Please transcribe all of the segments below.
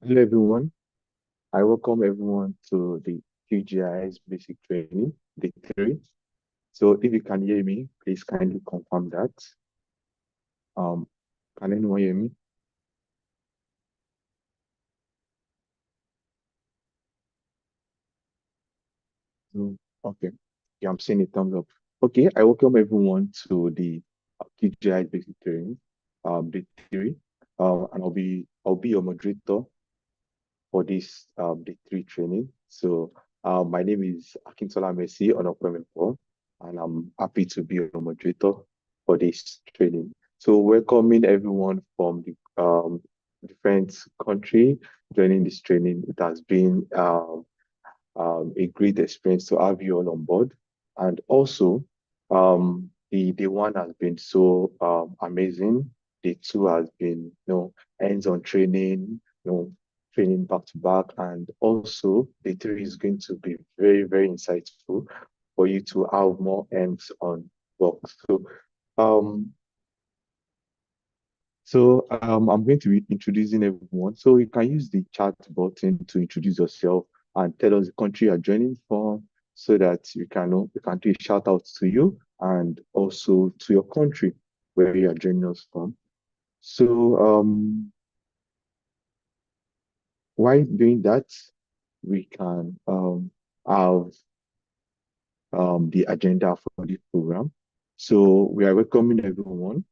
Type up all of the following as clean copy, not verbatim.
Hello everyone. I welcome everyone to the QGIS basic training, day 3. So if you can hear me, please kindly confirm that. Um, can anyone hear me? Okay. Yeah, I'm seeing a thumbs up. Okay, I welcome everyone to the QGIS basic training, day 3. And I'll be your moderator for this day 3 training. So my name is Akintola Messi Onopemefo, and I'm happy to be your moderator for this training. So welcoming everyone from the different country joining this training. It has been a great experience to have you all on board. And also, the day one has been so amazing. Day two has been, hands-on training, training back to back. And also, day three is going to be very, very insightful for you to have more hands-on work. Um, I'm going to be introducing everyone. So you can use the chat button to introduce yourself and tell us the country you're joining from so that we can do a shout out to you and also to your country where you are joining us from. So while doing that, we can have the agenda for the program. So we are welcoming everyone.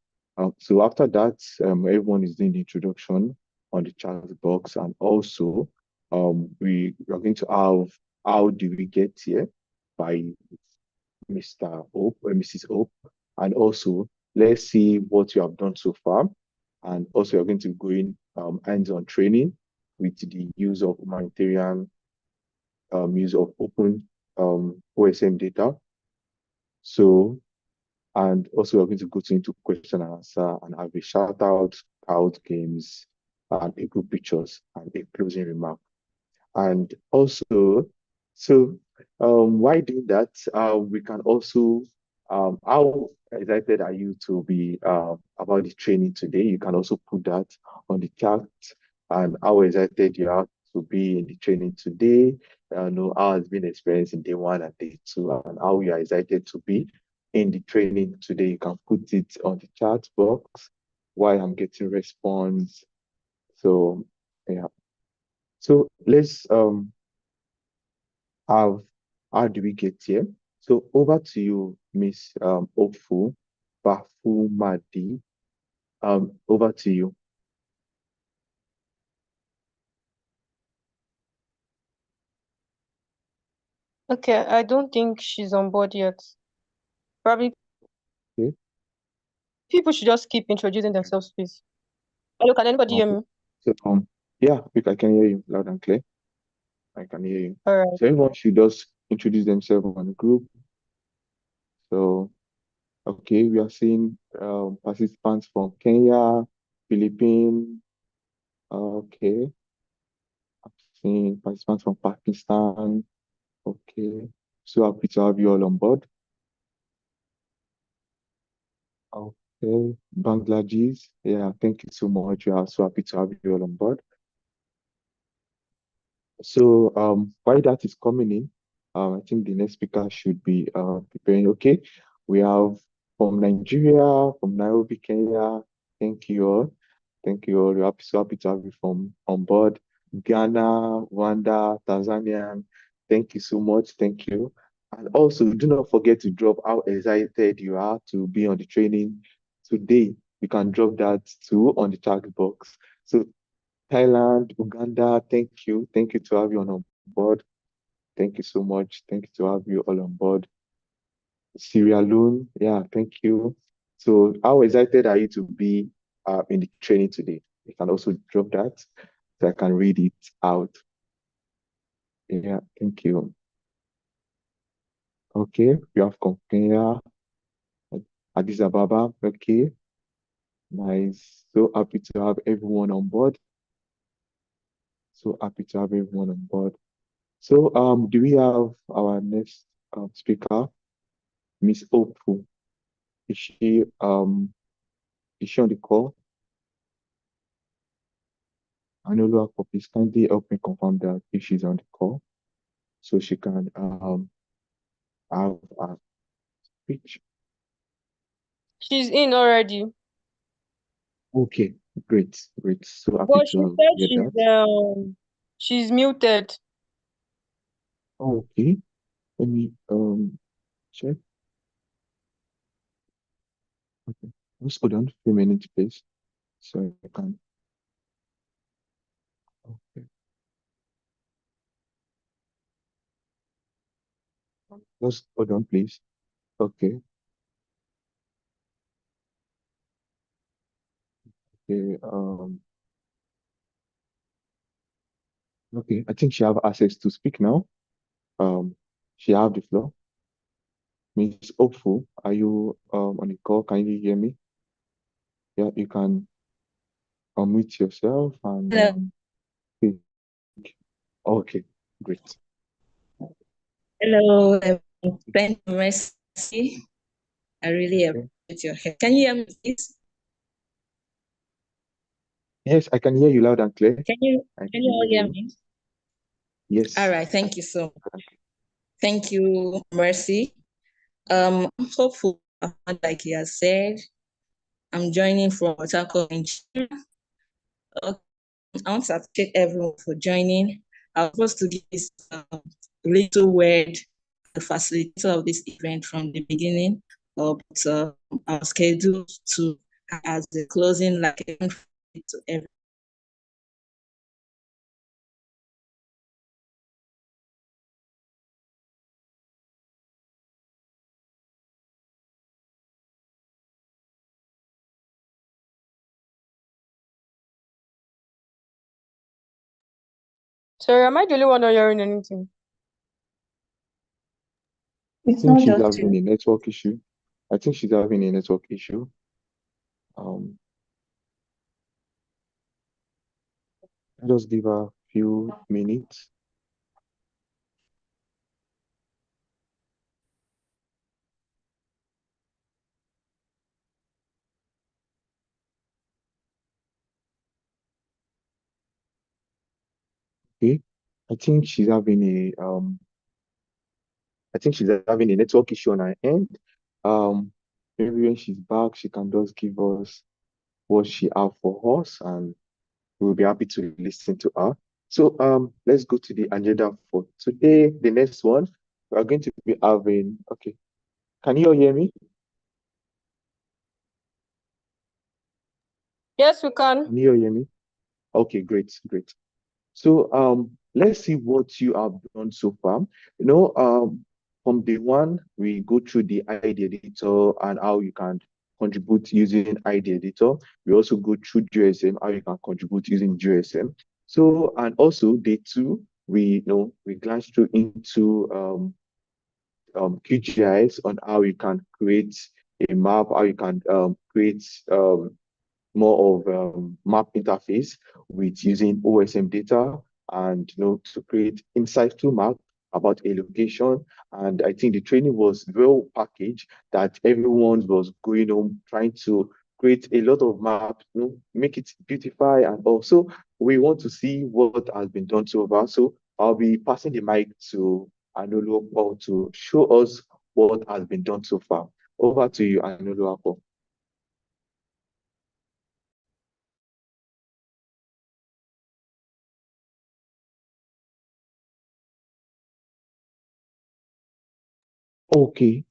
So after that, everyone is doing the introduction on the chat box, and also we are going to have how do we get here by Mr. Hope or Mrs. Hope, and also let's see what you have done so far, and also you're going to go in hands-on training with the use of open OSM data. So, and also we're going to go into question and answer and have a shout out games, and a group pictures and a closing remark. And also, so why doing that? We can also, how excited are you to be about the training today? You can also put that on the chat, and how excited you are to be in the training today. Know how has been experience in day one and day two, and how you are excited to be in the training today. You can put it on the chat box while I'm getting response. So yeah. So let's have how do we get here? So over to you, Miss Ofu Bafumadi. Over to you. Okay, I don't think she's on board yet. Probably Okay. people should just keep introducing themselves, please. Hello, can anybody hear Okay. me? So yeah, if I can hear you loud and clear, I can hear you. All right. So everyone should just introduce themselves on the group. So okay, we are seeing participants from Kenya, Philippines. Okay, I'm seeing participants from Pakistan. Okay, so happy to have you all on board. Okay, Bangladesh. Yeah, thank you so much. We are so happy to have you all on board. So, while that is coming in, I think the next speaker should be preparing. Okay, we have from Nigeria, from Nairobi, Kenya. Thank you all. Thank you all. We're so happy to have you from on board. Ghana, Rwanda, Tanzania. Thank you so much. Thank you. And also, do not forget to drop how excited you are to be on the training today. You can drop that too on the chat box. So Thailand, Uganda, thank you. Thank you to have you on board. Thank you so much. Thank you to have you all on board. Sierra Leone, yeah, thank you. So, how excited are you to be in the training today? You can also drop that so I can read it out. Yeah, thank you. Okay, we have Kenya, Addis Ababa. Okay, nice. So happy to have everyone on board. So happy to have everyone on board. So, do we have our next speaker? Miss Hopeful. Is she um is she on the call? Anoluako, please kindly help me confirm that if she's on the call, so she can have a speech. She's in already. Okay, great, great. So happy But she to said hear that. she's muted. Okay, let me check. Okay, just hold on a few minutes, please. So I can. Okay, just hold on, please. Okay, okay, okay. I think she have access to speak now. She have the floor. Miss Hopeful, are you on the call? Can you hear me? Yeah, you can unmute yourself and Hello. speak. Okay, great. Hello, thank you, Mercy. I really Okay. appreciate your help. Can you hear me, please? Yes, I can hear you loud and clear. Can you I can can you all hear hear you. me? All Yes. right, thank you so much. Thank you, Mercy. I'm hopeful, like he has said, I'm joining from Port Nigeria. I want to appreciate everyone for joining. I was supposed to give this little word, the facilitator of this event from the beginning, but I was scheduled to as the closing, like to everyone. Sorry, am I the only one not hearing anything? I It's think not she's just having you. a network issue. I think she's having a network issue. Um, just give her a few minutes. Okay. I think she's having a network issue on her end. Um, maybe when she's back, she can just give us what she have for us, and we'll be happy to listen to her. So let's go to the agenda for today. The next one, we are going to be having. Okay, can you all hear me? Yes, we can. Can you all hear me? Okay, great, great. So let's see what you have done so far. From day one, we go through the ID editor and how you can contribute using ID editor. We also go through GSM, how you can contribute using GSM. So, and also day two, we glance through into QGIS on how you can create a map, how you can create more of map interface with using OSM data and to create insightful map about a location. And I think the training was well packaged that everyone was going home trying to create a lot of maps, make it beautify, and also we want to see what has been done so far. So I'll be passing the mic to Anolu to show us what has been done so far. Over to you, Anolu. Okay.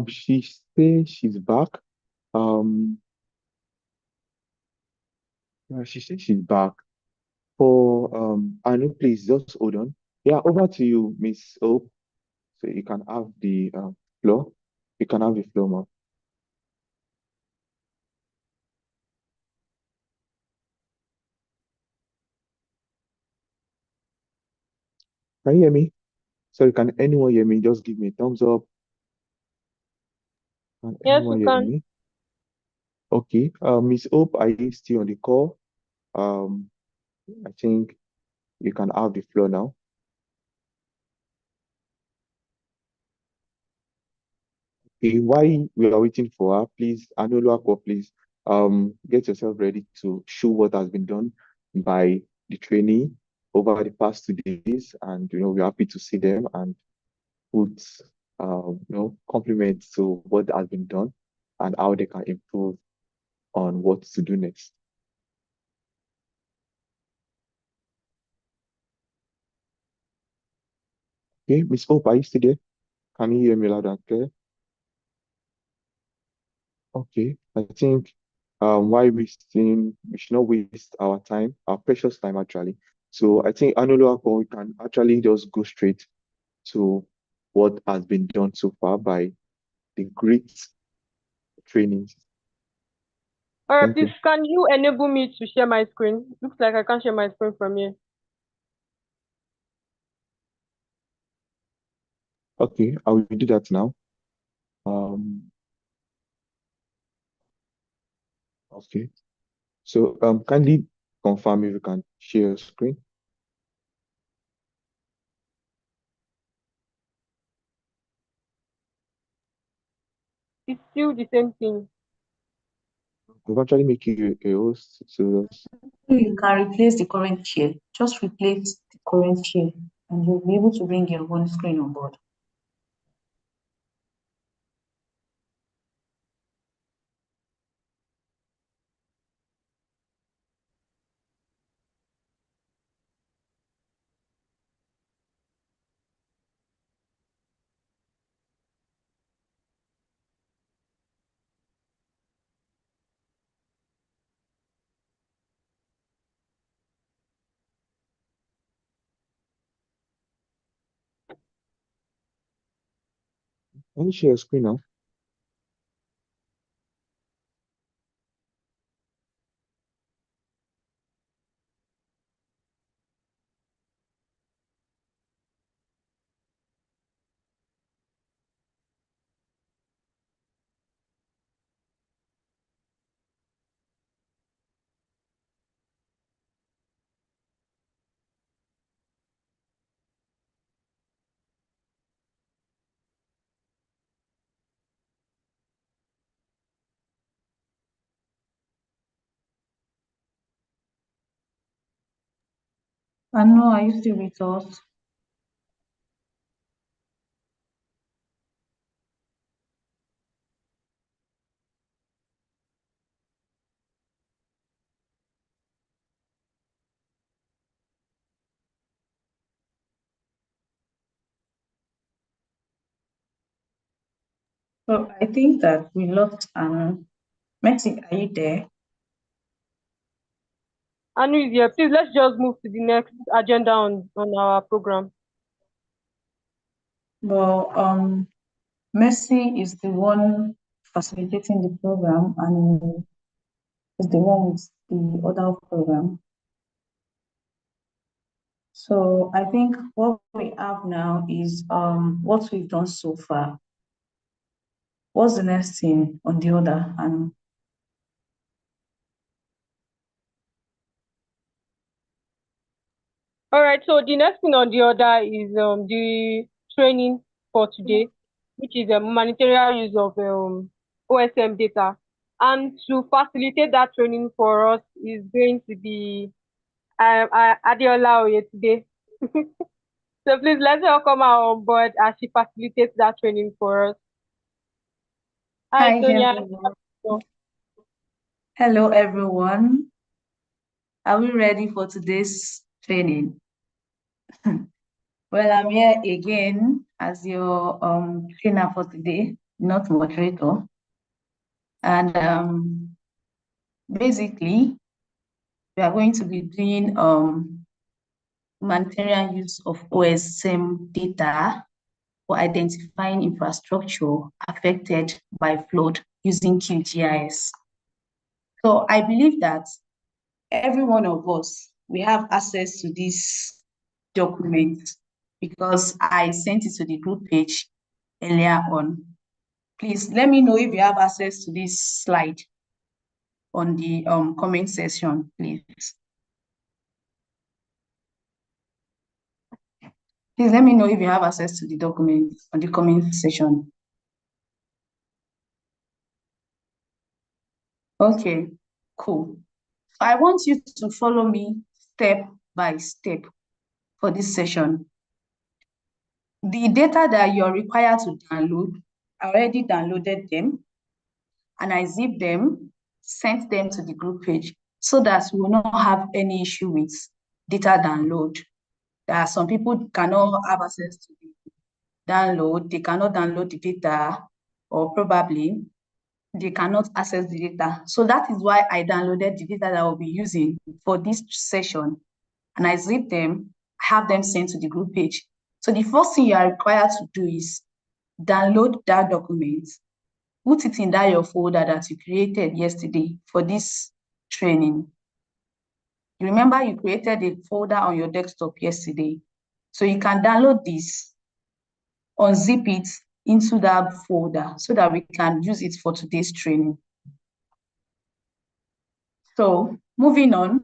She says she's back. Um, she says she's back. For Anu, please just hold on. Yeah, over to you, Miss Hope. So you can have the floor. You can have the floor, ma'am. Can you hear me? Sorry, can anyone hear me? Just give me a thumbs up. Can Yes, we anyone hear can. me? Okay. Miss Hope, are you still on the call? Um, I think you can have the floor now. Okay, while we are waiting for her, please, Anolu, please, get yourself ready to show what has been done by the trainee over the past 2 days, and we're happy to see them and put compliments to what has been done and how they can improve on what to do next. Okay, Miss Hope, are you still there? Can you hear me loud and clear? Okay, I think why we should not waste our time, our precious time actually. So I think Anolo, we can actually just go straight to what has been done so far by the great trainings. All right, Thank please, you. can you enable me to share my screen? Looks like I can't share my screen from here. Okay, I will do that now. Okay. So kindly confirm if you can share your screen. It's still the same thing. We've actually make you a host, so You can replace the current chair. Just replace the current chair and you'll be able to bring your own screen on board. can you share your screen now? And no, are you still with us? So I think that we lost Messi, are you there? Anu is here. Please, let's just move to the next agenda on our program. Well, Messi is the one facilitating the program and is the one with the other program. So I think what we have now is what we've done so far. What's the next thing on the order? And All right, so the next thing on the order is the training for today, which is a humanitarian use of OSM data. And to facilitate that training for us is going to be Adiola Oye today. So please let's welcome her on board as she facilitates that training for us. Hi, hi Sonia. everyone. Hello everyone. Are we ready for today's training? Well, I'm here again as your trainer for today, not moderator. And basically, we are going to be doing humanitarian use of OSM data for identifying infrastructure affected by flood using QGIS. So I believe that every one of us, we have access to this document because I sent it to the group page earlier on. Please let me know if you have access to this slide on the comment section, please. Please let me know if you have access to the document on the comment section. Okay, cool. I want you to follow me step by step for this session. The data that you're required to download, I already downloaded them, and I zipped them, sent them to the group page so that we will not have any issue with data download. There are some people cannot have access to the download, they cannot download the data, or probably they cannot access the data. So that is why I downloaded the data that I will be using for this session, and I zip them, have them sent to the group page. So the first thing you are required to do is download that document, put it in that your folder that you created yesterday for this training. You remember you created a folder on your desktop yesterday. So you can download this, unzip it into that folder so that we can use it for today's training. So moving on,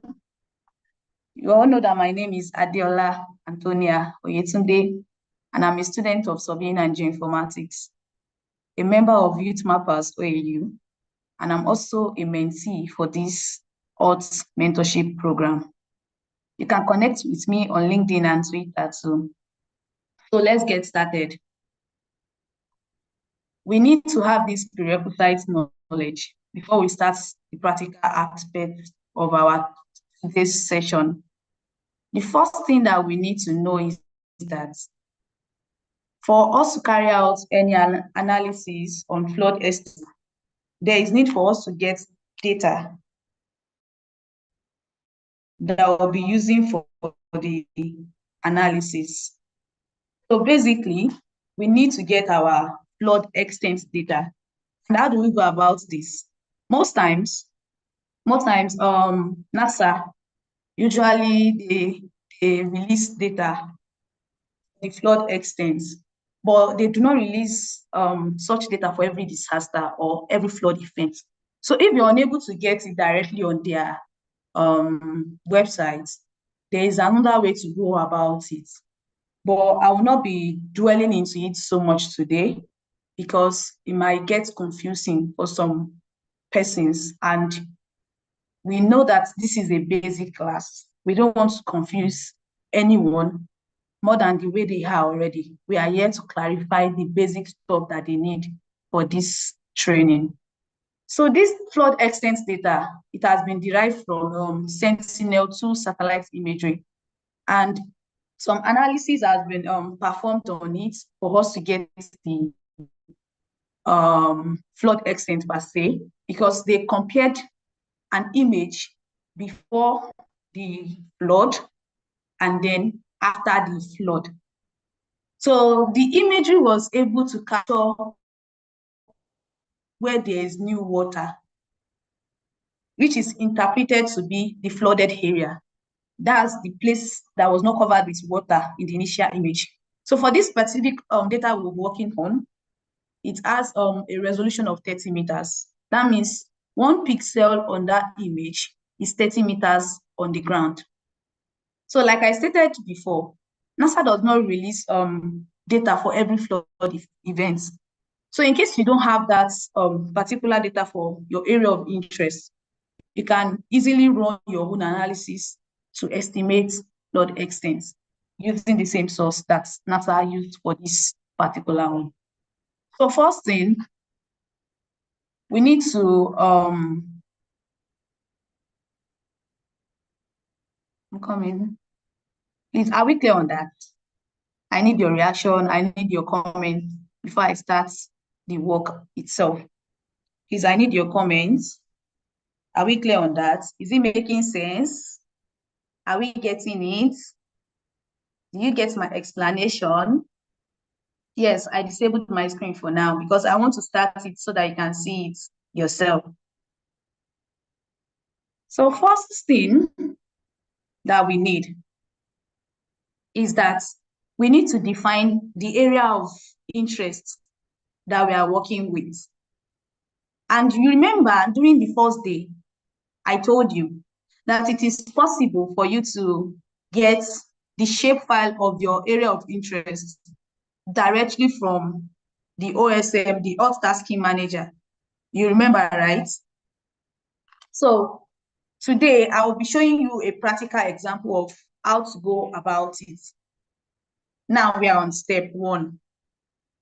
you all know that my name is Adeola Antonia Oyetunde, and I'm a student of Surveying and Geoinformatics, a member of Youth Mappers OAU, and I'm also a mentee for this OTS mentorship program. You can connect with me on LinkedIn and Twitter too. So let's get started. We need to have this prerequisite knowledge before we start the practical aspect of our today's session. The first thing that we need to know is that for us to carry out any analysis on flood estimate, there is need for us to get data that we'll be using for the analysis. So basically, we need to get our flood extent data. And how do we go about this? Most times, NASA usually they release data, the flood extent, but they do not release such data for every disaster or every flood event. So if you're unable to get it directly on their website, there is another way to go about it. But I will not be dwelling into it so much today because it might get confusing for some persons. And we know that this is a basic class. We don't want to confuse anyone more than the way they are already. We are here to clarify the basic stuff that they need for this training. So this flood extent data, it has been derived from Sentinel-2 satellite imagery. And some analysis has been performed on it for us to get the flood extent per se, because they compared an image before the flood and then after the flood. So the imagery was able to capture where there is new water, which is interpreted to be the flooded area. That's the place that was not covered with water in the initial image. So for this specific data we're working on, it has a resolution of 30 meters. That means one pixel on that image is 30 meters on the ground. So like I stated before, NASA does not release data for every flood event. So in case you don't have that particular data for your area of interest, you can easily run your own analysis to estimate flood extent using the same source that NASA used for this particular one. So first thing, we need to, I'm coming. Please, are we clear on that? I need your reaction, I need your comment before I start the work itself. Please, I need your comments. Are we clear on that? Is it making sense? Are we getting it? Do you get my explanation? Yes, I disabled my screen for now because I want to start it so that you can see it yourself. So first thing that we need is that we need to define the area of interest that we are working with. And you remember during the first day, I told you that it is possible for you to get the shapefile of your area of interest directly from the OSM, the Alt Tasking Manager. You remember, right? So Today, I will be showing you a practical example of how to go about it. Now we are on step 1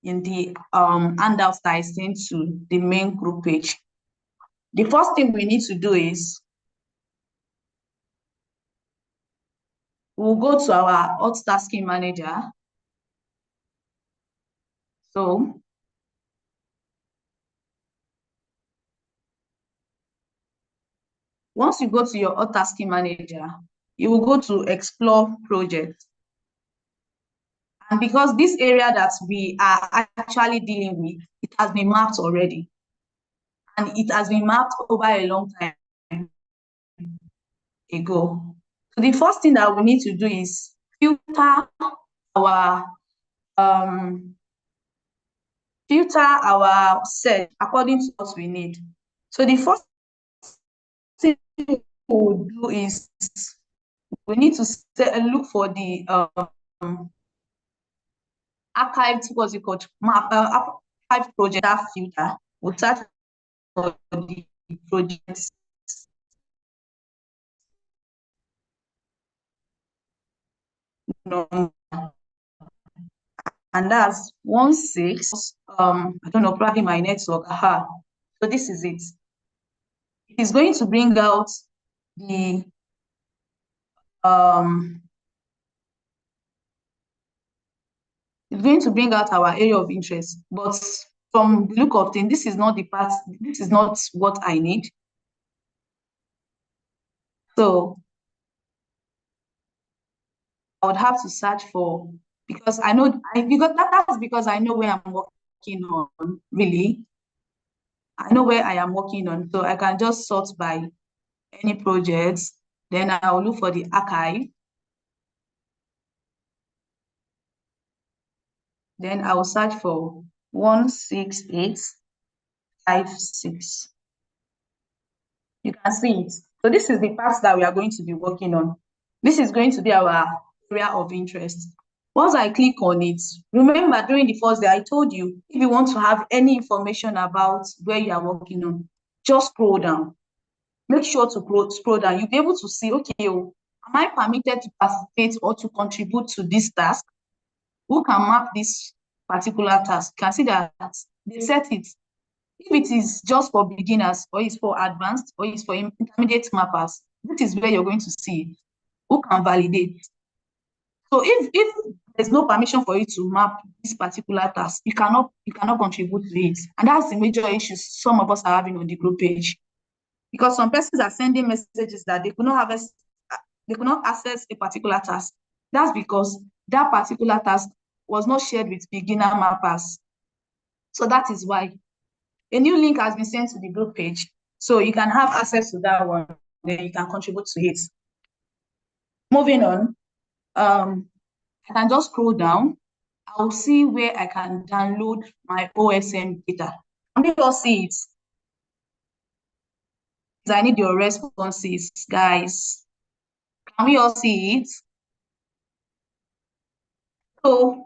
in the handouts that I sent to the main group page. The first thing we need to do is we'll go to our hot tasking manager. So once you go to your hot tasking manager, you will go to explore project. And because this area that we are actually dealing with, it has been mapped already. And it has been mapped over a long time ago. So the first thing that we need to do is filter our search according to what we need. So the first thing we'll do is we need to look for the archived, what's it called, archive project filter. We'll search for the projects. And that's 16. I don't know, probably my network. So this is it. It is going to bring out the it's going to bring out our area of interest, but from the look of things, this is not the part, this is not what I need. So I would have to search for, because I know, that's because I know where I'm working on, really. I know where I am working on, so I can just sort by any projects. Then I'll look for the archive. Then I will search for 16856. You can see it. So this is the part that we are going to be working on. This is going to be our area of interest. Once I click on it, remember during the first day, I told you, if you want to have any information about where you are working on, just scroll down. Make sure to scroll down. You'll be able to see, okay, am I permitted to participate or to contribute to this task? Who can map this particular task? You can see that they set it. If it is just for beginners, or it's for advanced, or it's for intermediate mappers, this is where you're going to see it. Who can validate? So if there's no permission for you to map this particular task, you cannot contribute to it. And that's the major issue some of us are having on the group page. Because some persons are sending messages that they could not access a particular task. That's because that particular task was not shared with beginner mappers. So that is why a new link has been sent to the group page. So you can have access to that one, then you can contribute to it. Moving on, I can just scroll down. I'll see where I can download my OSM data. Can we all see it? I need your responses, guys. Can we all see it? So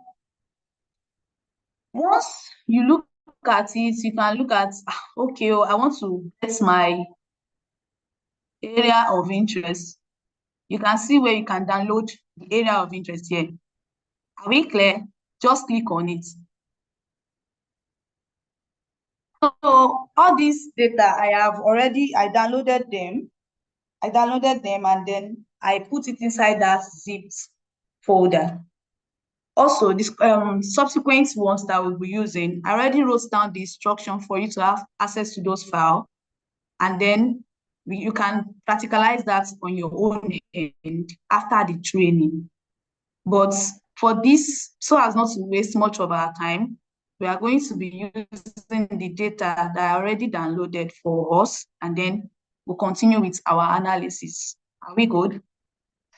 once you look at it, you can look at, okay, I want to get my area of interest. You can see where you can download the area of interest here. Are we clear? Just click on it. So all these data I downloaded them. And then I put it inside that zipped folder. Also, this subsequent ones that we'll be using, I already wrote down the instruction for you to have access to those files. And then you can practicalize that on your own end after the training. But for this, so as not to waste much of our time, we are going to be using the data that I already downloaded for us, and then we'll continue with our analysis. Are we good?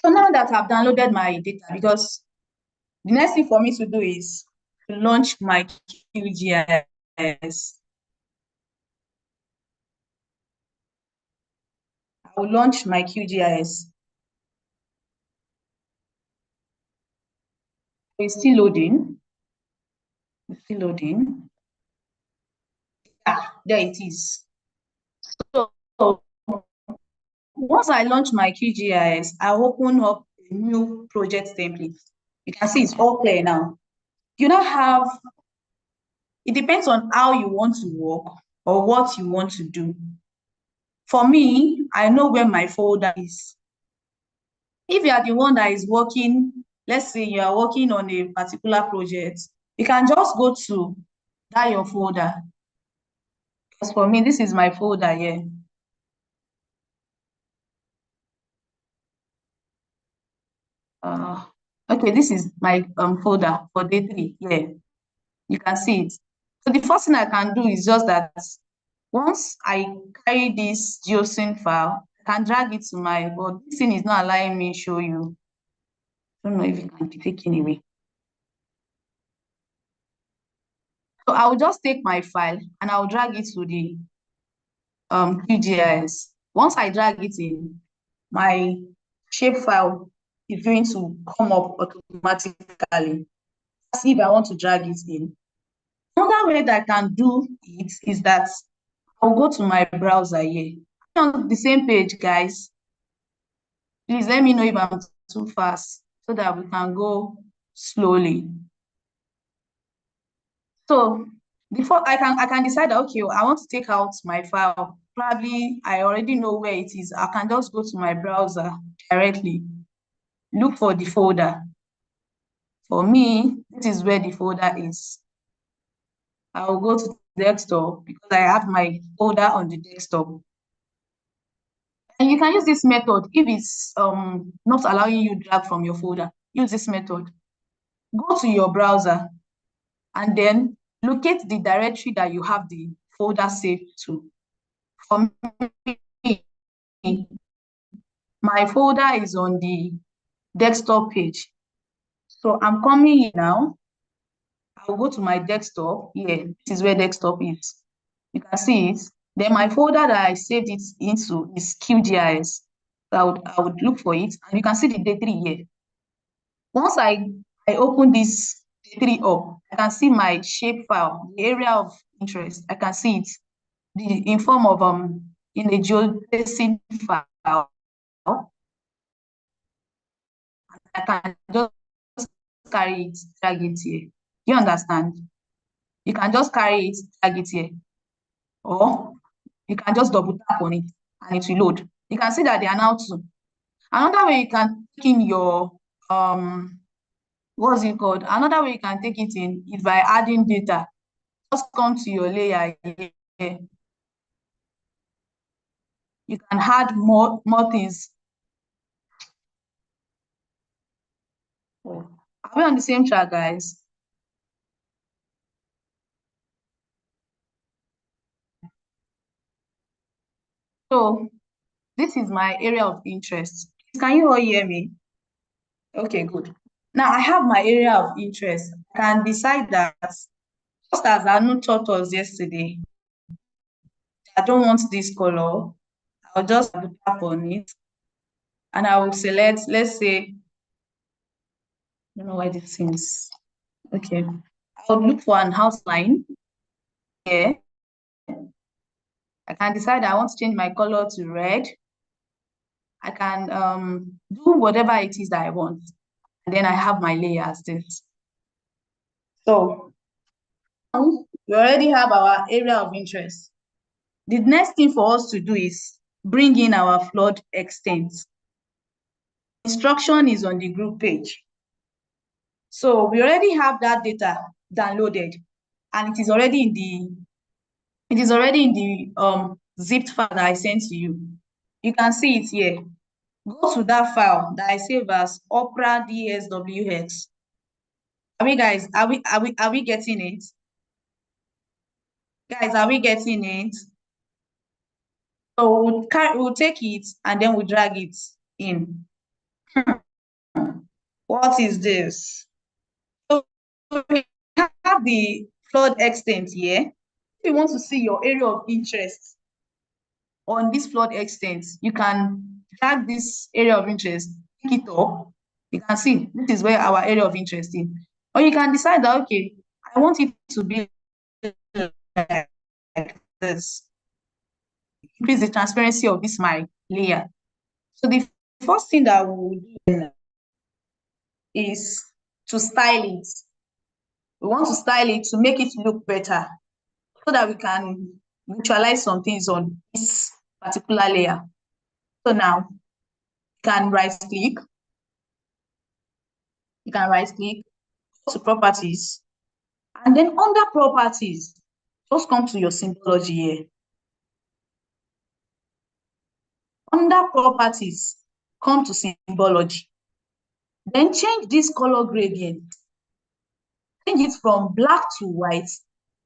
So now that I've downloaded my data, because the next thing for me to do is to launch my QGIS. I will launch my QGIS. It's still loading. It's still loading. There it is. So once I launch my QGIS, I open up a new project template. You can see it's all clear now. You now have, it depends on how you want to work or what you want to do. For me, I know where my folder is. If you are the one that is working, let's say you are working on a particular project, you can just go to that your folder. Because for me, this is my folder here. Okay, this is my folder for day 3 here. You can see it. So the first thing I can do is just that once I carry this geosyn file, I can drag it to my, but this thing is not allowing me show you. I don't know if it can be taken away. So I will just take my file and I'll drag it to the QGIS. Once I drag it in, my shapefile is going to come up automatically. See if I want to drag it in. Another way that I can do it is that I'll go to my browser here. On the same page, guys. Please let me know if I'm too fast so that we can go slowly. So before I can decide that, okay, I want to take out my file. Probably I already know where it is. I can just go to my browser directly, look for the folder. For me, this is where the folder is. I will go to the desktop because I have my folder on the desktop. And you can use this method if it's not allowing you drag from your folder. Use this method. Go to your browser and then locate the directory that you have the folder saved to. For me, my folder is on the desktop page. So I'm coming here now. I'll go to my desktop. Here, this is where desktop is. You can see it. Then my folder that I saved it into is QGIS. So I would look for it, and you can see the day 3 here. Once I open this day 3 up, I can see my shape file, the area of interest. I can see it in form of in a geodesy file. I can just carry it, drag it here. You understand? You can just carry it, drag it here. Or you can just double tap on it and it will load. You can see that they are now 2. Another way you can take in your what's it called? Another way you can take it in is by adding data. Just come to your layer here. You can add more things. Are we on the same track, guys? So this is my area of interest. Can you all hear me? Okay, good. Now I have my area of interest. I can decide that, just as Anu taught us yesterday, I don't want this color. I'll just tap on it and I will select, let's say, I don't know why this seems, okay. I'll look for an outline here. I can decide I want to change my color to red. I can do whatever it is that I want. And then I have my layer as this. So now we already have our area of interest. The next thing for us to do is bring in our flood extent. Instruction is on the group page. So we already have that data downloaded, and it is already in the zipped file that I sent to you. You can see it here. Go to that file that I save as Opera DSWX. Are we guys? Are we getting it? Guys, are we getting it? So we'll take it and then we'll drag it in. What is this? So we have the flood extent here. If you want to see your area of interest on this flood extent, you can drag this area of interest, pick it up. You can see this is where our area of interest is. Or you can decide that, okay, I want it to be like this. Increase the transparency of this my layer. So the first thing that we will do is to style it. We want to style it to make it look better so that we can visualize some things on this particular layer. So now you can right click, go to properties, and then under properties, just come to your symbology here. Under properties, come to symbology. Then change this color gradient. Change it from black to white.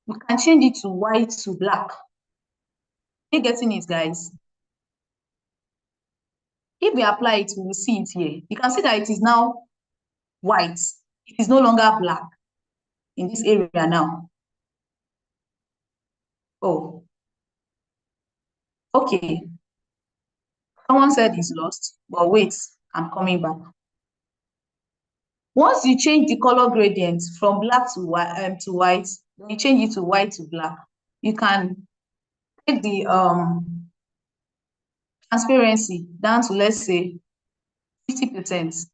We can change it to white to black. Are you getting it, guys? If we apply it, we will see it here. You can see that it is now white. It is no longer black in this area now. Oh, okay. Someone said it's lost, but wait, I'm coming back. Once you change the color gradient from black to white, when you change it to white to black, you can take the transparency down to, let's say, 50%.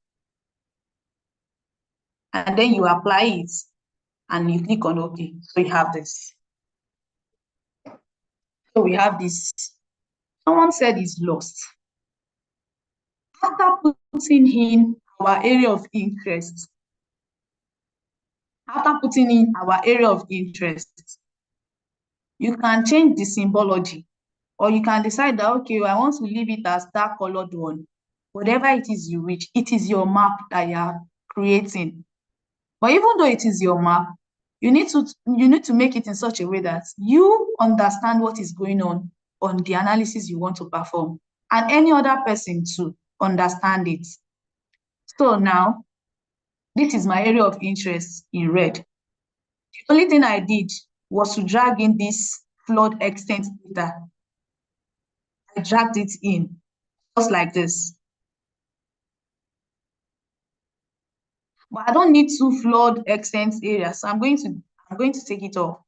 And then you apply it and you click on OK. So you have this. So we have this. Someone said it's lost. After putting in our area of interest, you can change the symbology, or you can decide that, okay, I want to leave it as dark colored one. Whatever it is you wish, it is your map that you are creating. But even though it is your map, you need to make it in such a way that you understand what is going on the analysis you want to perform, and any other person to understand it. So now, this is my area of interest in red. The only thing I did was to drag in this flood extent data. I dragged it in, just like this. But I don't need 2 flood extent areas, so I'm going to take it off.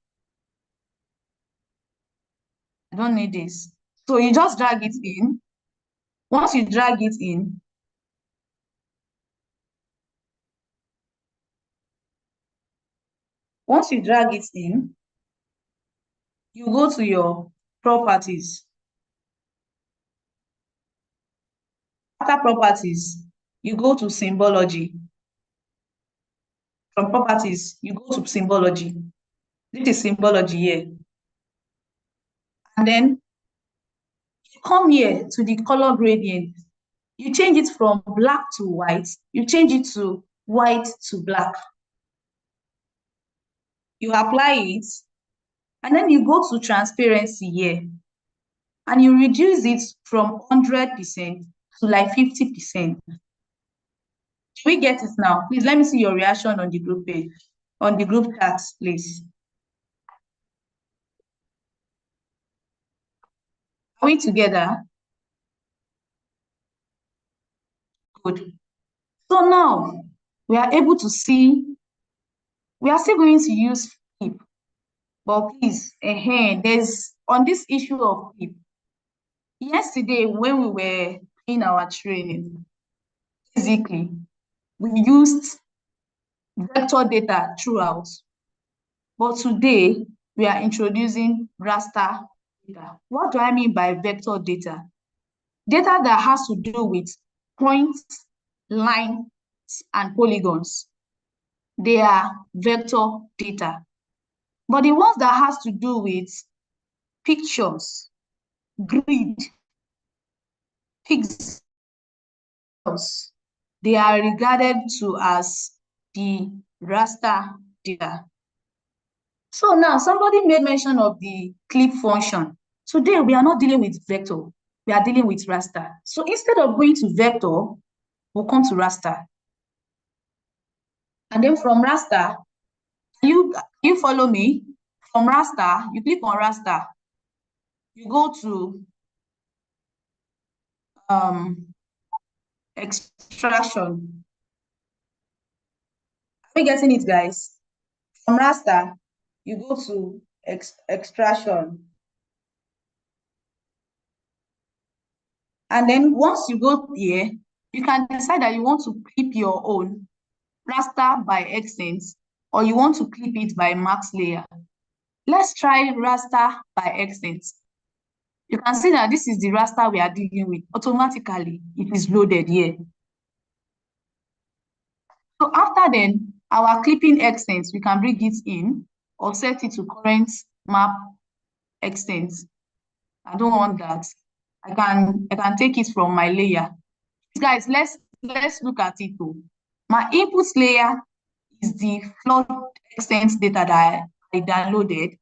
I don't need this. So you just drag it in. Once you drag it in, you go to your properties. After properties, you go to symbology. From properties, you go to symbology. This is symbology here. And then you come here to the color gradient. You change it from black to white. You change it to white to black. You apply it, and then you go to transparency here, and you reduce it from 100% to like 50%. Do we get it now? Please let me see your reaction on the group page, on the group chat, please. Are we together? Good. So now we are able to see, we are still going to use flip, but please, there's on this issue of flip. Yesterday, when we were in our training, basically, we used vector data throughout. But today, we are introducing raster data. What do I mean by vector data? Data that has to do with points, lines, and polygons. They are vector data. But the ones that has to do with pictures, grid, pixels, they are regarded to as the raster data. So now somebody made mention of the clip function. Today we are not dealing with vector, we are dealing with raster. So instead of going to vector, we'll come to raster. And then from raster, you follow me? From raster, you click on raster. You go to extraction. Are we getting it, guys? From raster, you go to extraction. And then once you go here, you can decide that you want to clip your own raster by extent, or you want to clip it by max layer. Let's try raster by extent. You can see that this is the raster we are dealing with. Automatically, it is loaded here. So after then, our clipping extent, we can bring it in or set it to current map extent. I don't want that. I can take it from my layer. Guys, let's look at it too. My input layer is the flood extent data that I downloaded.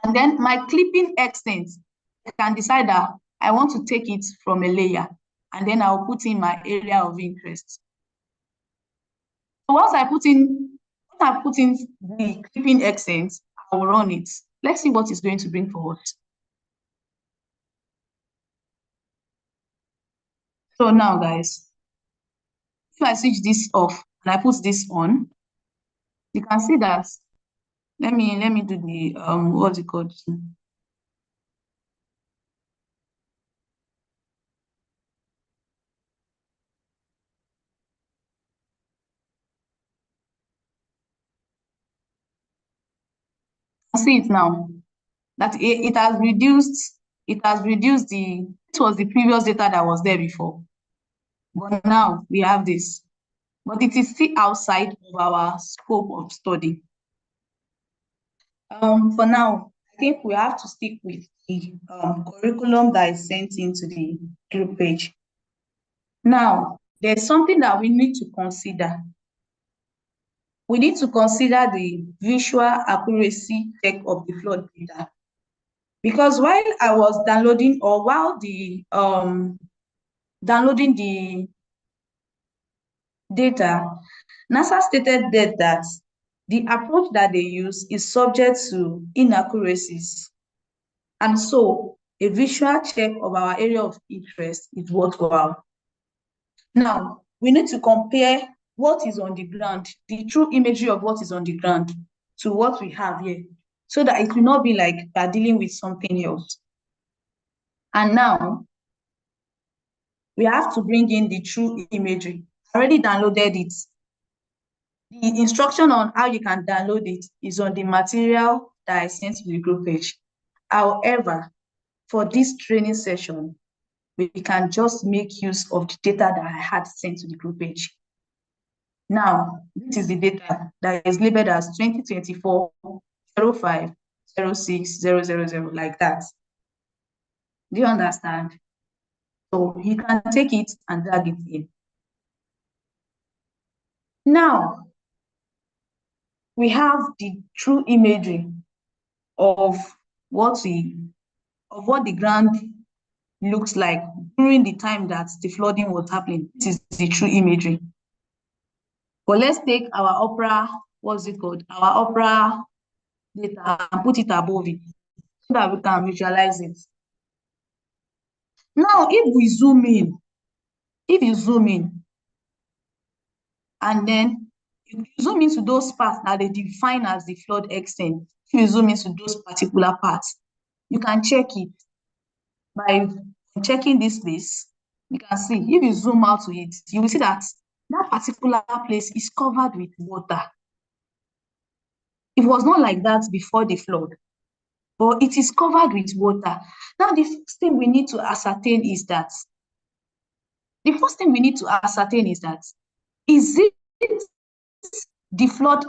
And then my clipping extent, I can decide that I want to take it from a layer, and then I'll put in my area of interest. So once I put in the clipping extent, I will run it. Let's see what it's going to bring for us. So now, guys, if I switch this off and I put this on, you can see that. Let me do the what's it called? See it now that it has reduced. It was the previous data that was there before, but now we have this, but it is still outside of our scope of study. For now, I think we have to stick with the curriculum that is sent into the group page. Now, there's something that we need to consider. We need to consider the visual accuracy check of the flood data. Because while I was downloading, or while the downloading the data, NASA stated that the approach that they use is subject to inaccuracies. And so a visual check of our area of interest is worthwhile. Now, we need to compare what is on the ground, the true imagery of what is on the ground, to what we have here, so that it will not be like we're dealing with something else. And now, we have to bring in the true imagery. I already downloaded it. The instruction on how you can download it is on the material that I sent to the group page. However, for this training session, we can just make use of the data that I had sent to the group page. Now, this is the data that is labeled as 2024-05-06-000, like that. Do you understand? So you can take it and drag it in. Now, we have the true imagery of what the ground looks like during the time that the flooding was happening. This is the true imagery. But let's take our Opera, what's it called? Our Opera data and put it above it so that we can visualize it. Now, if you zoom in, and then you zoom into those parts that they define as the flood extent, if you zoom into those particular parts, you can check it by checking this list. You can see, if you zoom out to it, you will see that that particular place is covered with water. It was not like that before the flood, but it is covered with water. Now, the first thing we need to ascertain is that, is it the flood,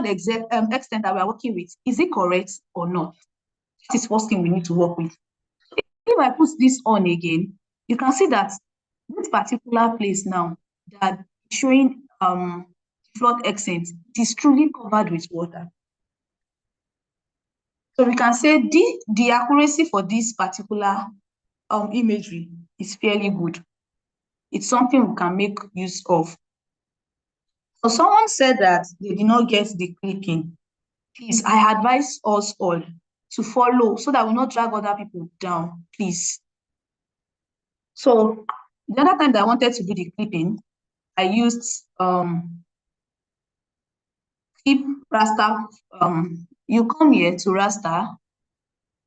extent that we are working with, is it correct or not? That is the first thing we need to work with. If I put this on again, you can see that this particular place now that is showing flood extent, it is truly covered with water. So we can say the accuracy for this particular imagery is fairly good. It's something we can make use of. So someone said that they did not get the clipping. Please, I advise us all to follow so that we not drag other people down, please. So the other time that I wanted to do the clipping, I used clip raster. You come here to raster,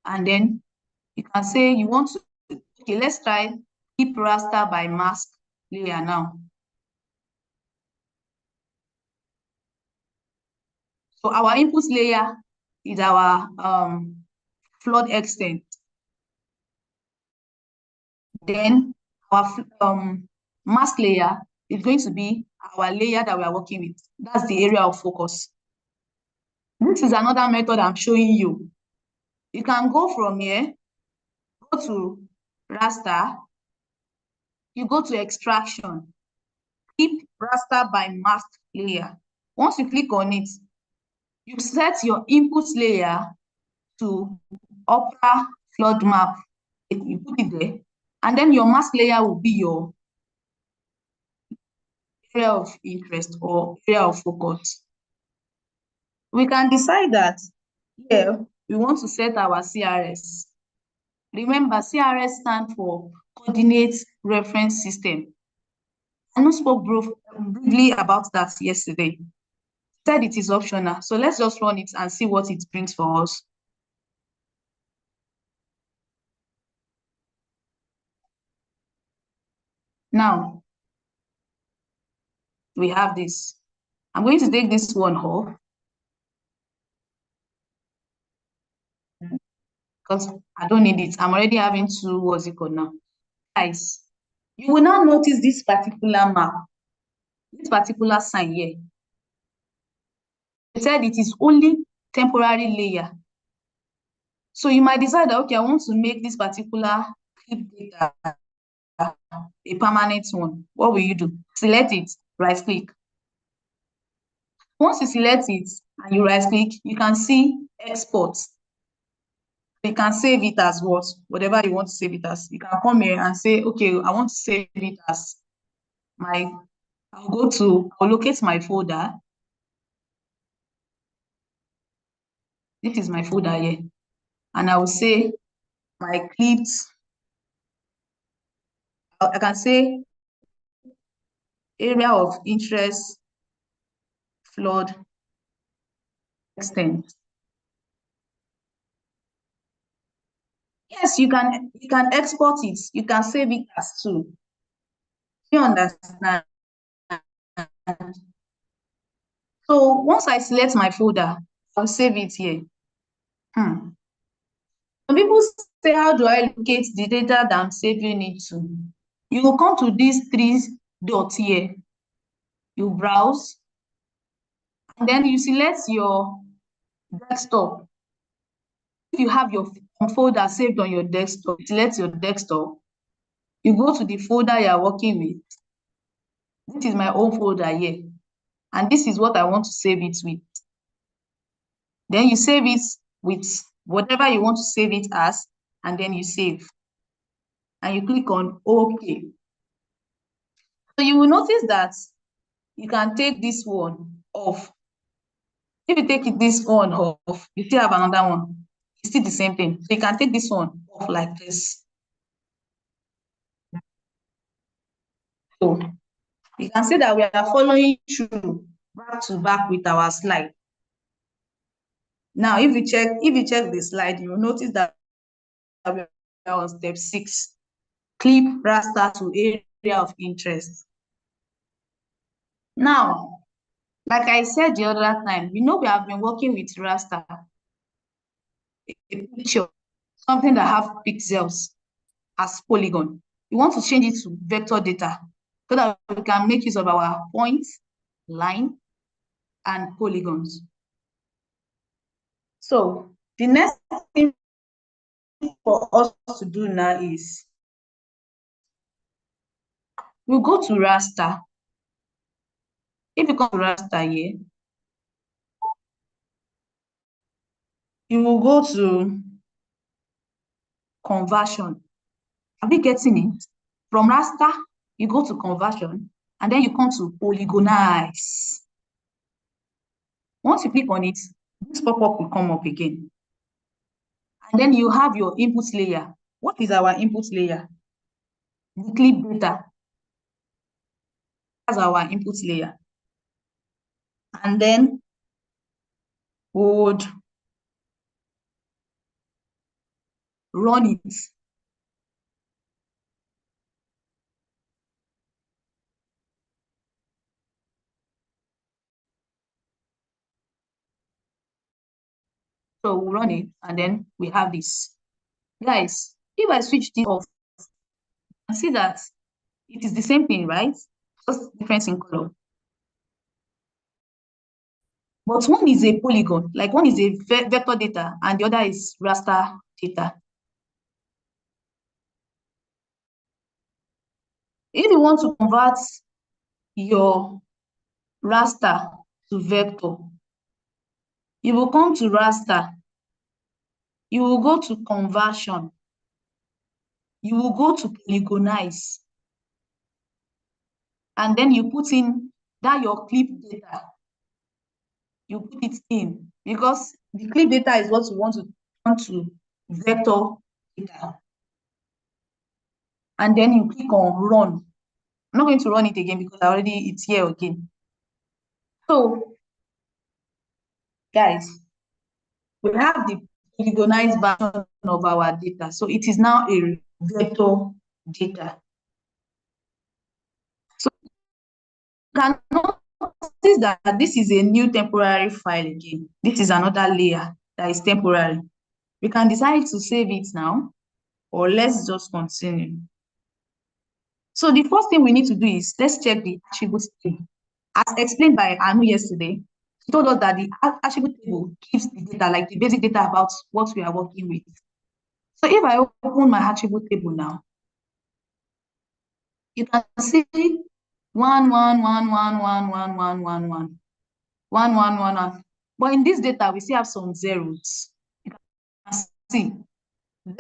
and then you can say you want to Okay, let's try keep raster by mask layer now. So our input layer is our flood extent. Then our mask layer is going to be our layer that we are working with. That's the area of focus. This is another method I'm showing you. You can go from here, go to raster, you go to extraction, keep raster by mask layer. Once you click on it, you set your input layer to upper flood map. You put it there, and then your mask layer will be your area of interest or area of focus. We can decide that here we want to set our CRS. Remember, CRS stands for Coordinate Reference System. I spoke briefly about that yesterday. Said it is optional, so let's just run it and see what it brings for us. Now, we have this. I'm going to take this one off because I don't need it. I'm already having two, what's it called now? Guys, you will now notice this particular map, this particular sign here. It said it is only temporary layer. So you might decide that, okay, I want to make this particular clip data a permanent one. What will you do? Select it, right click. Once you select it and you right click, you can see export. You can save it as what? Whatever you want to save it as. You can come here and say, okay, I want to save it as I'll locate my folder. This is my folder here. And I will say my clips. I can say area of interest, flood extent. Yes, you can export it. You can save it as too. You understand? So once I select my folder, I'll save it here. Some people say, how do I locate the data that I'm saving it to? You will come to these three dots here. You browse, and then you select your desktop. If you have your folder saved on your desktop, select your desktop. You go to the folder you are working with. This is my own folder here. And this is what I want to save it with. Then you save it with whatever you want to save it as, and then you save. And you click on OK. So you will notice that you can take this one off. If you take this one off, you still have another one. It's still the same thing. So you can take this one off like this. So you can see that we are following through back to back with our slide. Now, if you check the slide, you will notice that we are on step 6. Clip raster to area of interest. Now, like I said the other time, we have been working with raster, a picture, something that have pixels as polygon. We want to change it to vector data so that we can make use of our points, line, and polygons. So the next thing for us to do now is we'll go to raster. If you come to raster here, you will go to conversion. Are we getting it? From raster, you go to conversion, and then you come to polygonize. Once you click on it, this pop-up will come up again. And then you have your input layer. What is our input layer? The clip data. That's our input layer. And then we would run it. So we'll run it, and then we have this. Guys, if I switch this off, you can see that it is the same thing, right? Just difference in color. But one is a polygon, like one is a vector data, and the other is raster data. If you want to convert your raster to vector, you will come to raster, you will go to conversion, you will go to polygonize, and then you put in that your clip data. You put it in because the clip data is what you want to turn to vector data. And then you click on run. I'm not going to run it again because it's here again. So, guys, we have the polygonized version of our data. So it is now a vector data. So you can notice that this is a new temporary file again. This is another layer that is temporary. We can decide to save it now, or let's just continue. So the first thing we need to do is let's check the attribute table. As explained by Anu yesterday, she told us that the attribute table gives the data, like the basic data about what we are working with. So if I open my attribute table now, you can see 1, 1, 1, 1, 1, 1, 1, 1, 1, 1, 1, 1, 1. But in this data, we still have some zeros. You can see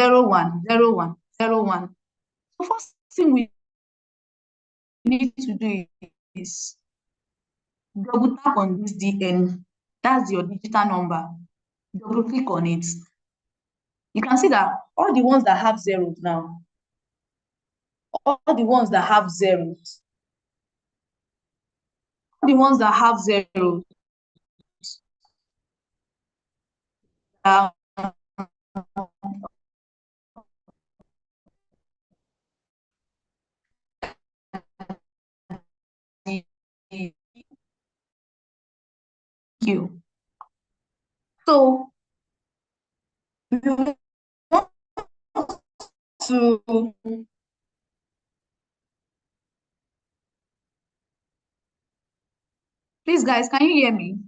0, 1, 0, 1, 0, 1. So first thing we need to do is double tap on this DN. That's your digital number. Double click on it. You can see that all the ones that have zeros now, all the ones that have zeros, all the ones that have zeros, you. So we want to please, guys, can you hear me?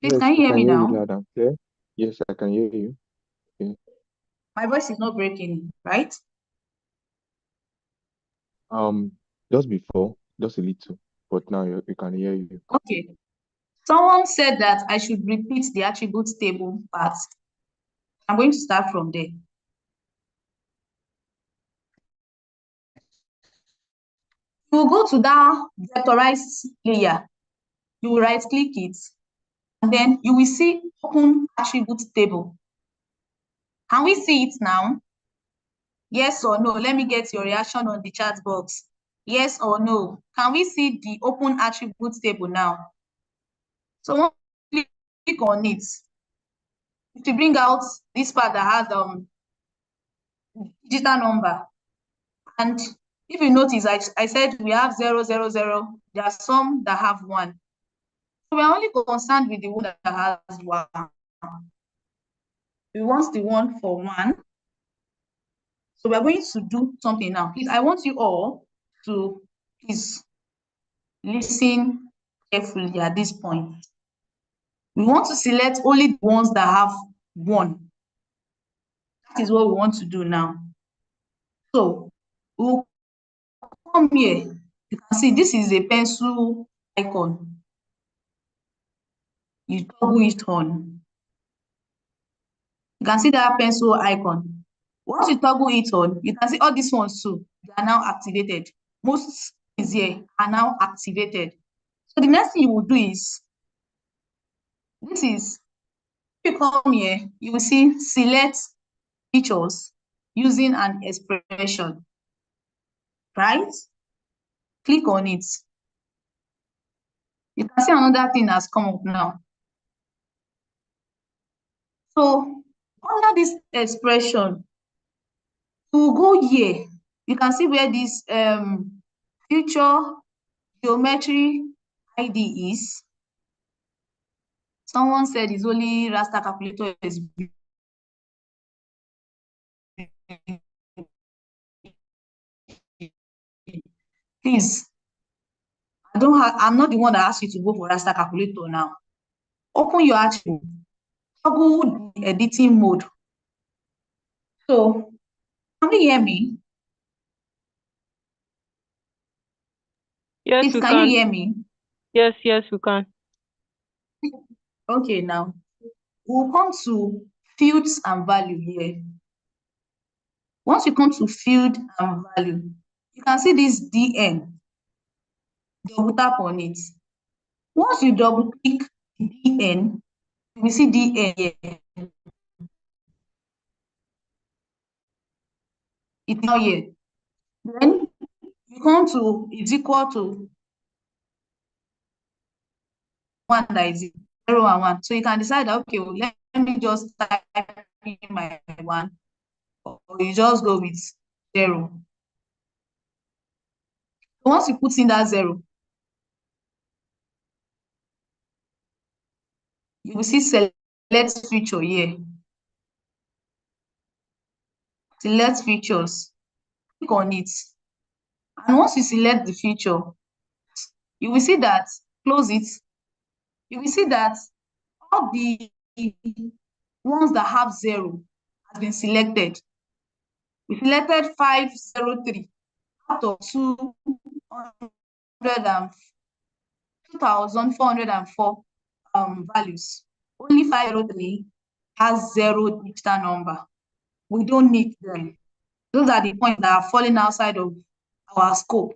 Please, Yes, can you I hear can me hear you now? loud and clear. Yes, I can hear you. Okay. My voice is not breaking, right? Um, just before, just a little, but now we can hear you. Okay. Someone said that I should repeat the attributes table part. I'm going to start from there. You will go to that vectorized layer. You will right click it, and then you will see open attribute table. Can we see it now? Yes or no? Let me get your reaction on the chat box. Yes or no? Can we see the open attribute table now? So once you click on it, it will bring out this part that has digital number. And if you notice, I said we have 0, 0, 0. There are some that have 1. So we are only concerned with the one that has 1. We want the one for 1. So we are going to do something now. Please, I want you all to please listen carefully at this point. We want to select only the ones that have 1. That is what we want to do now. So we'll come here. You can see this is a pencil icon. You toggle it on. You can see that pencil icon. Once you toggle it on, you can see all these ones too. They are now activated. Most things here are now activated. So the next thing you will do is, if you come here, you will see select features using an expression, right? Click on it. You can see another thing has come up now. So under this expression, you will go here. You can see where this future geometry ID is. Someone said it's only Raster calculator is please. I'm not the one that asked you to go for Raster calculator now. Open your archive, toggle the editing mode. So, can you hear me? Yes, Please, we can can. you hear me? Yes, we can. Okay, now we'll come to fields and value here. Once you come to field and value, you can see this DN. Double tap on it. Once you double click DN, you will see DN here. It's not here. Then you come to it's equal to 1 that is 0 and 1. So you can decide that, okay, well, let me just type in my 1, or you just go with 0. So once you put in that 0, you will see select feature here. Select features. Click on it. And once you select the feature, you will see that, close it, you will see that all the ones that have 0 has been selected. We selected 503 out of 2,404 values. Only 503 has 0 digital number. We don't need them. Those are the points that are falling outside of our scope.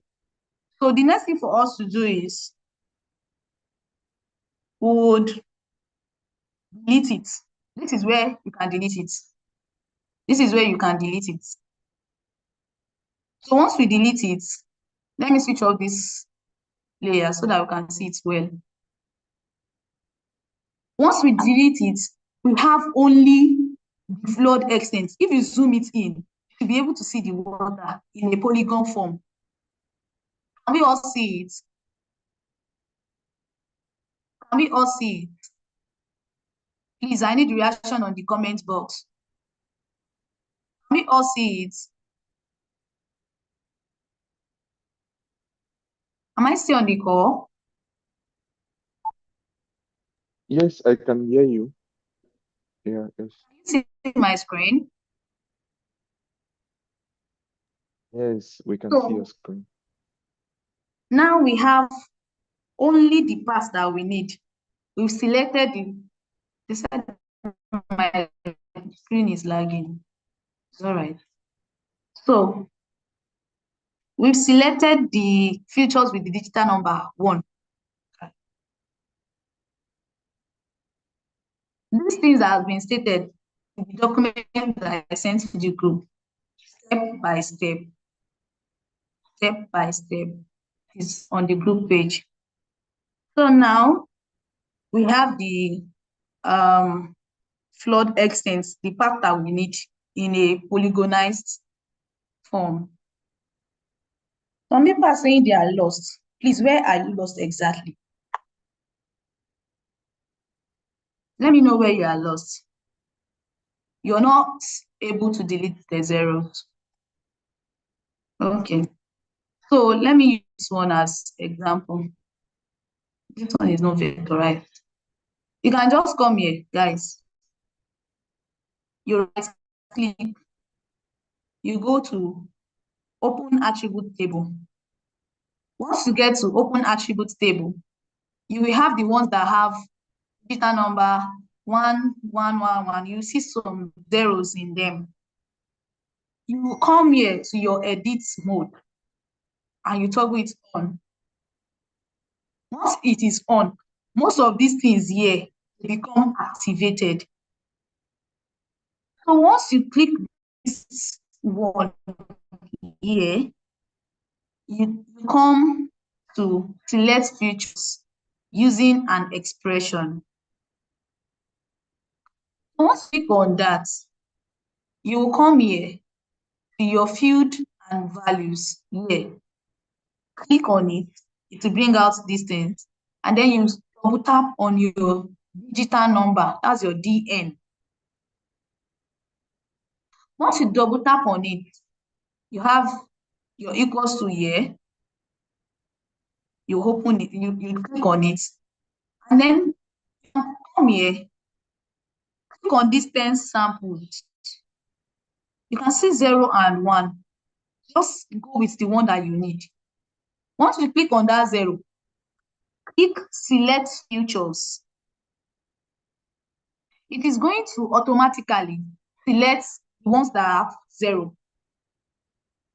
So the next thing for us to do is we would delete it. This is where you can delete it. This is where you can delete it. So once we delete it, let me switch off this layer so that we can see it well. Once we delete it, we have only the flood extent. If you zoom it in, you'll be able to see the water in a polygon form. Can we all see it? Can we all see it? Please, I need reaction on the comment box. Can we all see it? Am I still on the call? Yes, I can hear you. Yeah, yes. Can you see my screen? Yes, we can see your So screen. now we have only the parts that we need. We've selected the side my screen is lagging. It's all right. So we've selected the features with the digital number 1. These things that have been stated in the document that I sent to the group, step by step is on the group page. So now we have the flood extents, the part that we need in a polygonized form. Some people are saying they are lost. Please, where are you lost exactly? Let me know where you are lost. You're not able to delete the zeros. Okay. So let me use this one as example. This one is not vectorized. You can just come here, guys. You right click. You go to open attribute table. Once you get to open attribute table, you will have the ones that have digital number 1, 1, 1, 1. You see some zeros in them. You will come here to your edit mode and you toggle it on. Once it is on, most of these things here become activated. So once you click this one here, you come to select features using an expression. Once you click on that, you will come here to your field and values here. Click on it, it will bring out these things, and then you double tap on your digital number, that's your DN. Once you double tap on it, you have your equals to here. You open it, you click on it, and then come here, click on distance samples. You can see 0 and 1. Just go with the one that you need. Once you click on that 0, click select futures. It is going to automatically select the ones that have 0.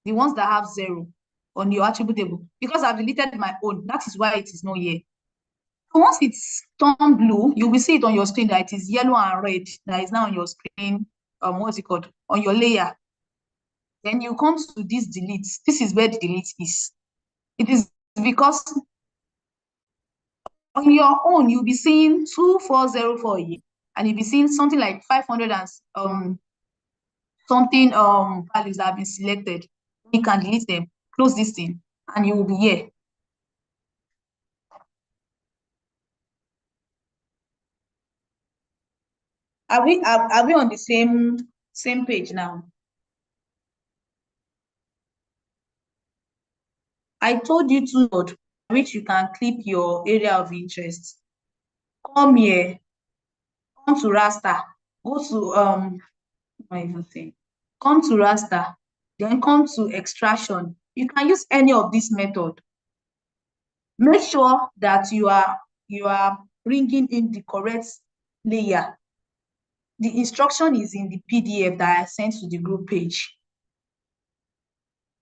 The ones that have 0 on your attribute table. Because I've deleted my own, that is why it is not here. So once it's turned blue, you will see it on your screen that it is yellow and red that is now on your screen. What's it called? On your layer. Then you come to this delete. This is where the delete is. It is because on your own, you'll be seeing 2404 here, and you'll be seeing something like 500 and something values that have been selected. You can delete them, close this thing, and you will be here. Are we on the same page now? I told you to note which you can clip your area of interest. Come here, come to raster, go to what am I even saying? Come to raster, then come to extraction. You can use any of this method. Make sure that you are bringing in the correct layer. The instruction is in the PDF that I sent to the group page.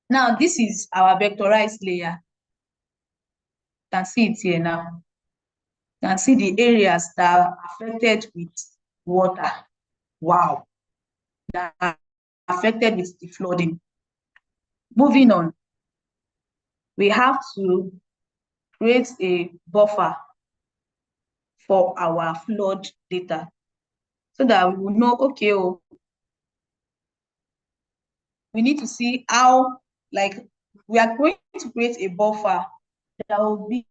Now, this is our vectorized layer. You can see it here now. You can see the areas that are affected with water. Wow. That are affected with the flooding. Moving on, we have to create a buffer for our flood data so that we will know, okay, oh, we need to see how, like, we are going to create a buffer that will be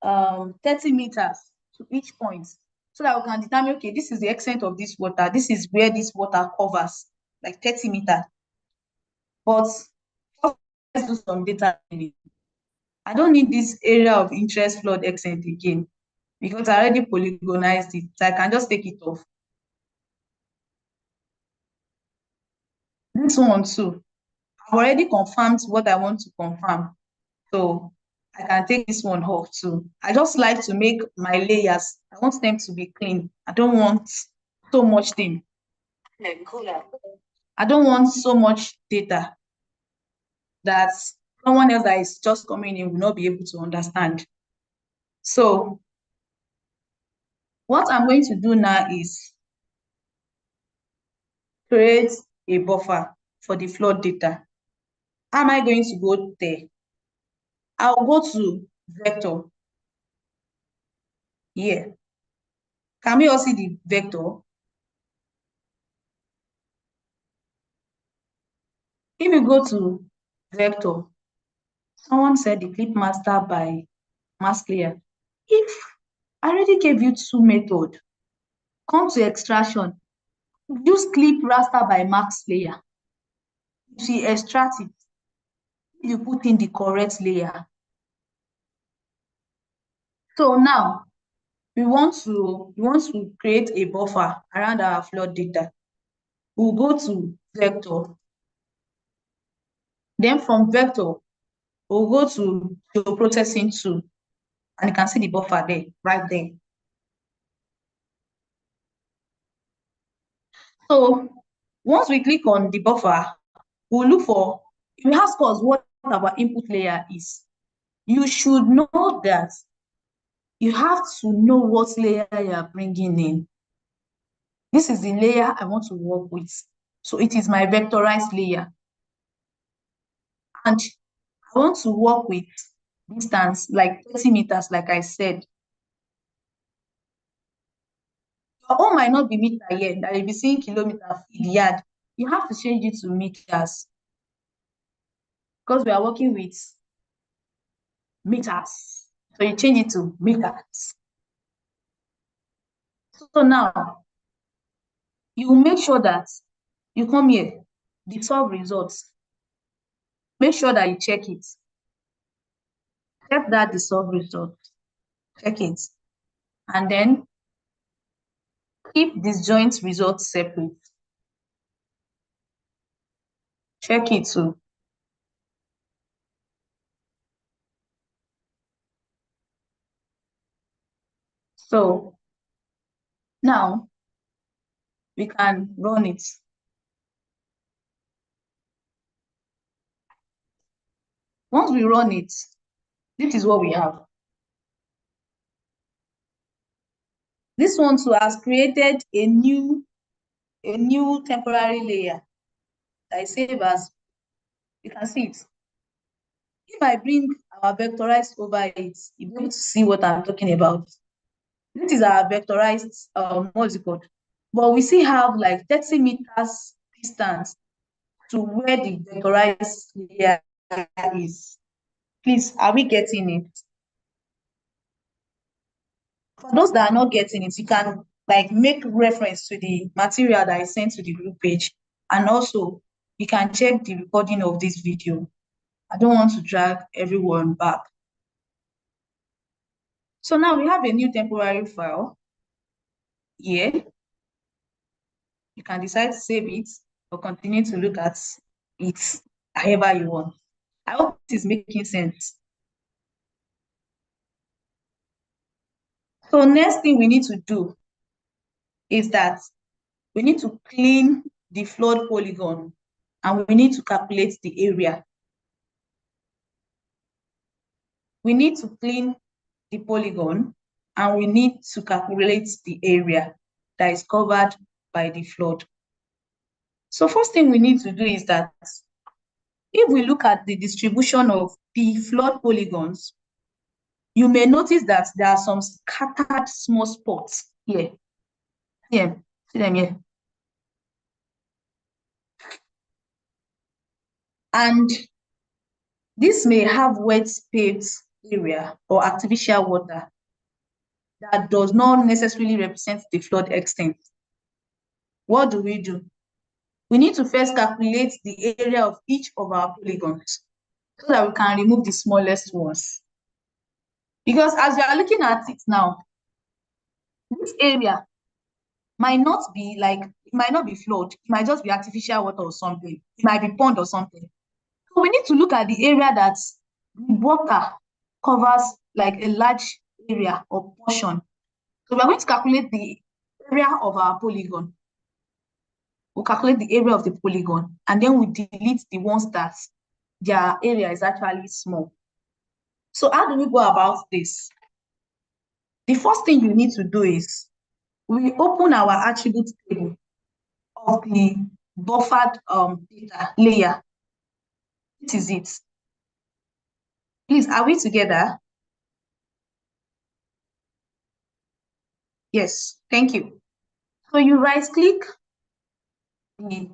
30 meters to each point so that we can determine, okay, this is the extent of this water, this is where this water covers, like 30 meters. But let's do some data. I don't need this area of interest flood extent again because I already polygonized it, so I can just take it off. This one too, I've already confirmed what I want to confirm, so I can take this one off too. I just like to make my layers, I want them to be clean. I don't want so much thing. I don't want so much data that someone else that is just coming in will not be able to understand. So what I'm going to do now is create a buffer for the flood data. How am I going to go there? I'll go to vector here. Can we all see the vector? If you go to vector, someone said the clip master by mask layer. If I already gave you two methods, come to extraction, use clip raster by mask layer. You extract it, you put in the correct layer. So now we want to create a buffer around our flood data. We'll go to vector. Then from vector, we'll go to geoprocessing tool, and you can see the buffer there, right there. So once we click on the buffer, we'll look for, if you ask us what our input layer is, you should know that you have to know what layer you are bringing in. This is the layer I want to work with. So it is my vectorized layer. And I want to work with distance like 30 meters, like I said. Your own might not be meter here, that you'll be seeing kilometers in the yard. You have to change it to meters because we are working with meters. So you change it to meters. So now, you make sure that you come here, the solve results. Make sure that you check it. Check that the solve result. Check it. And then keep disjoint results separate. Check it too. So now we can run it. Once we run it, this is what we have. This one too has created a new temporary layer that I save as, you can see it. If I bring our vectorized over it, you'll be able to see what I'm talking about. This is our vectorized what's it called? But we still have like 30 meters distance to where the vectorized layer is. Please, are we getting it? For those that are not getting it, you can like make reference to the material that I sent to the group page. And also, you can check the recording of this video. I don't want to drag everyone back. So now we have a new temporary file here. You can decide to save it or continue to look at it however you want. I hope it is making sense. So next thing we need to do is that we need to clean the flood polygon and we need to calculate the area. We need to clean the polygon and we need to calculate the area that is covered by the flood. So first thing we need to do is that if we look at the distribution of the flood polygons, you may notice that there are some scattered small spots here. Here, see them here. And this may have wet paved area or artificial water that does not necessarily represent the flood extent. What do? We need to first calculate the area of each of our polygons so that we can remove the smallest ones. Because as you are looking at it now, this area might not be like, it might not be flood, it might just be artificial water or something, it might be pond or something. So we need to look at the area that the water covers like a large area or portion. So we are going to calculate the area of our polygon. We'll calculate the area of the polygon and then we delete the ones that their area is actually small. So how do we go about this? The first thing you need to do is we open our attribute table of the buffered data layer. This is it. Please, are we together? Yes, thank you. So you right click the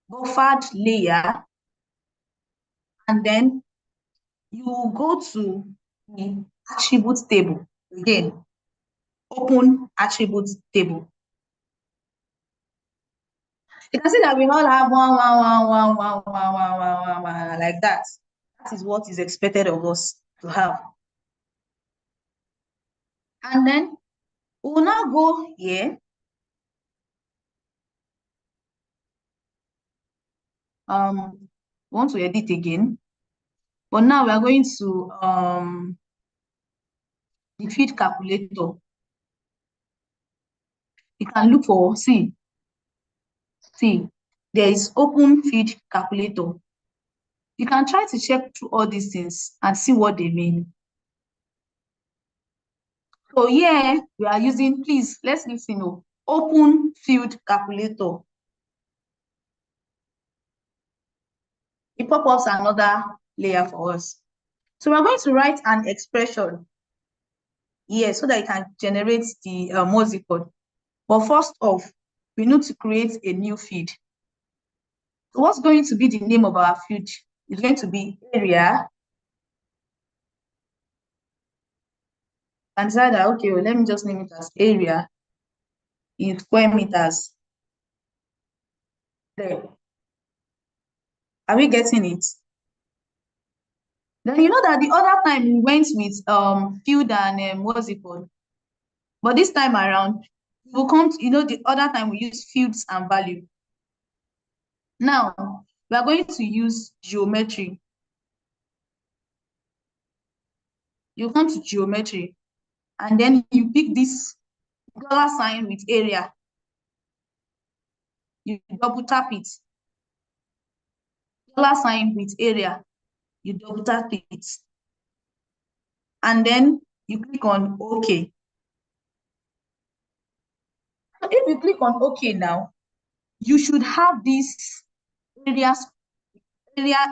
buffered layer and then you go to the attribute table again. Open attribute table. You can see that we all have one, like that. That is what is expected of us to have. And then we will now go here. Want to edit again, but now we are going to the feed calculator. You can look for, see, there is open feed calculator. You can try to check through all these things and see what they mean. So here we are using, please, let's listen, open field calculator. It pops up another layer for us. So we're going to write an expression here so that it can generate the Morse code. But first off, we need to create a new feed. So what's going to be the name of our feed? It's going to be area. And decide that, okay, well, let me just name it as area. in square meters. There. Are we getting it? Then you know that the other time we went with field and what's it called? But this time around, we'll come to, you know, the other time we use fields and value. Now, we are going to use geometry. You come to geometry, and then you pick this dollar sign with area. You double tap it. Dollar sign with area. You double tap it. And then you click on OK. So if you click on OK now, you should have this area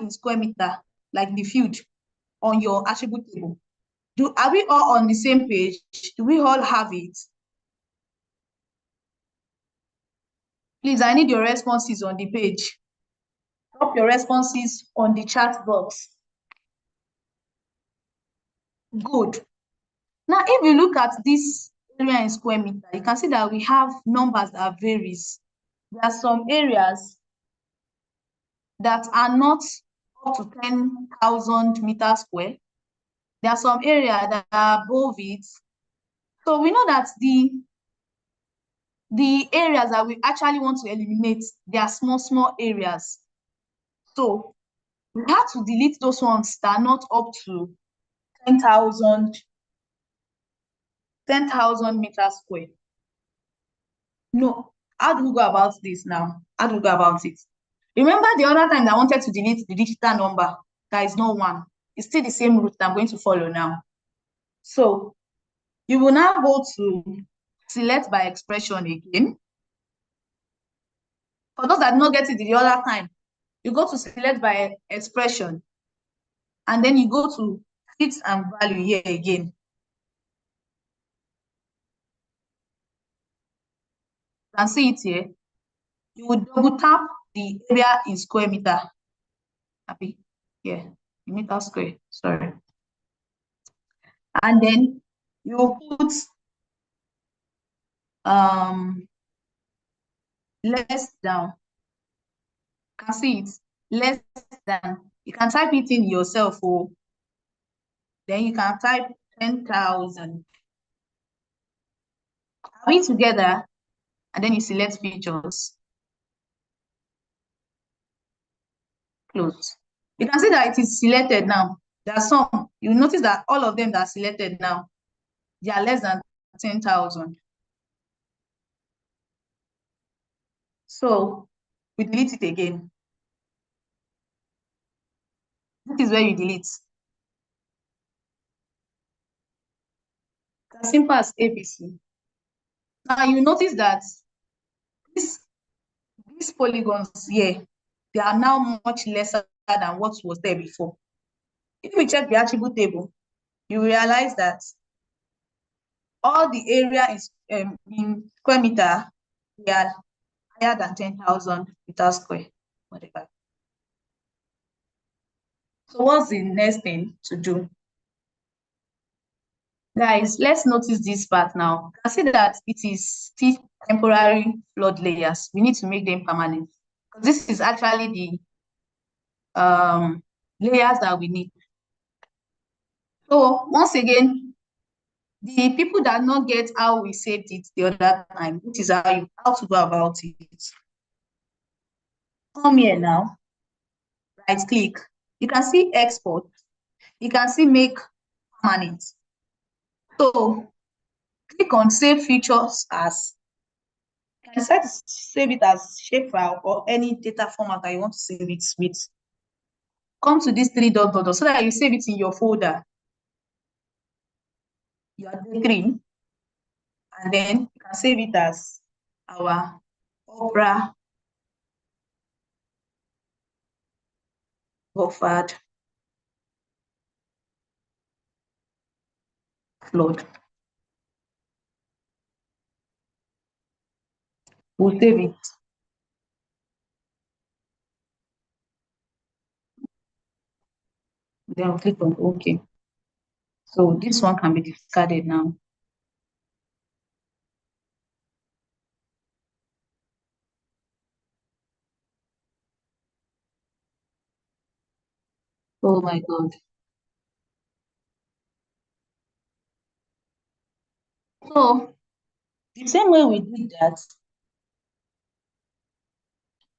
in square meter, like the field, on your attribute table. Are we all on the same page? Do we all have it? Please, I need your responses on the page. Drop your responses on the chat box. Good. Now, if you look at this area in square meter, you can see that we have numbers that varies. There are some areas that are not up to 10,000 meters square. There are some areas that are above it. So we know that the areas that we actually want to eliminate, they are small areas. So we have to delete those ones that are not up to 10,000 meters square. No, how do we go about this now? How do we go about it? Remember the other time that I wanted to delete the digital number, that is not one. It's still the same route that I'm going to follow now. So you will now go to select by expression again. For those that did not get it the other time, you go to select by expression, and then you go to fix and value here again. You can see it here. You will double tap the area in square meter. Happy? Yeah, meter square, sorry. And then you put less than. You can see it, less than. You can type it in yourself, or then you can type 10,000. Are we together? And then you select features. Close. You can see that it is selected now. There are some, you notice that all of them that are selected now, they are less than 10,000. So we delete it again. This is where you delete. As simple as ABC. Now you notice that these polygons here, they are now much lesser than what was there before. If we check the attribute table, you realize that all the area is in square meter, they are higher than 10,000 meters square, whatever. So what's the next thing to do? Guys, let's notice this part now. You can see that it is still temporary flood layers. We need to make them permanent. This is actually the layers that we need. So once again, the people that not get how we saved it the other time, which is how to go about it. Come here now, right click. You can see export. You can see make permanent. So click on save features as. You can decide to save it as shapefile or any data format that you want to save it with. Come to these three dots so that you save it in your folder. Your D3, and then you can save it as our Opera buffered flood. We'll save it. Then click on OK. So this one can be discarded now. Oh my God. So the same way we did that,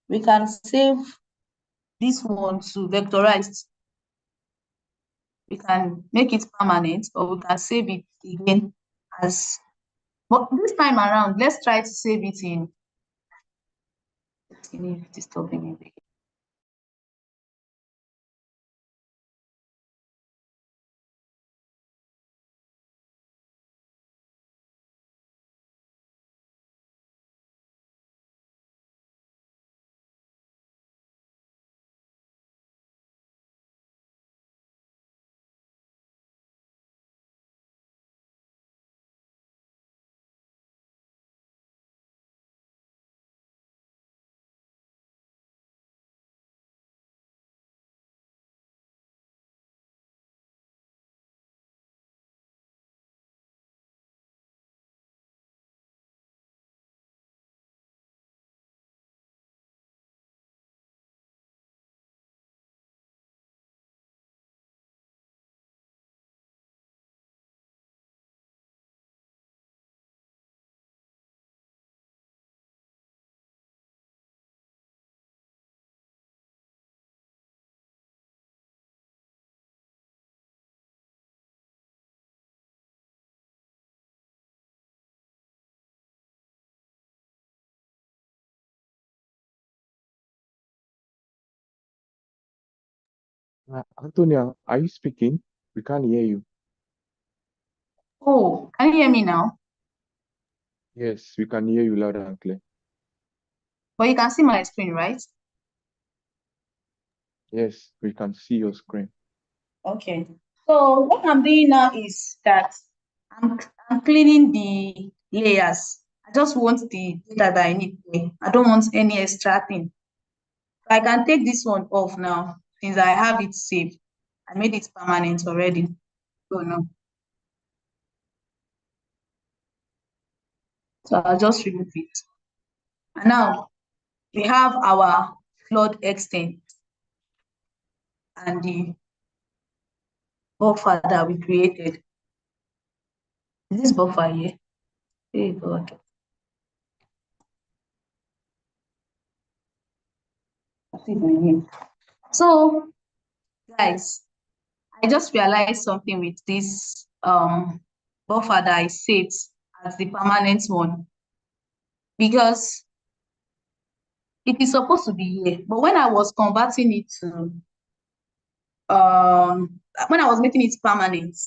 we can save this one to vectorized. We can make it permanent, or we can save it again as, but this time around, let's try to save it in, disturbing me. Antonia, are you speaking? We can't hear you. Oh, can you hear me now? Yes, we can hear you loud and clear. But you can see my screen, right? Yes, we can see your screen. Okay. So what I'm doing now is that I'm cleaning the layers. I just want the data that I need there. I don't want any extra thing. So I can take this one off now since I have it saved. I made it permanent already. So no. So I'll just remove it. And now we have our flood extent and the buffer that we created. Is this buffer here? Hey God. That is my name. So guys, I just realized something with this buffer that I saved as the permanent one, because it is supposed to be here. But when I was converting it to when I was making it permanent,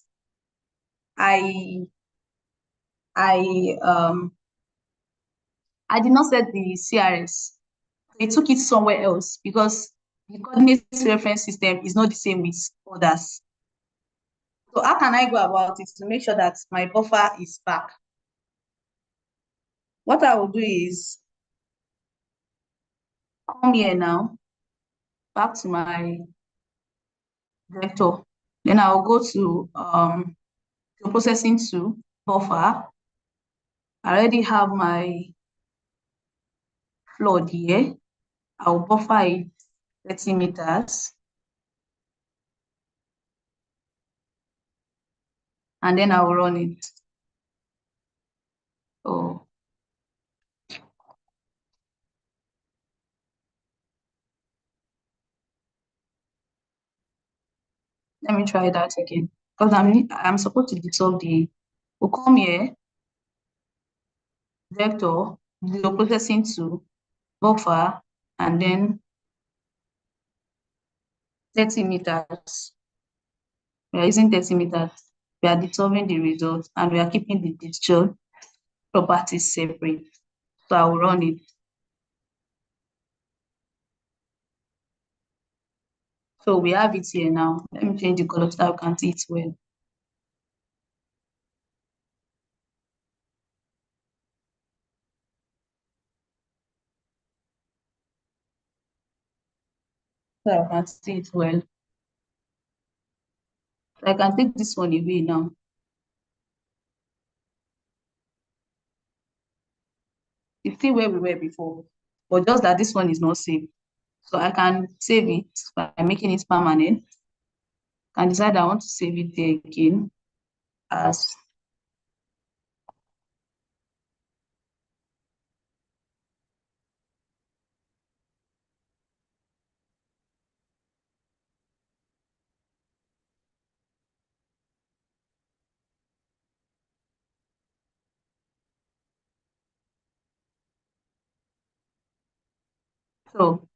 I I I did not set the CRS. They took it somewhere else because the coordinate reference system is not the same with others. So how can I go about it to make sure that my buffer is back? What I will do is come here now, back to my vector. Then I'll go to processing to buffer. I already have my flood here. I'll buffer it 30 meters. And then I'll run it. Oh. Let me try that again. Because I'm supposed to dissolve the, we'll come here, vector, the processing to buffer, and then 30 meters. We are using 30 meters. We are dissolving the results and we are keeping the discharge properties separate. So I will run it. So we have it here now. Let me change the color so that we can see it well. So I can see it well. So I can take this one away now. It's still where we were before, but just that this one is not saved. So I can save it by making it permanent. can decide I want to save it there again as so.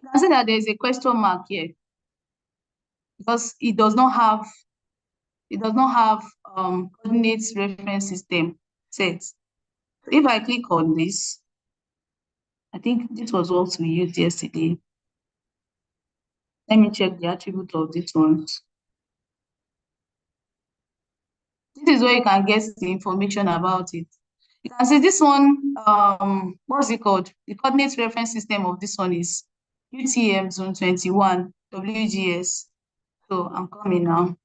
You can see that there is a question mark here because it does not have coordinates reference system set. If I click on this, I think this was what we used yesterday. Let me check the attribute of this one. This is where you can get the information about it. You can see this one, what's it called? The coordinate reference system of this one is UTM Zone 21, WGS. So I'm coming now.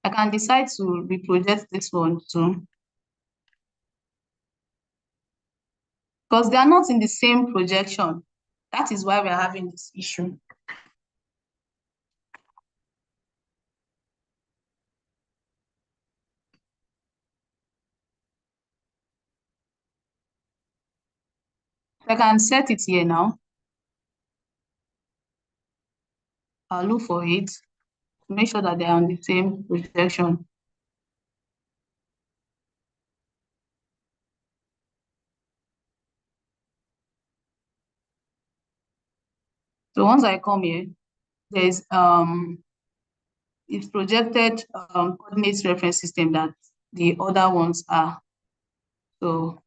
I can decide to reproject this one too. Because they are not in the same projection. That is why we are having this issue. I can set it here now. I'll look for it to make sure that they are on the same projection. So once I come here, there's it's projected coordinates reference system that the other ones are. So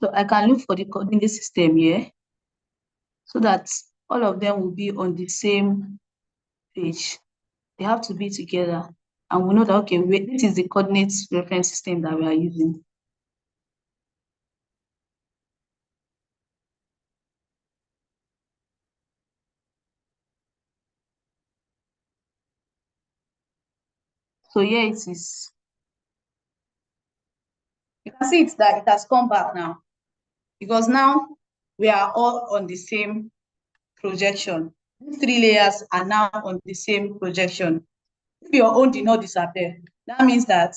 so I can look for the coordinate system here so that all of them will be on the same page. They have to be together. And we know that, okay, wait, this is the coordinates reference system that we are using. So here it is. You can see it's that it has come back now because now we are all on the same projection. These three layers are now on the same projection. If your own did not disappear, that means that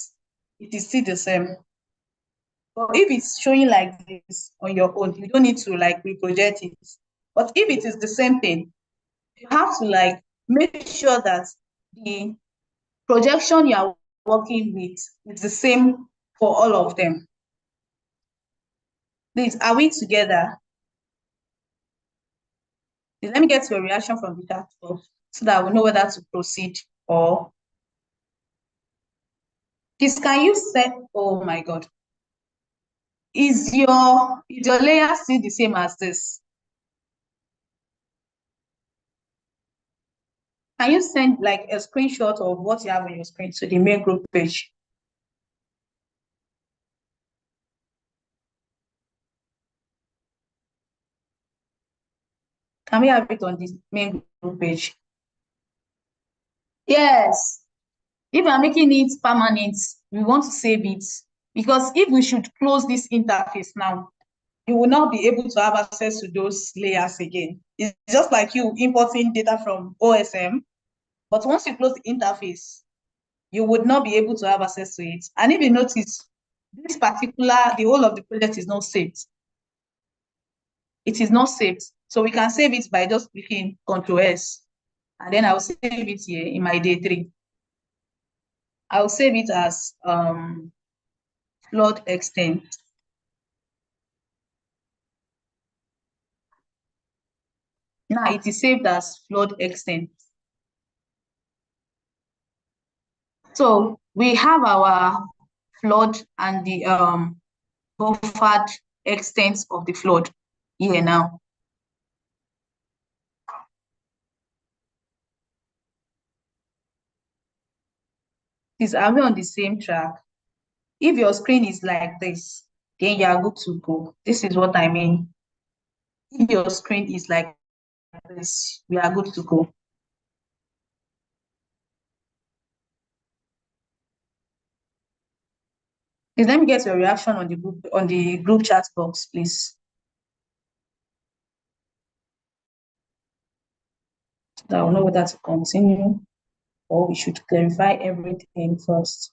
it is still the same. But if it's showing like this on your own, you don't need to like reproject it. But if it is the same thing, you have to like make sure that the projection you are working with is the same for all of them. Please, are we together? Let me get your reaction from the chat box so that we know whether to proceed or. Please, can you set? Oh my God. Is your layer still the same as this? Can you send like a screenshot of what you have on your screen to the main group page? Can we have it on this main group page? Yes. If I'm making it permanent, we want to save it because if we should close this interface now, you will not be able to have access to those layers again. It's just like you importing data from OSM, but once you close the interface, you would not be able to have access to it. And if you notice, this particular, the whole of the project is not saved. It is not saved. So we can save it by just clicking Ctrl S. And then I will save it here in my day 3. I'll save it as flood extent. Now it is saved as flood extent. So we have our flood and the buffered extent of the flood here now. Please, are we on the same track? If your screen is like this, then you are good to go. This is what I mean. If your screen is like this, we are good to go. Please let me get your reaction on the group chat box, please. So I will know whether to continue or we should clarify everything first.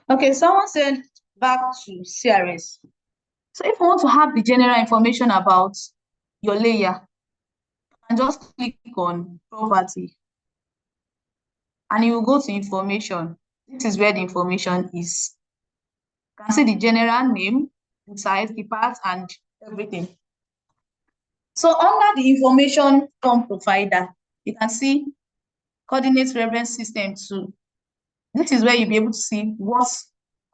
Okay, someone said back to CRS. So if you want to have the general information about your layer, and just click on property and you will go to information. This is where the information is. You can see the general name, the size, the parts, and everything. So under the information form provider, you can see coordinate reference system 2. This is where you'll be able to see what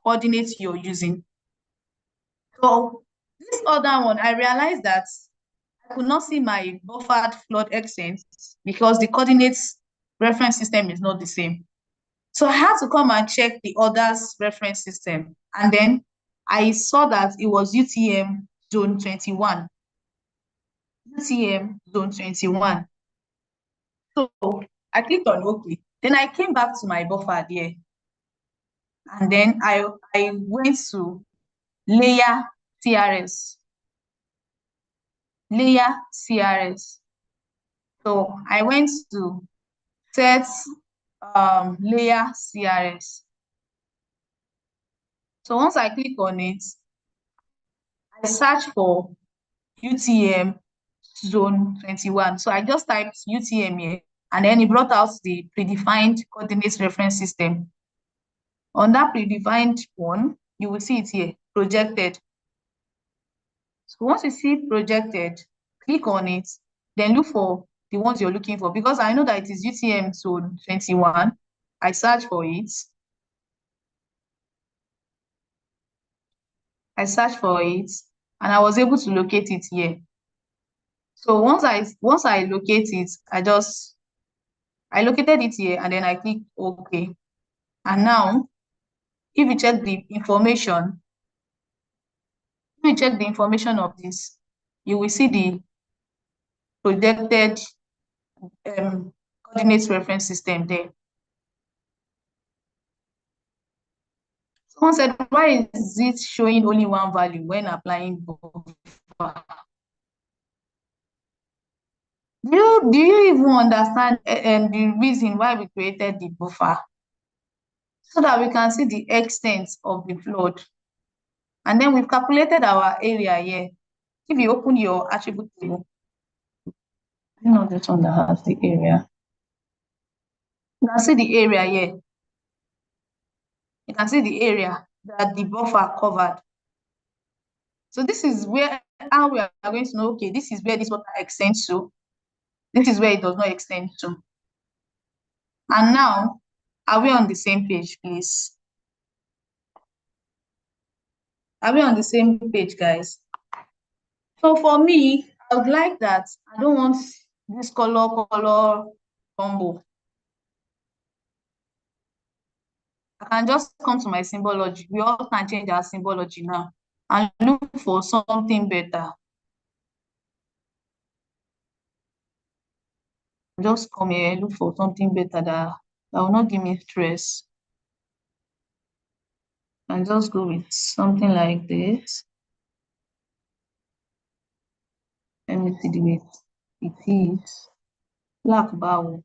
coordinates you're using. So this other one, I realized that I could not see my buffered flood extent because the coordinates reference system is not the same. So I had to come and check the others reference system. And then I saw that it was UTM zone 21. UTM zone 21. So I clicked on OK. Then I came back to my buffer there. And then I went to layer CRS. Layer CRS. So I went to set layer CRS. So once I click on it, I search for UTM zone 21. So I just typed UTM here, and then it brought out the predefined coordinate reference system. On that predefined one, you will see it here, projected. So once you see projected, click on it, then look for the ones you're looking for. Because I know that it is UTM zone 21, I search for it. And I was able to locate it here. So once I locate it, I located it here, and then I click OK. And now, if you check the information, of this, you will see the projected coordinate reference system there. Someone said, why is it showing only one value when applying buffer? Do you even understand the reason why we created the buffer? So that we can see the extent of the flood. And then we've calculated our area here. If you open your attribute table, you know this one that has the area. You can see the area here. You can see the area that the buffer covered. So this is how we are going to know, okay, this is where this water extends to. This is where it does not extend to. And now, are we on the same page, please? Are we on the same page, guys? So for me, I would like that. I don't want this color combo. I can just come to my symbology. We all can change our symbology now and look for something better. Just come here, look for something better that will not give me stress. And just go with something like this. Let me see the way it is. Black bow.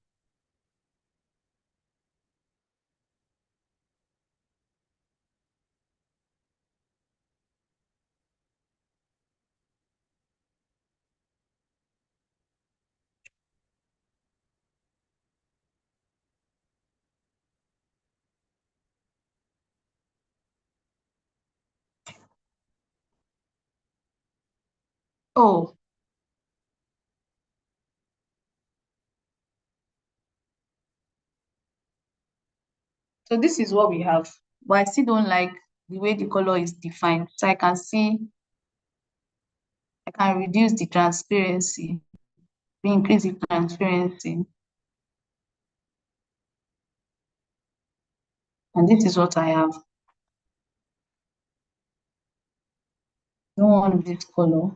Oh, so this is what we have, but I still don't like the way the color is defined. So I can reduce the transparency, increase the transparency. And this is what I have. No one with this color.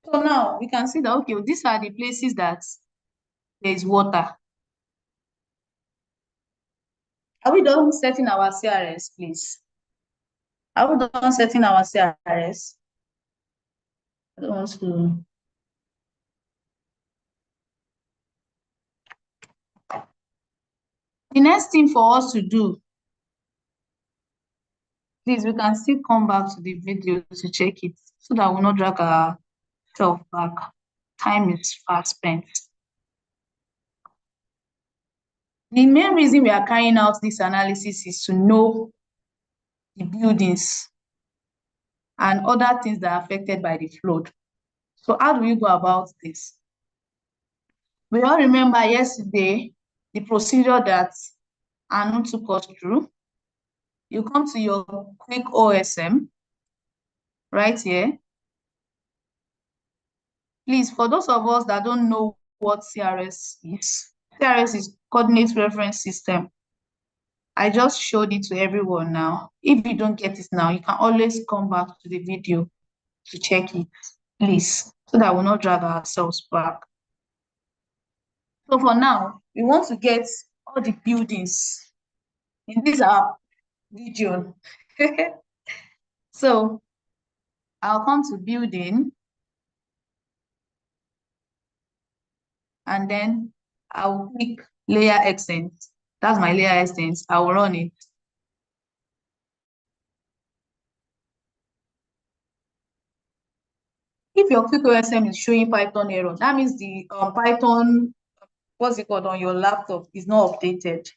So now we can see that, okay, these are the places that there is water. Are we done setting our CRS, please? Are we done setting our CRS? I don't want to. The next thing for us to do, please, we can still come back to the video to check it so that we'll not drag ourselves back. Time is fast spent. The main reason we are carrying out this analysis is to know the buildings and other things that are affected by the flood. So how do we go about this? We all remember yesterday the procedure that Anu took us through. You come to your quick OSM right here. Please, for those of us that don't know what CRS is Coordinate Reference System. I just showed it to everyone now. If you don't get it now, you can always come back to the video to check it, please, so that we'll not drag ourselves back. So for now, we want to get all the buildings in this our region. So I'll come to building, and then I'll click layer extent. That's my layer extent. I will run it. If your quick OSM is showing Python error, that means the Python, what's it called, on your laptop is not updated.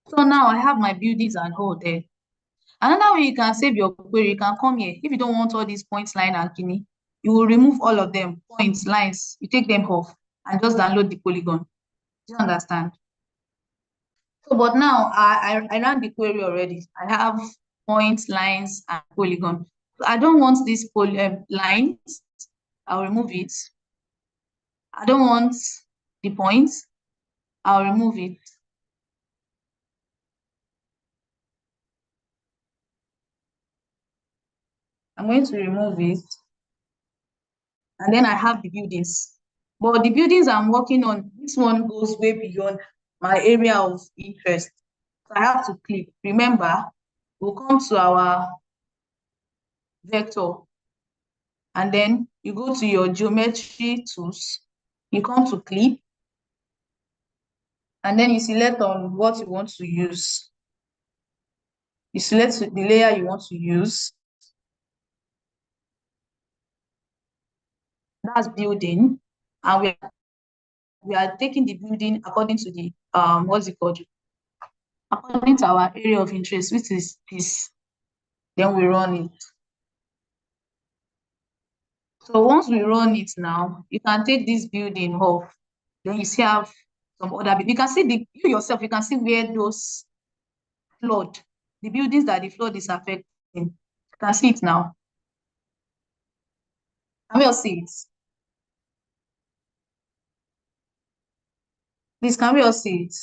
So now I have my buildings and all there. Another way you can save your query, you can come here. If you don't want all these points, line, and kini, you will remove all of them, points, lines, you take them off and just download the polygon. Do you understand? So, but now I ran the query already. I have points, lines, and polygon. So I don't want these lines. I'll remove it. I don't want the points. I'll remove it. I'm going to remove it. And then I have the buildings. But the buildings I'm working on, this one goes way beyond my area of interest. So I have to click. Remember, we'll come to our vector. And then you go to your geometry tools. You come to clip. And then you select on what you want to use. You select the layer you want to use. That's building. And we are taking the building according to the what's it called? According to our area of interest, which is this. Then we run it. So once we run it now, you can take this building off. Then you see have some other, you can see you yourself, you can see where those flood, the buildings that the flood is affecting. You can see it now. Can we all see it? Please, can we all see it?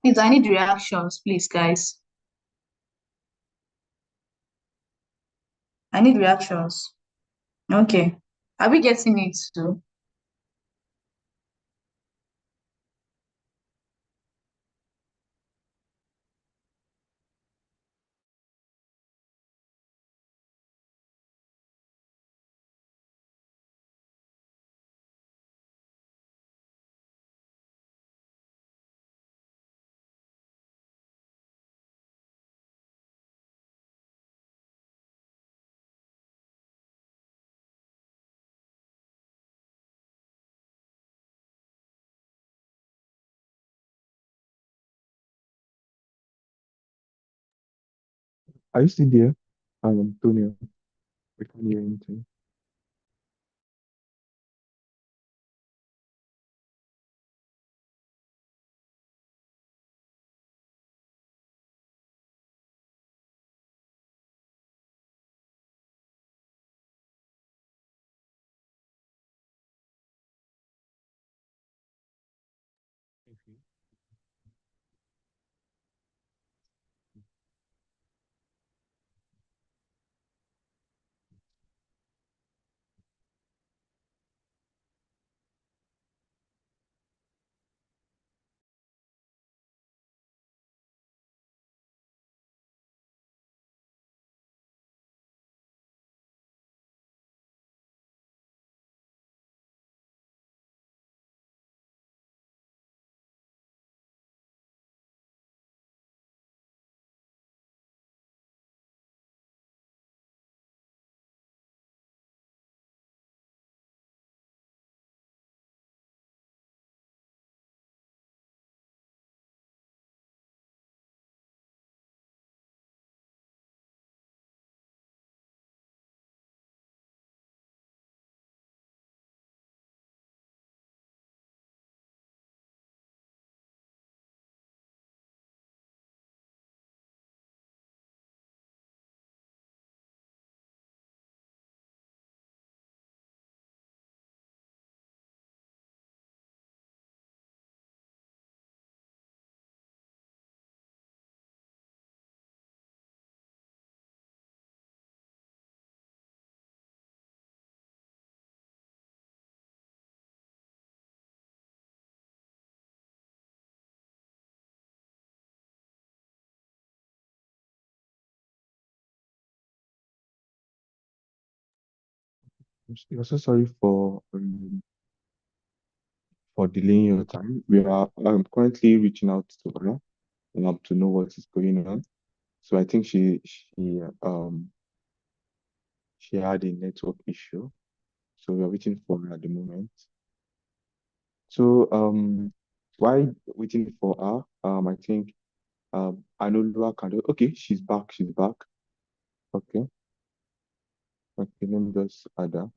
Please, I need reactions, please, guys. I need reactions. Okay. Are we getting it too? Are you still there? Antonio, I can't hear anything. I'm so sorry for delaying your time. We are currently reaching out to her to know what is going on. So I think she had a network issue. So we are waiting for her at the moment. So while waiting for her, I think Anulua can do. Okay, she's back. She's back. Okay. Okay, let me just add her.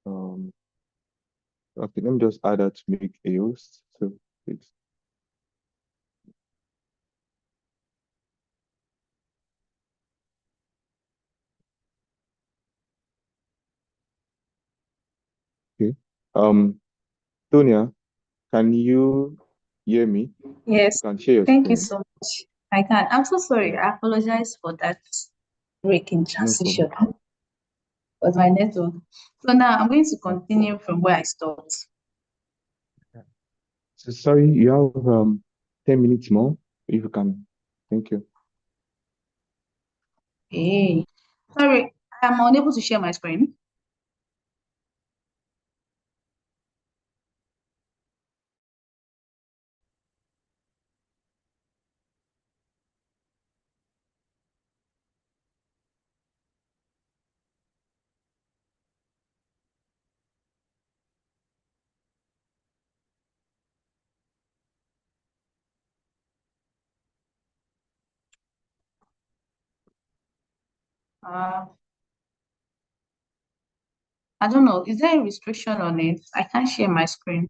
Um, okay, let me just add her to make a host. So it's okay. Tonia, can you hear me? You Yes, can share your thank you screen. so much. I can. I'm so sorry. I apologize for that break in No problem. transition. Was my network. So now I'm going to Yeah. continue from where I stopped. So sorry, you have 10 minutes more if you can. Thank you. Hey, sorry, I'm unable to share my screen. Uh, I don't know. Is there a restriction on it? I can't share my screen.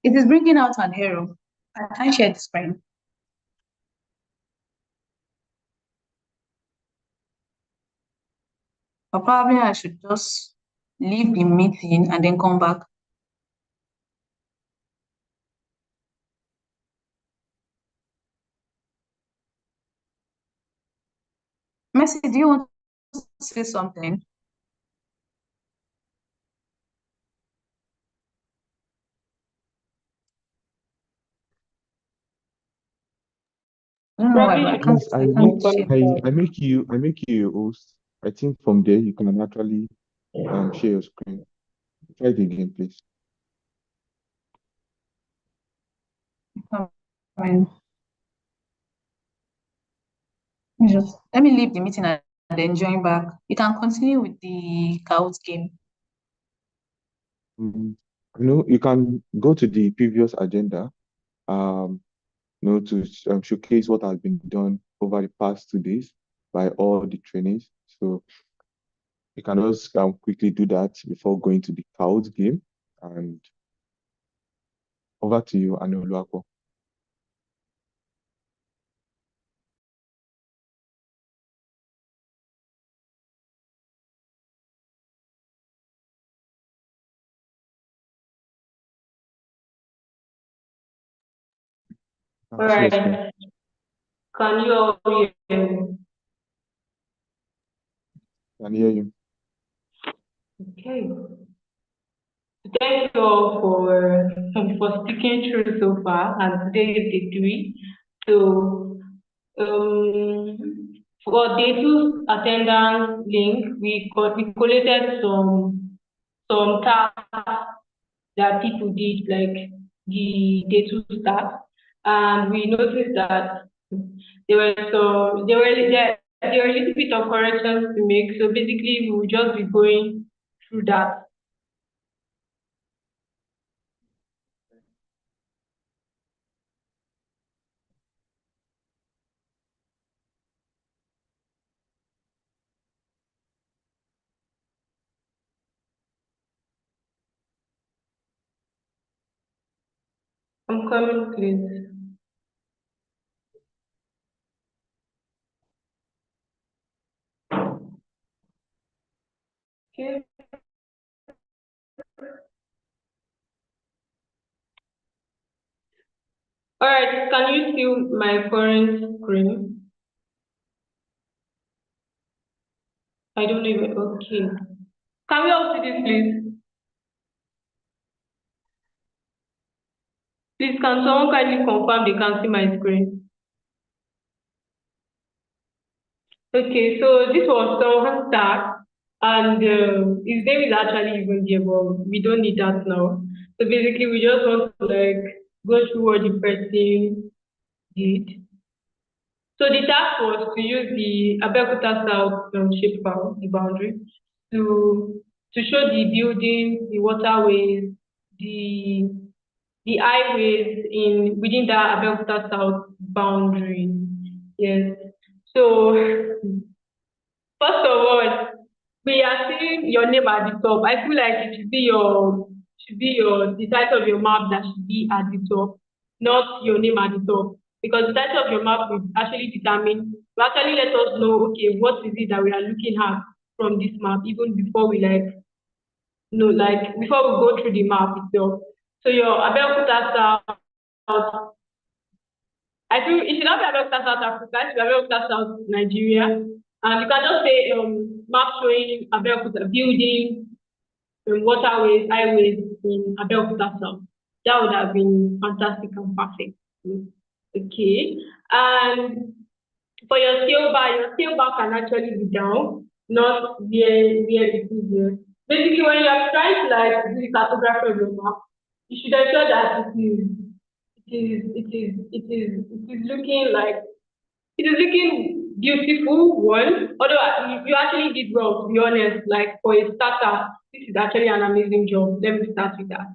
It is bringing out an arrow. I can't share the screen. But probably I should just leave the meeting and then come back. Messi, do you want to say something? I don't know why, Probably but she can Please, I I make can't share. I make you a host. I think from there you can actually share your screen. Try it again, please. I mean, Let me leave the meeting and then join back. You can continue with the Kahoot game. You can go to the previous agenda, to showcase what has been done over the past 2 days by all the trainees. So you can just quickly do that before going to the Kahoot game. And over to you, Anoluako. All right. Can you all hear me? Can hear you. Okay. Thank you all for sticking through so far, and today is day 3. So for day 2 attendance link, we collated some tasks that people did, like the day 2 staff, and we noticed that there were a little bit of corrections to make. So basically, we will just be going through that. I'm coming, please. Okay. All right, can you see my current screen? I don't even, okay. Can we all see this, please? Please, can someone kindly confirm they can see my screen? Okay, so this was someone's task, and his name is actually even there, but we don't need that now. So basically, we just want to go through what the person did. So the task was to use the Abeokuta South shape file, the boundary, to show the buildings, the waterways, the highways within the Abeokuta South boundary. Yes. So first of all, we are seeing your name at the top. I feel like it should be your the title of your map that should be at the top, not your name at the top. Because the title of your map will actually will actually let us know, okay, what is it that we are looking at from this map, even before we before we go through the map itself. So your Abeokuta South, I think it should not be Abeokuta South Africa, it should be Abeokuta South Nigeria. And you can just say map showing Abeokuta buildings, waterways, highways in Abeokuta South. That would have been fantastic and perfect. Okay. And for your scale bar can actually be down, not where it is here. Basically, when you are trying to do the cartography of your map, you should ensure that it is looking beautiful one. Although you actually did well, to be honest. Like for a starter, this is actually an amazing job. Let me start with that.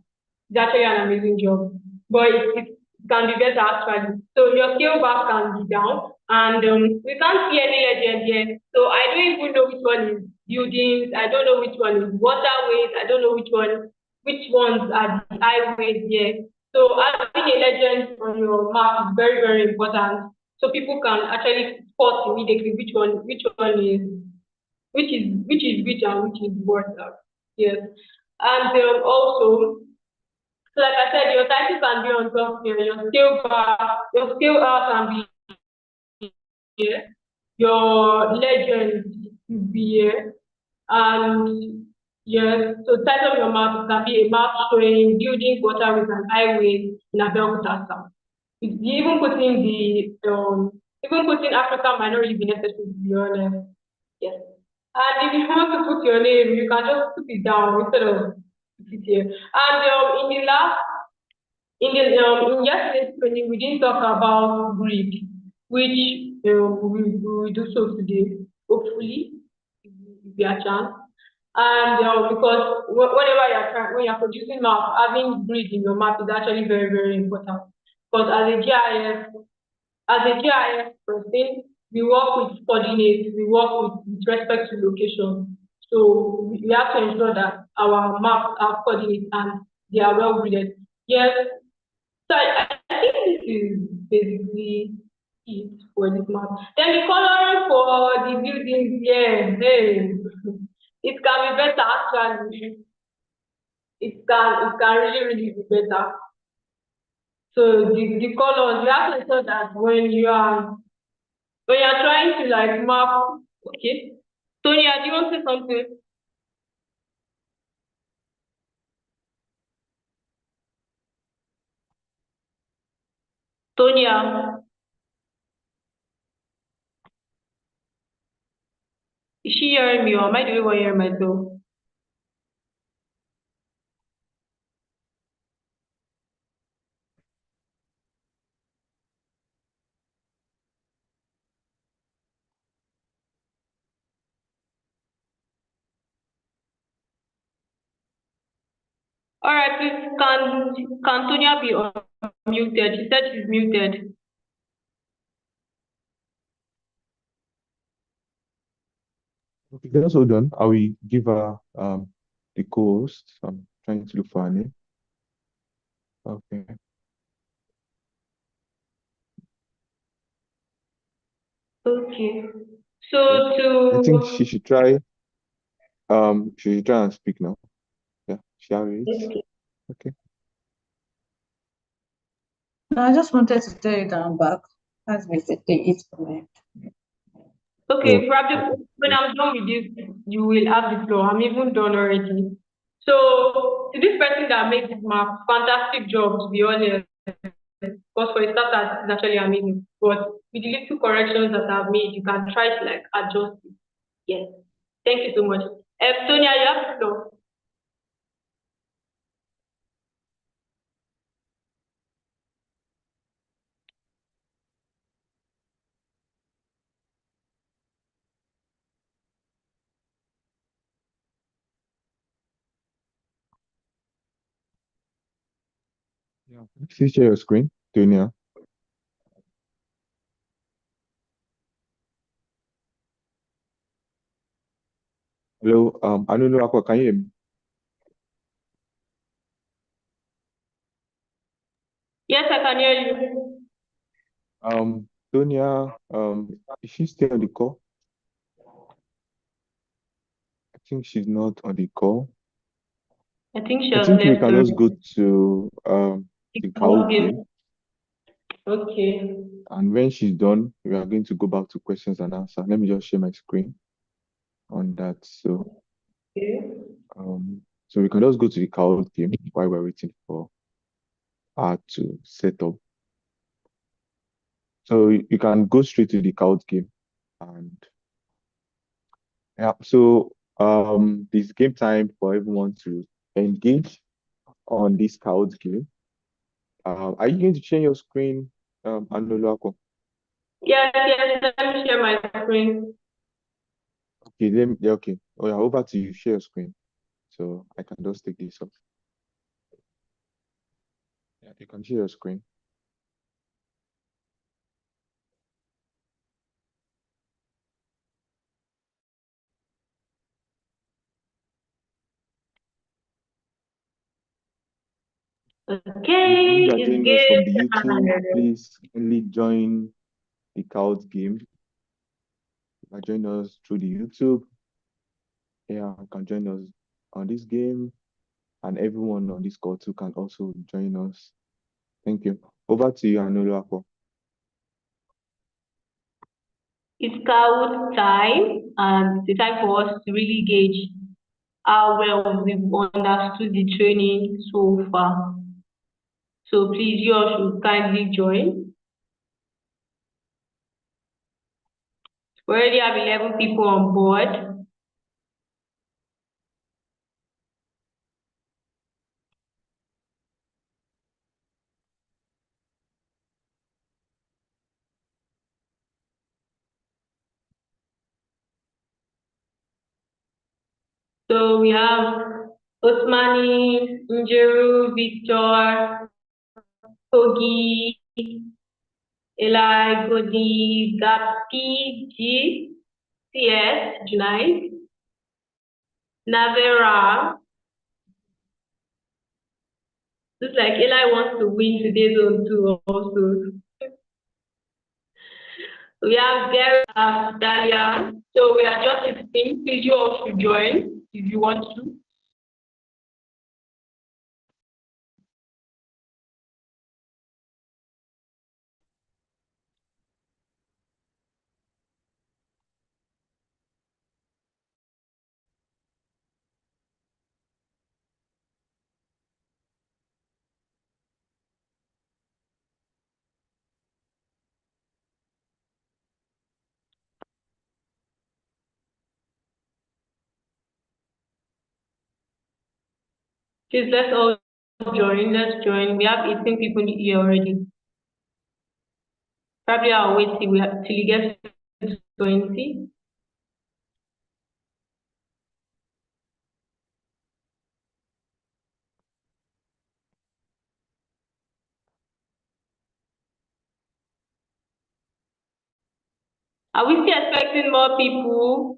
It's actually an amazing job, but it can be better actually. So your scale bar can be down, and we can't see any legend here. So I don't even know which one is buildings. I don't know which one is waterways. I don't know which ones are the highways here. So having a legend on your map is very, very important. So people can actually spot immediately which one is which and which is what. Yes. And also, so like I said, your title can be on top here, your scale bar can be here, your legend will be here, and yes, so title of your map can be a map showing buildings, waterways, and highways in Abeokuta South. Even putting Africa might not really be necessary, to be honest. Yes. And if you want to put your name, you can just put it down instead of put it here. And in yesterday's training, we didn't talk about grid, which we will do so today, hopefully, if we have chance. And because whenever you're trying, when you're producing map, having grid in your map is actually very, very important. Because as a GIS person, we work with coordinates, we work with respect to location. So we have to ensure that our maps have coordinates and they are well graded. Yes, so I think this is basically it for this map. Then the coloring for the buildings, yeah, hey, it can be better actually. It can really, really be better. So the colors, you have to ensure that when you're trying to like map, okay. Tonya, do you want to say something? Tonya, is she hearing me or am I the only one hearing myself? All right, please, can Tonya be unmuted? She said she's muted. Okay, just hold on. I will give her the co-host. I'm trying to look for her name. Okay. Okay. So I think to she should try and speak now. Yeah, shall we? okay. Okay. No, I just wanted to tell you that I'm back. That's basically it for me. Okay, Oh, probably okay. when Great. I'm done with this, you will have the floor. I'm even done already. So to this person that made this map, fantastic job to be honest. Because for a starter, it's actually amazing. But with the little corrections that I've made, you can try to like adjust it. Yes. Thank you so much. Sonia, you have the floor. Yeah. Please share your screen, Dunia. Hello, I don't know, Aqua, can you hear me? Yes, I can hear you. Dunia, is she still on the call? I think she's not on the call. I think she I has think we left can just go already. to the Kahoot Okay. game, Okay. and when she's done, we are going to go back to questions and answer. Let me just share my screen on that. Okay. So we can just go to the Kahoot game while we're waiting for her to set up. So you can go straight to the Kahoot game, and yeah. So this game time for everyone to engage on this Kahoot game. Are you going to share your screen, Anuluako? Yes, yes, let me share my screen. Okay, yeah, okay. Oh yeah, over to you. Share your screen. So I can just take this off. Yeah, you can share your screen. And Okay, if you are it's joining us from the game YouTube, time. please kindly join the Kahoot game. If you are joining us through the YouTube, yeah, you can join us on this game, and everyone on this call too can also join us. Thank you. Over to you, Anuluako. It's Kahoot time, and it's time for us to really gauge how well we've understood the training so far. So please, you all should kindly join. We already have 11 people on board. So we have Osmani, Njeru, Victor, Kogi, Eli, Godi, Gapi, G, CS, Junai, Navera. Looks like Eli wants to win today's zone too also. We have Gary, Dalia. So we are just 16. Please, you all should join if you want to. Please, let's all join. Let's join. We have 18 people here already. Probably I'll wait till you get to 20. Are we still expecting more people?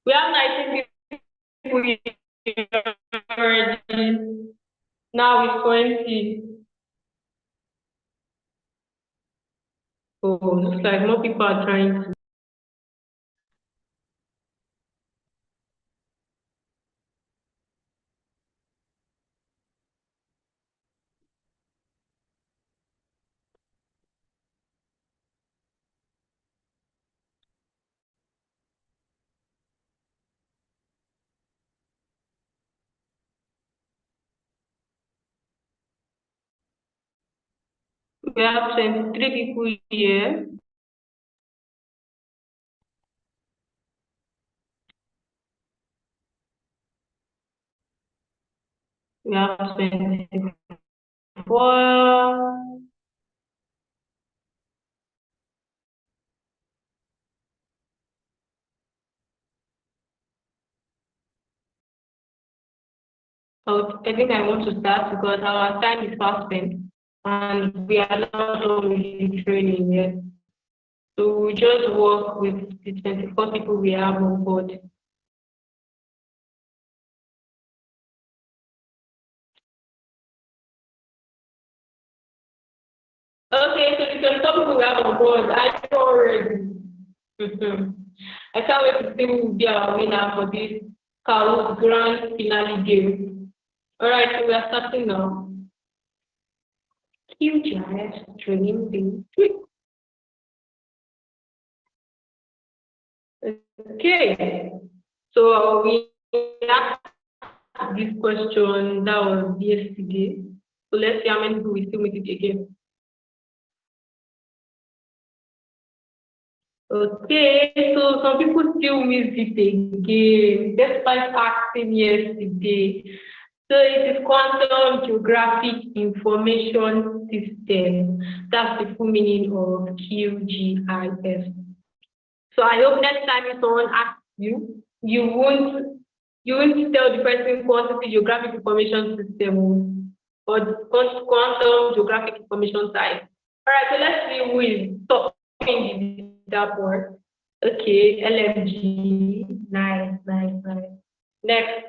We have 19 people here already. Now it's 20. Oh, looks like more people are trying to. We have 23 people here. We have 24. Oh, I think I want to start because our time is fast spent and we are not done with the training yet. So we just work with the 24 people we have on board. Okay, so the 24 people we have on board, I know already. I can't wait to see who will be our winner for this Kahoot Grand Finale game. All right, so we are starting now. QGIS training day. Okay, so we asked this question that was yesterday. So let's see how many people we still meet it again. Okay, so some people still miss it again, despite asking yesterday. So it is Quantum Geographic Information System. That's the full meaning of QGIS. So I hope next time if someone asks you, you won't tell the person Quantity Geographic Information System or Quantum Geographic Information Science. All right, so let's see who is stopping that word. Okay, LMG. Nice, nice, nice. Next.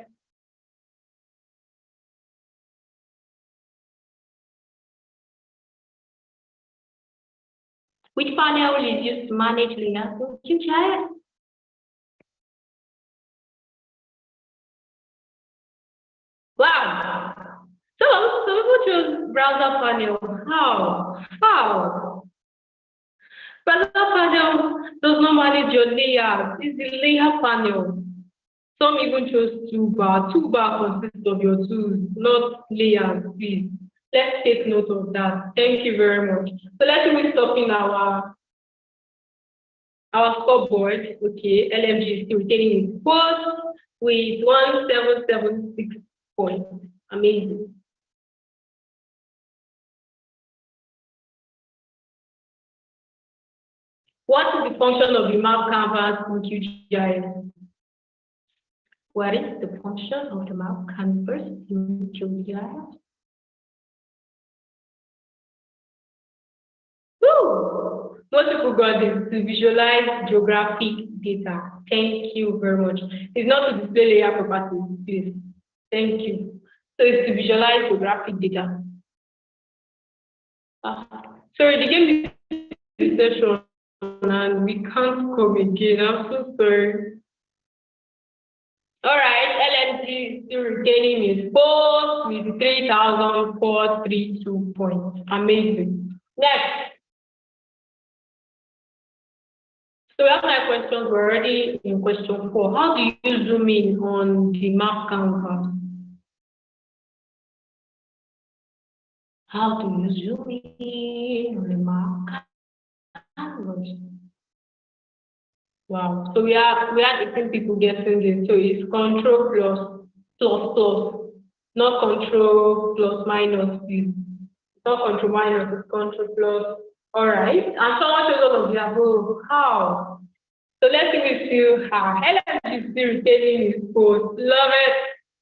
Which panel is used to manage layers of QGIS? Wow. So people choose browser panel. How? How? Browser panel does not manage your layers. It's the layer panel. Some even chose toolbar. Toolbar consists of your tools, not layers, please. Let's take note of that. Thank you very much. So let's move stopping our scoreboard. Okay, LMG is still retaining its post with 1776 points. Amazing. What is the function of the map canvas in QGIS? What is the function of the map canvas in QGIS? Woo! Most people got this, to visualize geographic data. Thank you very much. It's not to display layer properties, please. Thank you. So it's to visualize geographic data. Sorry, the game is session and we can't come again. I'm so sorry. All right, LNG still retaining his post with 3,432 points. Amazing. Next. So we have 9 questions. We're already in question 4. How do you zoom in on the map canvas? How do you zoom in on the map canvas? Wow. So we had 18 people guessing this. So it's control plus, not control plus minus. Please. It's not control minus, it's control plus. All right. And someone shows all of the above. How? So let's see with you. LMG is still retaining his post. Love it.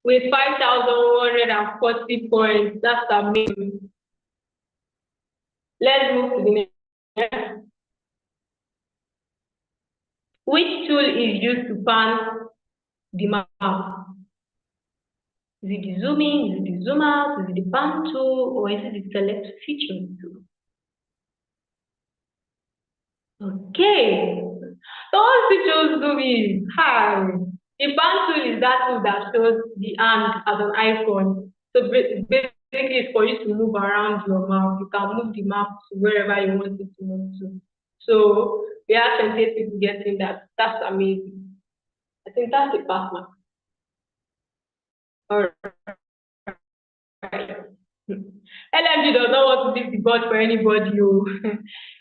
With 5,140 points. That's amazing. Let's move to the next. Which tool is used to pan the map? Is it the zoom in, is it the zoom out, is it the pan tool, or is it the select feature tool? Okay. So once you chose zoom in, hi. The pan tool is that tool that shows the hand as an icon. So basically it's for you to move around your map. You can move the map to wherever you want it to move to. So we have 28 people getting that. That's amazing. I think that's the pass mark. All right. LMG does not want to leave the board for anybody.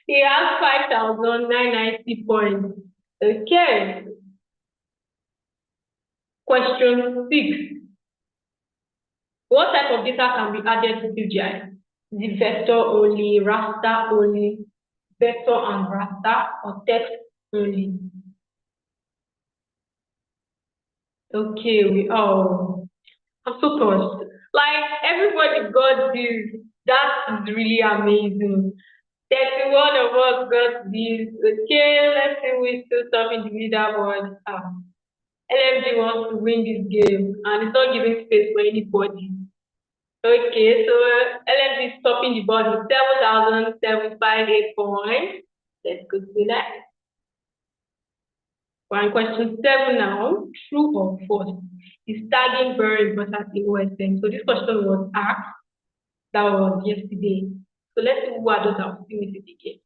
He has 5,990 points. Okay. Question 6. What type of data can be added to QGIS? Is it vector only, raster only, vector and raster, or text only? Okay, I'm so touched. Like, everybody got this. That is really amazing. 31 of us got this. Okay, let's see who's still stopping the leaderboard. LMG wants to win this game and it's not giving space for anybody. Okay, so LMG is stopping the board with 7,758 points. Let's go to the next. We're on question 7 now. True or false? Is tagging very important in OSM? So this question was asked. That was yesterday. So let's see who are those that will miss it again.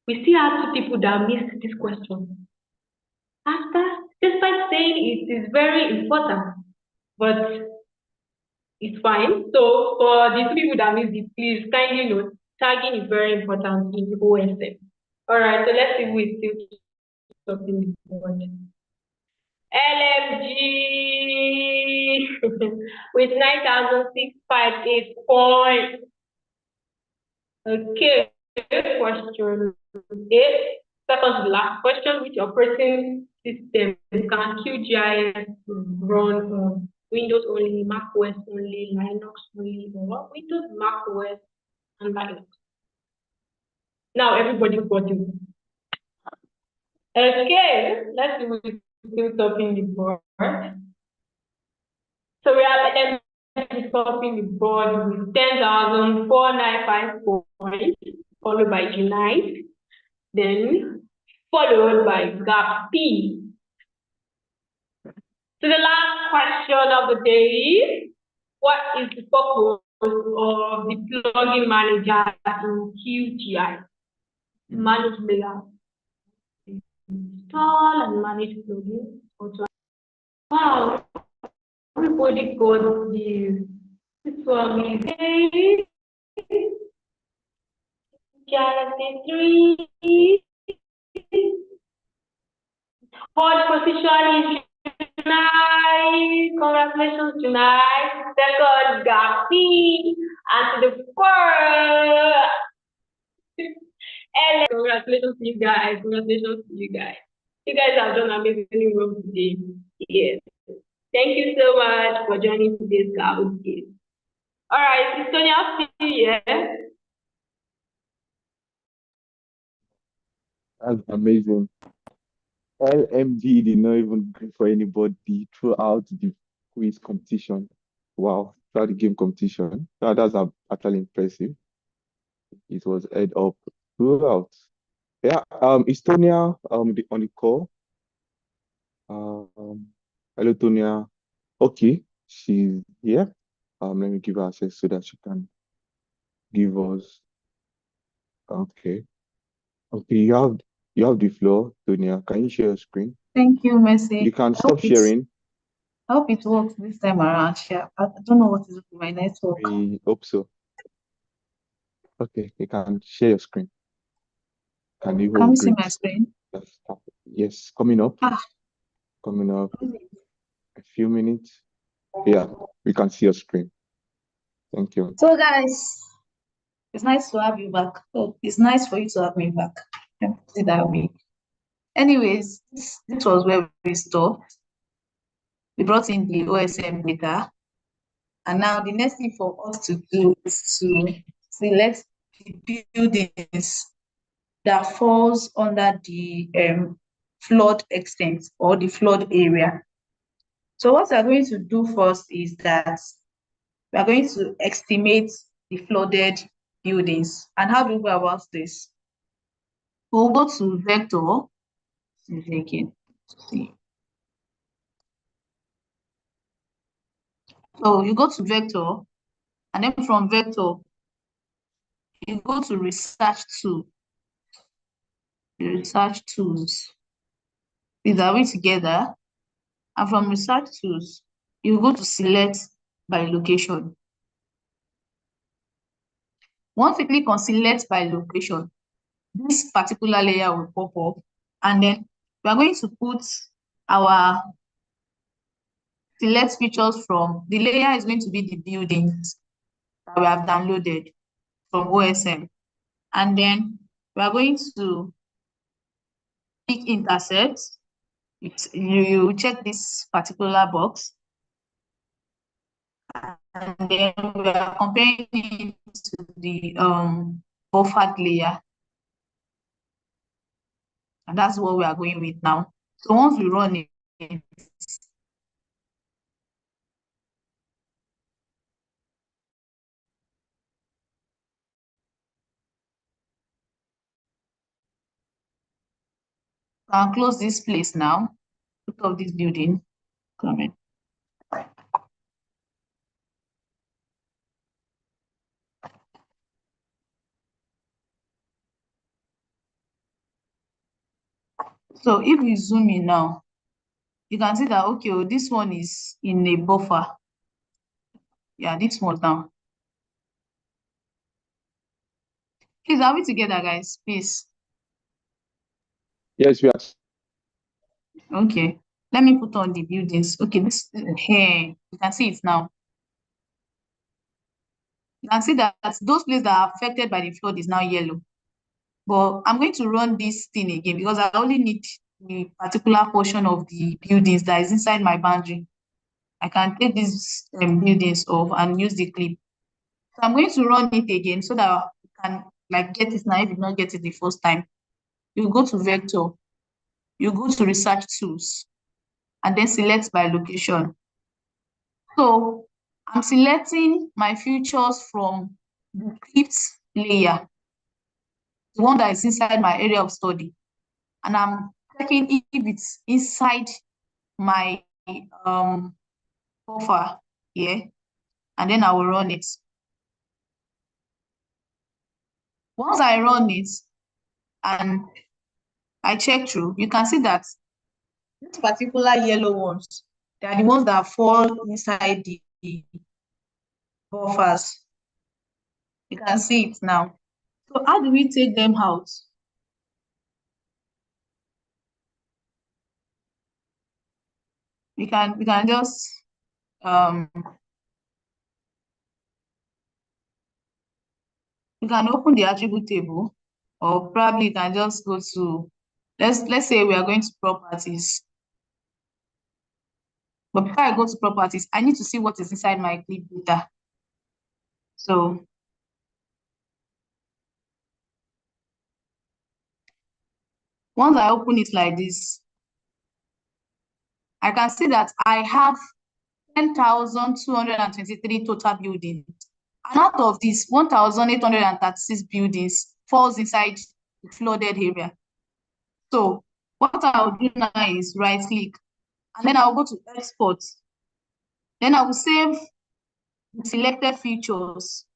We still have 2 people that missed this question. Despite saying it is very important, but it's fine. So for the 2 people that missed it, please kindly note, tagging is very important in OSM. All right, so let's see who is still stopping the board. LMG with 9,658 points. Okay, question 8. Second to the last question, which operating system can QGIS run on? Windows only, Mac OS only, Linux only, or Windows, Mac OS, and Linux. Now everybody's got it. Okay, let's see who's still topping the board. So we are topping the board with 10,495 points, followed by Unite, then followed by Gap P. So the last question of the day, what is the purpose of the plugin manager in QGIS? Manage layout, install and manage plugins. Wow, everybody got this. This one is QGIS 3. Third position is tonight. Congratulations tonight. Second, Gapi. And to the fourth, Congratulations to you guys. Congratulations to you guys. You guys have done amazing work today. Yes. Thank you so much for joining today's Kahoot game. All right, is Sonia still here? That's amazing. LMD did not even go for anybody throughout the quiz competition. Wow, throughout the game competition. That's actually impressive. It was head up throughout. Yeah, Estonia on the call. Hello, Tonia. Okay, she's here. Let me give her access so that she can give us. Okay, okay, you have the floor, Tonia. Can you share your screen? Thank you, Mercy. You can stop sharing. I hope it works this time around. I don't know what is with my network. We hope so. Okay, you can share your screen. Can you Can hold you see my great? screen? Yes, coming up. Ah. Coming up. A few minutes. Yeah, we can see your screen. Thank you. So, guys, it's nice to have you back. Oh, it's nice for you to have me back. Let me put it that way. Anyways, this was where we stopped. We brought in the OSM data. And now the next thing for us to do is to select the buildings that falls under the flood extent or the flood area. So what we're going to do first is that we are going to estimate the flooded buildings. And how do we go about this? We'll go to vector. Again, see. So you go to vector, and then from vector, you go to research tool. The research tools. These are we together. And from research tools, you go to select by location. Once you click on select by location, this particular layer will pop up, and then we are going to put our select features from the layer is going to be the buildings that we have downloaded from OSM. And then we are going to pick intercept. You check this particular box. And then we are comparing it to the buffered layer. And that's what we are going with now. So once we run it, can close this place now. Put off this building. Come in. So if we zoom in now, you can see that, okay, oh, this one is in a buffer. Yeah, this one now. Please, are we together, guys? Please. Yes, we are. Okay. Let me put on the buildings. Okay, this here, you can see it now. You can see that those places that are affected by the flood is now yellow. But I'm going to run this thing again because I only need the particular portion of the buildings that is inside my boundary. I can take these buildings off and use the clip. So I'm going to run it again so that you can like get it now if you did not get it the first time. You go to vector, you go to research tools, and then select by location. So I'm selecting my features from the clipped layer, the one that is inside my area of study. And I'm checking if it's inside my buffer here, and then I will run it. Once I run it and I check through, you can see that this particular yellow ones, they are the ones that fall inside the buffers. You can see it now. So how do we take them out? We can just you can open the attribute table or probably you can just go to, let's say we are going to properties. But before I go to properties, I need to see what is inside my clip data. So once I open it like this, I can see that I have 10,223 total buildings. And out of this, 1,836 buildings falls inside the flooded area. So what I'll do now is right click, and then I'll go to export. Then I will save the selected features.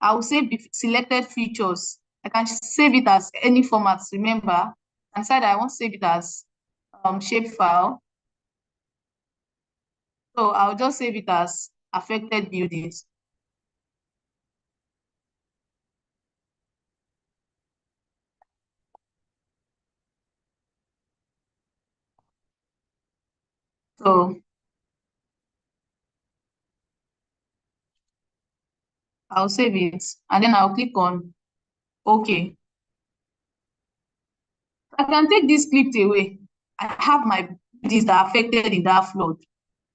I will save the selected features. I can save it as any format. Remember, inside I want to save it as shapefile. So I'll just save it as affected buildings. So I'll save it, and then I'll click on OK. I can take this clipped away. I have my buildings that are affected in that flood,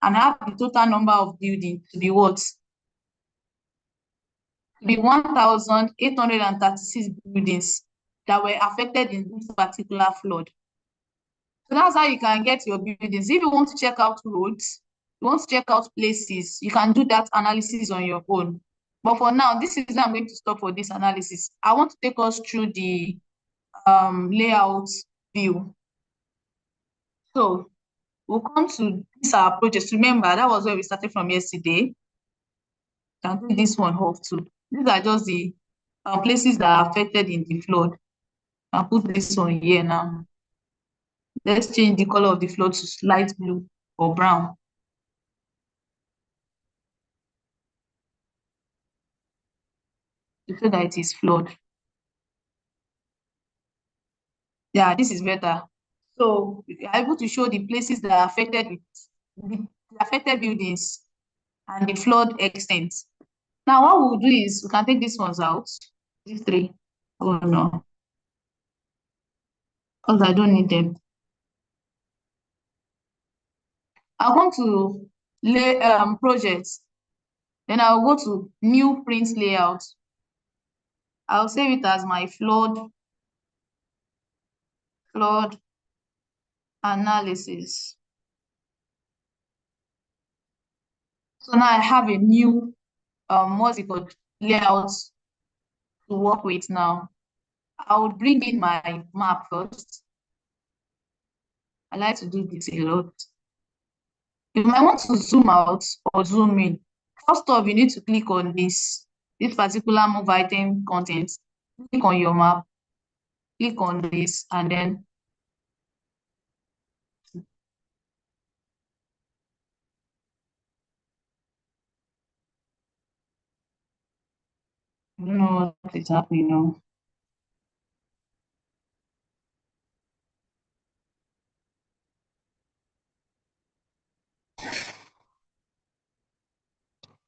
and I have the total number of buildings to be what? To be 1,836 buildings that were affected in this particular flood. So that's how you can get your buildings. If you want to check out roads, you want to check out places, you can do that analysis on your own. But for now, this is where I'm going to stop for this analysis. I want to take us through the layout view. So we'll come to this our project. Remember, that was where we started from yesterday. Can do this one off too. These are just the places that are affected in the flood. I'll put this one here now. Let's change the color of the flood to light blue or brown. So that it is flood. Yeah, this is better. So we are able to show the places that are affected with the affected buildings and the flood extent. Now what we'll do is we can take these ones out. These three. Oh no. Because I don't need them. I'll come to lay projects. Then I'll go to new print layout. I'll save it as my flood analysis. So now I have a new what's it called, layout to work with now. I would bring in my map first. I like to do this a lot. If I want to zoom out or zoom in, first off, you need to click on this particular move item content. Click on your map, click on this, and then I don't know what is happening now.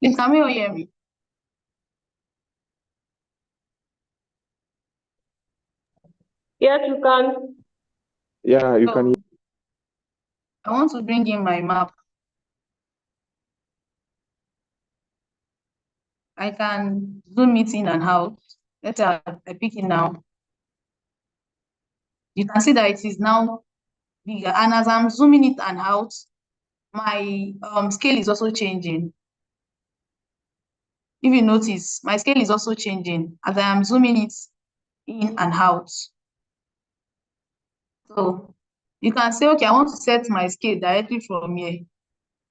Please, can you hear me? Yes, you can. Yeah, you can. I want to bring in my map. I can zoom it in and out. Let's say I pick it now. You can see that it is now bigger. And as I'm zooming it and out, my scale is also changing. If you notice, my scale is also changing as I am zooming it in and out. So you can say, okay, I want to set my scale directly from here.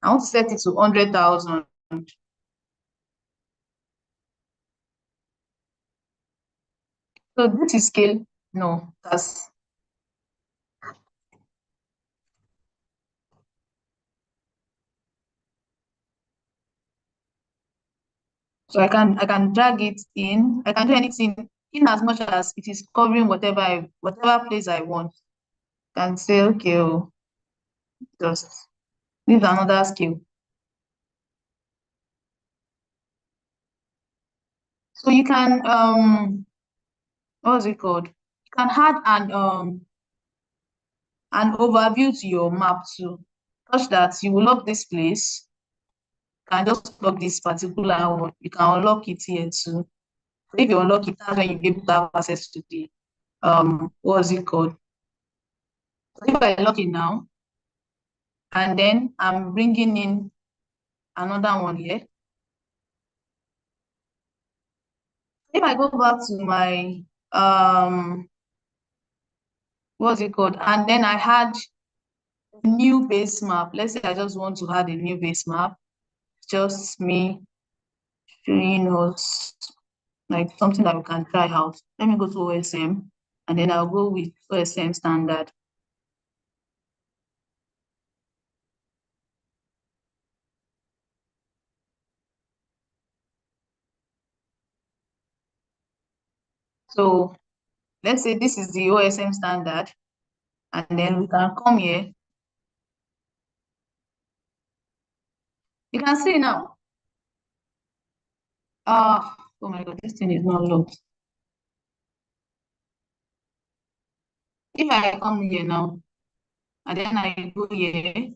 I want to set it to 100,000. So this is scale. No, that's so I can drag it in. I can do anything in as much as it is covering whatever place I want. I can say, okay, oh, just this is another scale. So you can what's it called? You can add an overview to your map too, such that you will lock this place. You can just lock this particular one. You can unlock it here too. So if you unlock it, that's when you'll be able to have access to the what's it called? So if I lock it now, and then I'm bringing in another one here. If I go back to my what's it called? And then I had new base map. Let's say I just want to add a new base map. Just me showing us like something that we can try out. Let me go to OSM, and then I'll go with OSM standard. So let's say this is the OSM standard, and then we can come here. You can see now. Oh my God, this thing is not locked. If I come here now, and then I go here,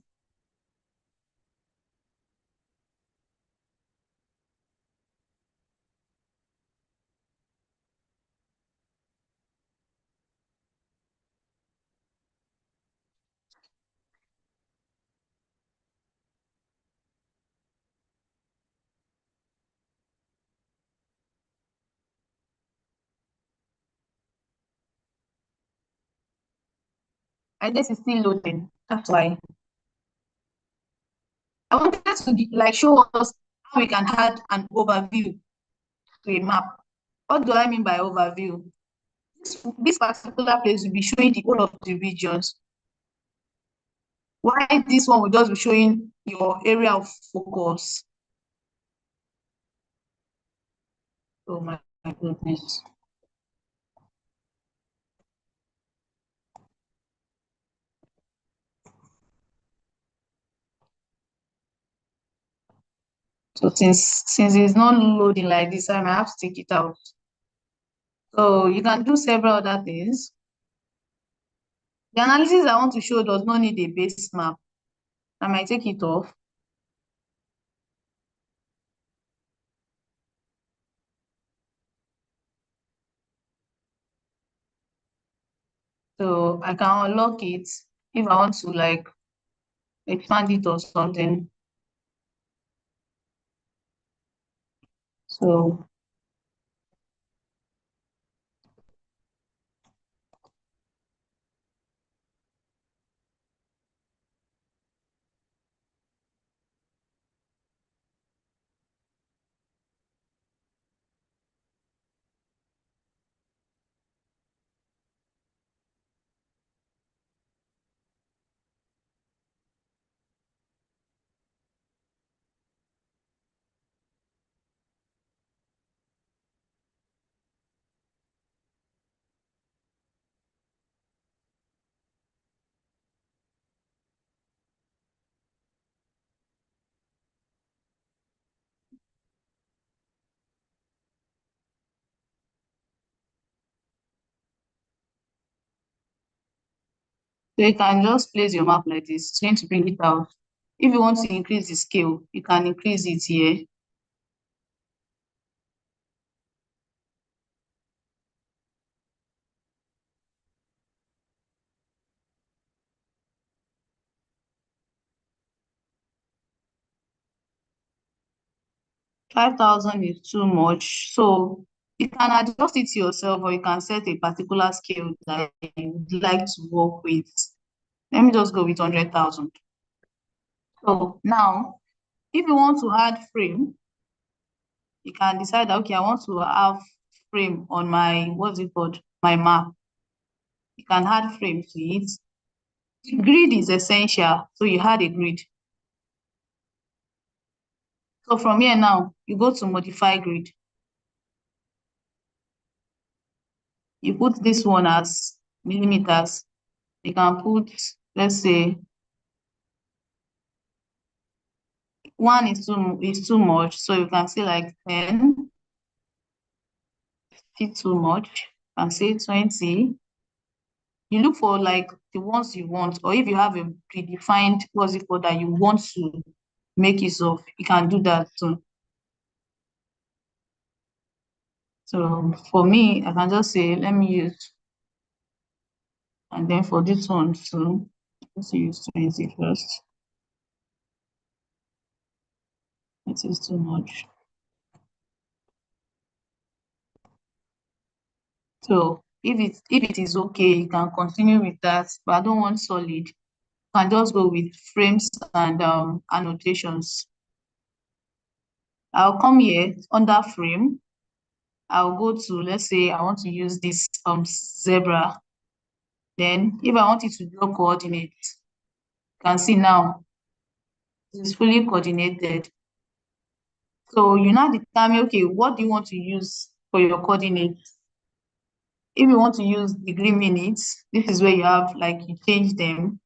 and this is still loading. That's why I wanted to like show us how we can add an overview to a map. What do I mean by overview? This particular place will be showing the whole of the regions. Why this one will just be showing your area of focus? Oh my goodness. So since it's not loading like this, I might have to take it out. So you can do several other things. The analysis I want to show does not need a base map. I might take it off. So I can unlock it if I want to like expand it or something. So you can just place your map like this. It's going to bring it out. If you want to increase the scale, you can increase it here. $5,000 is too much. So you can adjust it yourself, or you can set a particular scale that you would like to work with. Let me just go with 100,000. So now, if you want to add frame, you can decide that, okay, I want to have frame on my, what's it called? My map. You can add frame to it. Grid is essential, so you add a grid. So from here now, you go to modify grid. You put this one as millimeters. You can put, let's say, 1 is too much, so you can say like 10. Still too much. and say 20. You look for like the ones you want, or if you have a predefined what's it called that you want to make use of, you can do that too. So for me, I can just say, let me use, and then for this one too, let's use 20 first. It is too much. So if it is okay, you can continue with that, but I don't want solid. You can just go with frames and annotations. I'll come here under frame. I'll go to, let's say I want to use this zebra. Then if I want it to draw coordinates, you can see now it is fully coordinated. So you now determine, okay, what do you want to use for your coordinates? If you want to use degree minutes, this is where you have, like, you change them.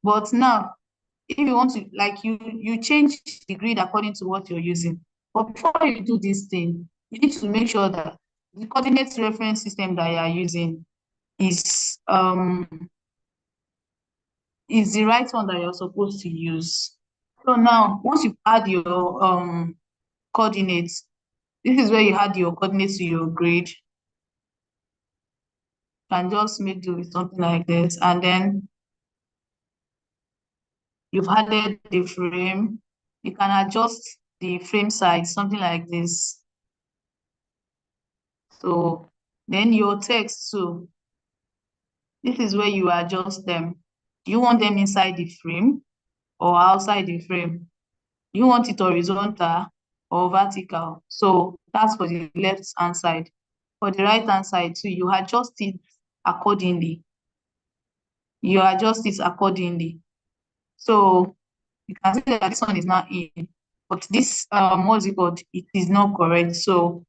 But now, if you want to, like, you change the grid according to what you're using. But before you do this thing, you need to make sure that the coordinates reference system that you are using is the right one that you're supposed to use. So now, once you add your coordinates, this is where you add your coordinates to your grid. You can just make do with something like this, and then you've added the frame. You can adjust the frame size, something like this. So then your text too, this is where you adjust them. Do you want them inside the frame or outside the frame? Do you want it horizontal or vertical? So that's for the left hand side. For the right hand side too, you adjust it accordingly. You adjust it accordingly. So you can see that this one is not in, but this what's it called? It is not correct. So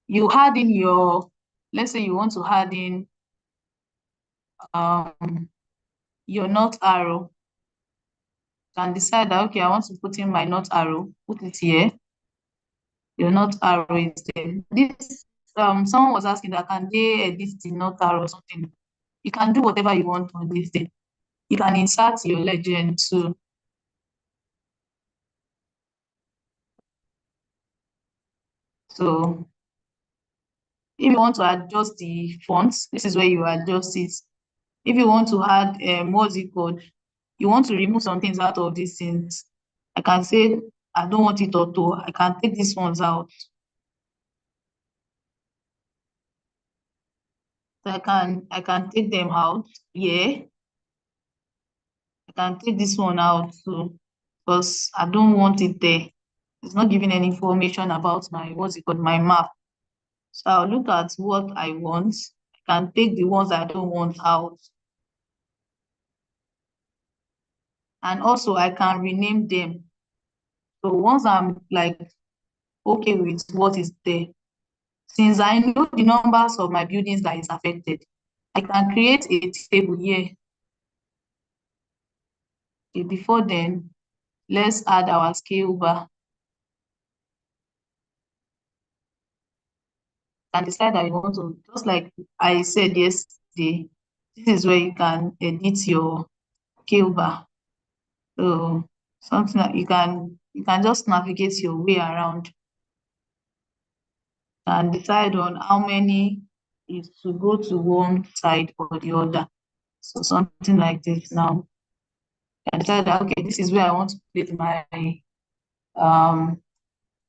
you add in your, let's say you want to add in your north arrow. You can decide that, okay, I want to put in my north arrow, put it here. Your north arrow is there. This someone was asking that, can they edit the north arrow or something? You can do whatever you want on this thing. You can insert your legend too. So if you want to adjust the fonts, this is where you adjust it. If you want to add what's it called, you want to remove some things out of these things, I can say I don't want it auto. I can take these ones out. So I can take them out. Yeah. I can take this one out too, because I don't want it there. It's not giving any information about my, what's it called, my map. So I'll look at what I want. I can take the ones I don't want out. And also I can rename them. So once I'm like okay with what is there, since I know the numbers of my buildings that is affected, I can create a table here. Okay, before then, let's add our scale bar. And decide that you want to, just like I said yesterday, this is where you can edit your scale bar. So something that you can just navigate your way around and decide on how many is to go to one side or the other. So something like this now. I decide that, okay, this is where I want to place my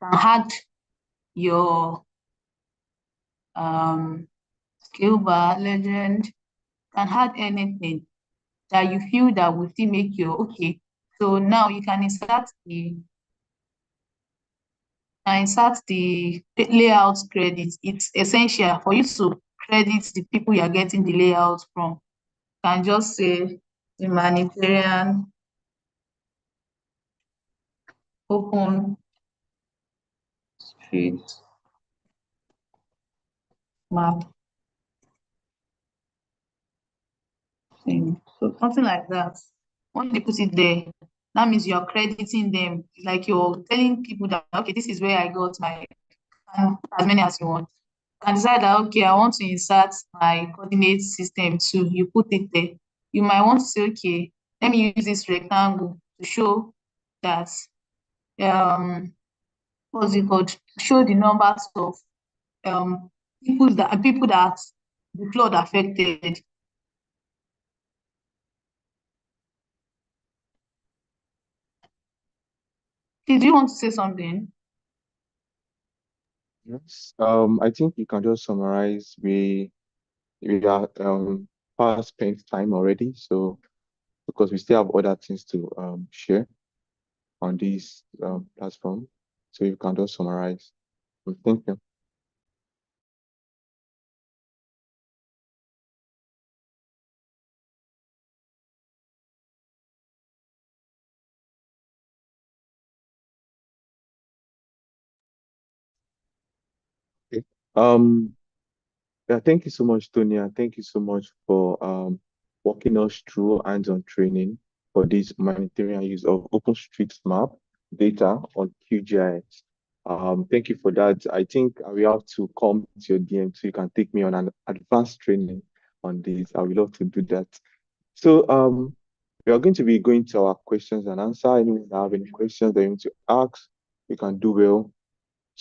add your scale bar, legend, can add anything that you feel that will still make you okay. So now you can insert the layout credit. It's essential for you to credit the people you are getting the layout from. You can just say humanitarian open street map thing. So something like that. Once you put it there, that means you're crediting them. Like you're telling people that, okay, this is where I got my, as many as you want. can decide that, okay, I want to insert my coordinate system too. You put it there. You might want to say, okay, let me use this rectangle to show that, what's it called? Show the numbers of people that the flood affected. Did you want to say something? Yes. I think you can just summarize. We are past spent time already, so because we still have other things to share on this platform, so you can just summarize. Thank you. Okay. Yeah, thank you so much, Tonya. Thank you so much for walking us through hands-on training for this humanitarian use of OpenStreetMap data on QGIS. Thank you for that. I think I will have to come to your DM so you can take me on an advanced training on this. I would love to do that. So we are going to be going to our questions and answer. Anyone that have any questions that you want to ask, you can do well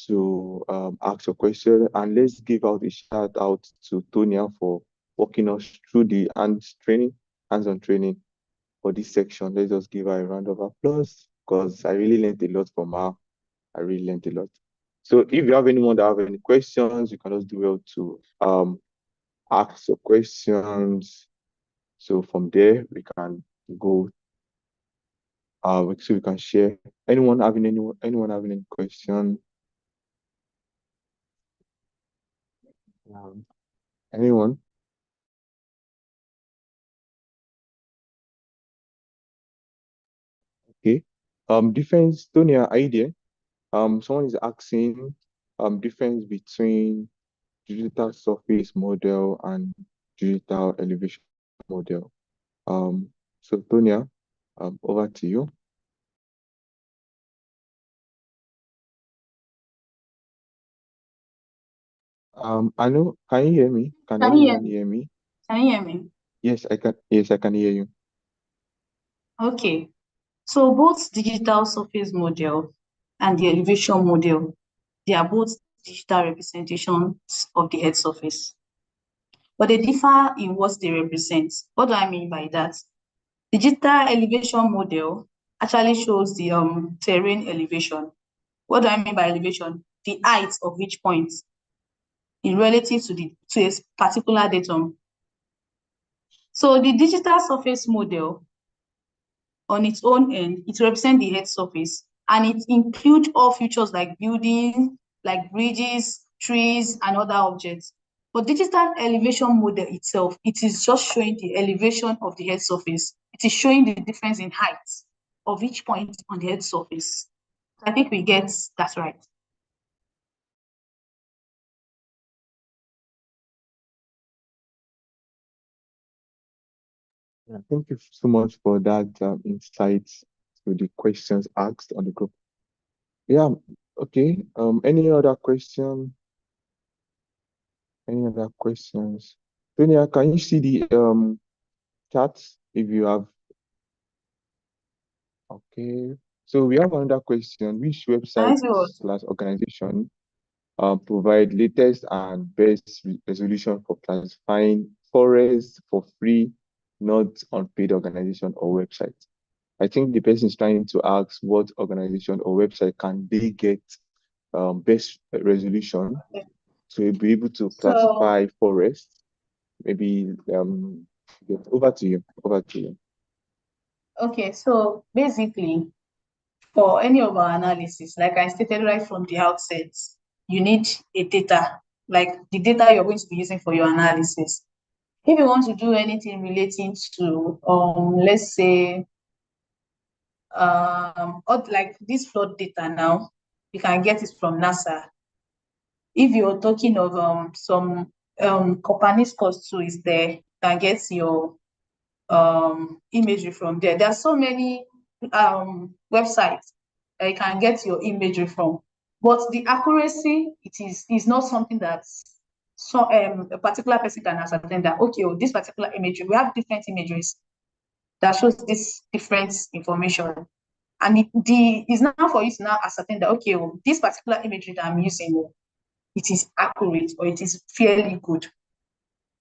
to ask your question. And let's give out a shout out to Tonya for walking us through the hands-on training for this section. Let's just give her a round of applause because I really learned a lot from her. I really learned a lot. So if you have anyone that have any questions, you can just do well to ask your questions. So from there we can go so we can share. Anyone having any question? Anyone? Okay. Difference, Tonya, are you there? Someone is asking difference between digital surface model and digital elevation model. So Tonya, over to you. I know, can you hear me? Can Can you hear anyone me? hear me? Can you hear me? Yes, I can. Yes, I can hear you. Okay. So both digital surface model and the elevation model, they are both digital representations of the Earth surface, but they differ in what they represent. What do I mean by that? Digital elevation model actually shows the terrain elevation. What do I mean by elevation? The height of each point in relative to a particular datum. So the digital surface model on its own end, it represents the Earth surface, and it includes all features like buildings, like bridges, trees, and other objects. But digital elevation model itself, it is just showing the elevation of the Earth surface. It is showing the difference in height of each point on the Earth surface. I think we get that right. Yeah, thank you so much for that insight to the questions asked on the group. Yeah, okay. Any other question? Any other questions? Tonya, can you see the chat if you have? Okay. So we have another question. Which Can I website see what? slash organization provide latest and best resolution for classifying forests for free, not on paid organization or website? I think the person is trying to ask what organization or website can they get best resolution to be able to So, classify forests. Maybe over to you. Over to you. okay, so basically, for any of our analysis, like I stated right from the outset, you need a data, like the data you're going to be using for your analysis. If you want to do anything relating to, let's say, like this flood data now, you can get it from NASA. If you're talking of some Copernicus too is there, you can get your imagery from there. There are so many websites that you can get your imagery from, but the accuracy is not something that so a particular person can ascertain that, okay, oh, this particular imagery, we have different imageries that shows this different information. And it's now for you to now ascertain that, okay, well, this particular imagery that I'm using, it is accurate or it is fairly good.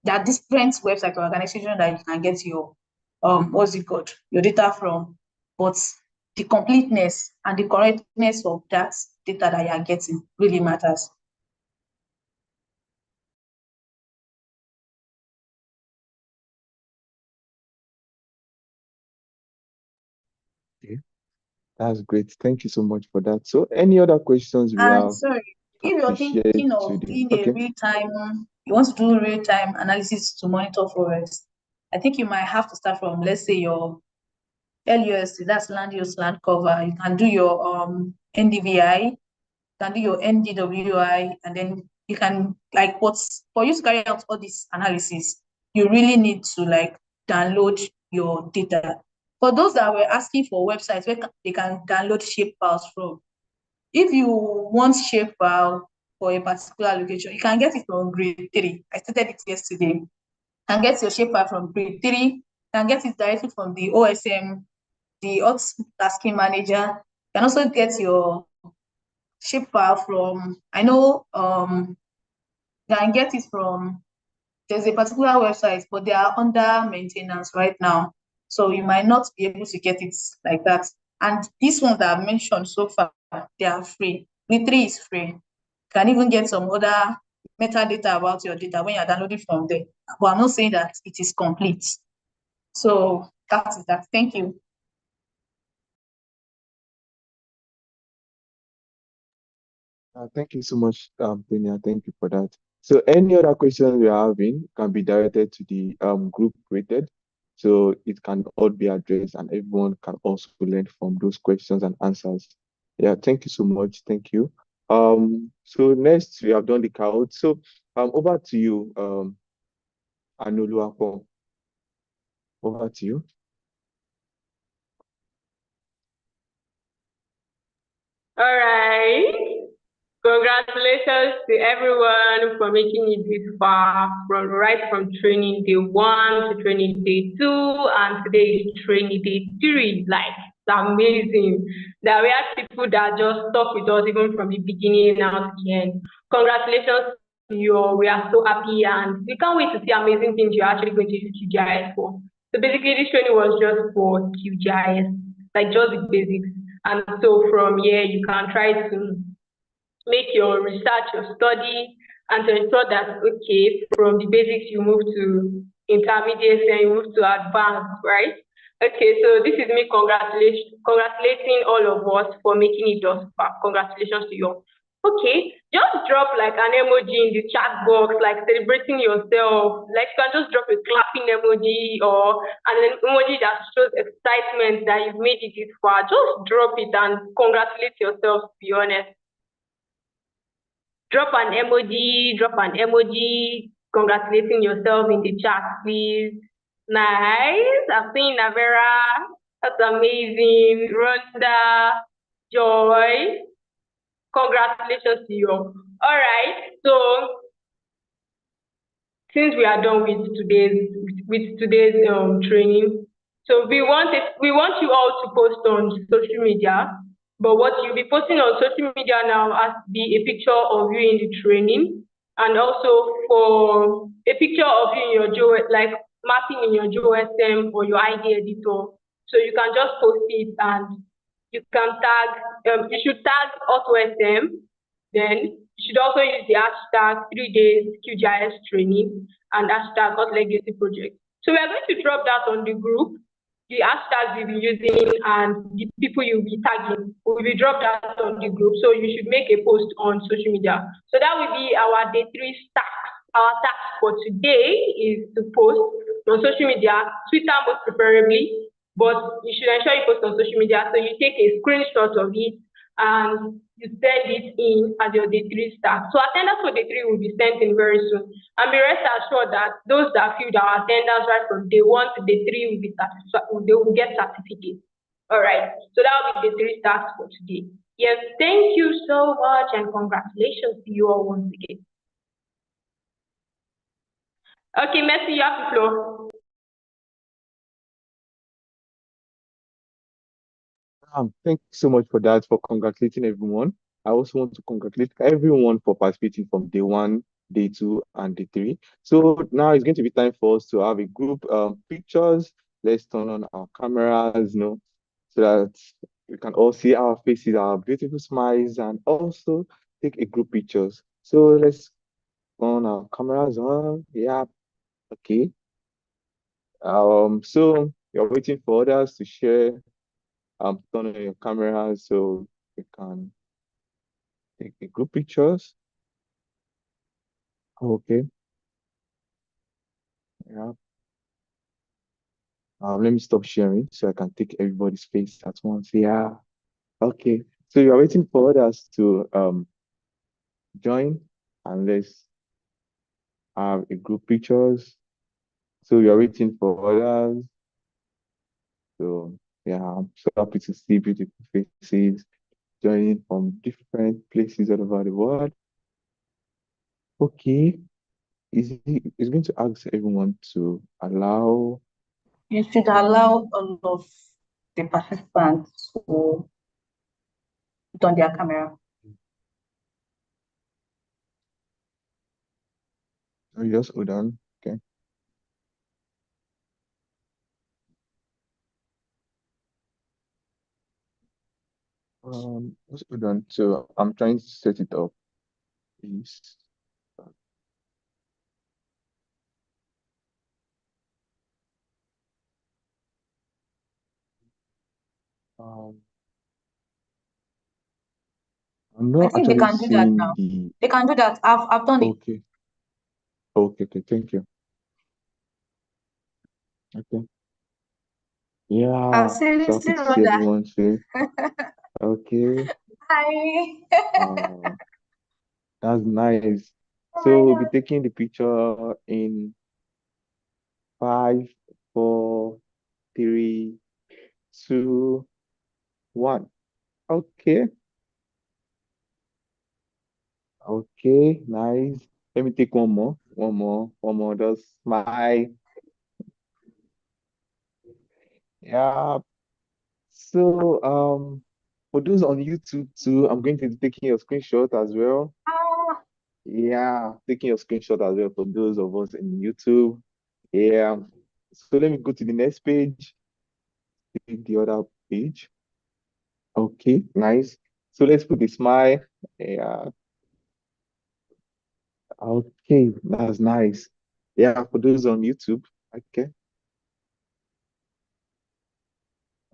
There are different websites or organizations that you can get your what's it called, your data from, but the completeness and the correctness of that data that you are getting really matters. Okay, that's great. Thank you so much for that. So any other questions we And have sorry, if you're to share thinking of today? doing a Okay. real-time, you want to do real-time analysis to monitor forest, I think you might have to start from, let's say, your LUSC, that's land use, land cover. You can do your NDVI, can do your NDWI, and then you can, like, what's for you to carry out all this analysis, you really need to like download your data. For those that were asking for websites where they can download shape files from, if you want shape file for a particular location, you can get it from grade 3. I started it yesterday. You can get your shape file from grade 3. You can get it directly from the OSM, the Earth Tasking Manager. You can also get your shapefile from, I know you can get it from, there's a particular website, but they are under maintenance right now. So you might not be able to get it like that. And these ones that I've mentioned so far, they are free. Grade 3 is free. You can even get some other metadata about your data when you're downloading from there. But I'm not saying that it is complete. So that is that. Thank you. Thank you so much, Tanya. Thank you for that. So any other questions we are having can be directed to the group created. So it can all be addressed and everyone can also learn from those questions and answers. Yeah, thank you so much. Thank you. So next we have done the count. So over to you, Anoluapo. Over to you. All right. Congratulations to everyone for making it this far, from training day 1 to training day 2, and today is training day 3. Like, it's amazing that we have people that just stuck with us even from the beginning now to the end. Congratulations to you all. We are so happy, and we can't wait to see amazing things you're actually going to use QGIS for. So basically, this training was just for QGIS, like just the basics. And so from here, you can try to make your research, your study, and to ensure that, okay, from the basics you move to intermediate and you move to advanced, right? Okay, so this is me congratulating all of us for making it thus far. Congratulations to you all. Okay, just drop like an emoji in the chat box, like celebrating yourself. Like you can just drop a clapping emoji or an emoji that shows excitement that you've made it this far. Just drop it and congratulate yourself, to be honest. Drop an emoji, congratulating yourself in the chat, please. Nice. I've seen Navera. That's amazing. Rhonda, Joy. Congratulations to you. All right. So since we are done with today's training, so we want you all to post on social media. But what you'll be posting on social media now has to be a picture of you in the training, and also for a picture of you in your like mapping in your GeoSM or your ID editor. So you can just post it, and you can tag. You should tag AutoSM. Then you should also use the hashtag 3 days QGIS training and hashtag Hot Legacy Project. So we are going to drop that on the group, the hashtags you'll be using and the people you'll be tagging. We will drop that on the group. So you should make a post on social media. So that will be our day 3 task. Our task for today is to post on social media, Twitter most preferably, but you should ensure you post on social media. So you take a screenshot of it and you send it in as your day 3 start. So attendance for day 3 will be sent in very soon. And be rest assured that those that filled our attendance right from day 1 to day 3 will be they will get certificates. All right. So that will be day 3 start for today. Yes, thank you so much and congratulations to you all once again. Okay, Messi, you have the floor. Thank you so much for that, for congratulating everyone. I also want to congratulate everyone for participating from day one, day two, and day three. So now it's going to be time for us to have a group pictures. Let's turn on our cameras, so that we can all see our faces, our beautiful smiles, and also take a group pictures. So let's turn our cameras on. Yeah, okay. So you're waiting for others to share. Turn on your cameras so we can take a group pictures. Okay. Yeah. Let me stop sharing so I can take everybody's face at once. Yeah. Okay. So you're waiting for others to join, and let's have a group pictures. So you're waiting for others. So yeah, I'm so happy to see beautiful faces joining from different places all over the world. Okay. Is going to ask everyone to allow. You should allow all of the participants to put on their camera. Oh, just hold on. Okay. Just hold on. So I'm trying to set it up. Please. Um, I'm I not think they actually can do that seeing now. the. They can do that. I've done it. Okay. Okay. Okay. Thank you. Okay. I'll Yeah. see So happy to see Rhoda. everyone too. Okay. Hi. Uh, that's nice. Oh So we'll my be God. taking the picture in 5, 4, 3, 2, 1. Okay. Okay. Nice. Let me take one more. One more. One more. Just smile. Yeah. So, for those on YouTube too, I'm going to be taking your screenshot as well. Ah, Yeah, taking your screenshot as well for those of us in YouTube. Yeah. So let me go to the next page, take the other page. Okay, nice. So let's put the smile. Yeah. Okay, that's nice. Yeah, for those on YouTube. Okay.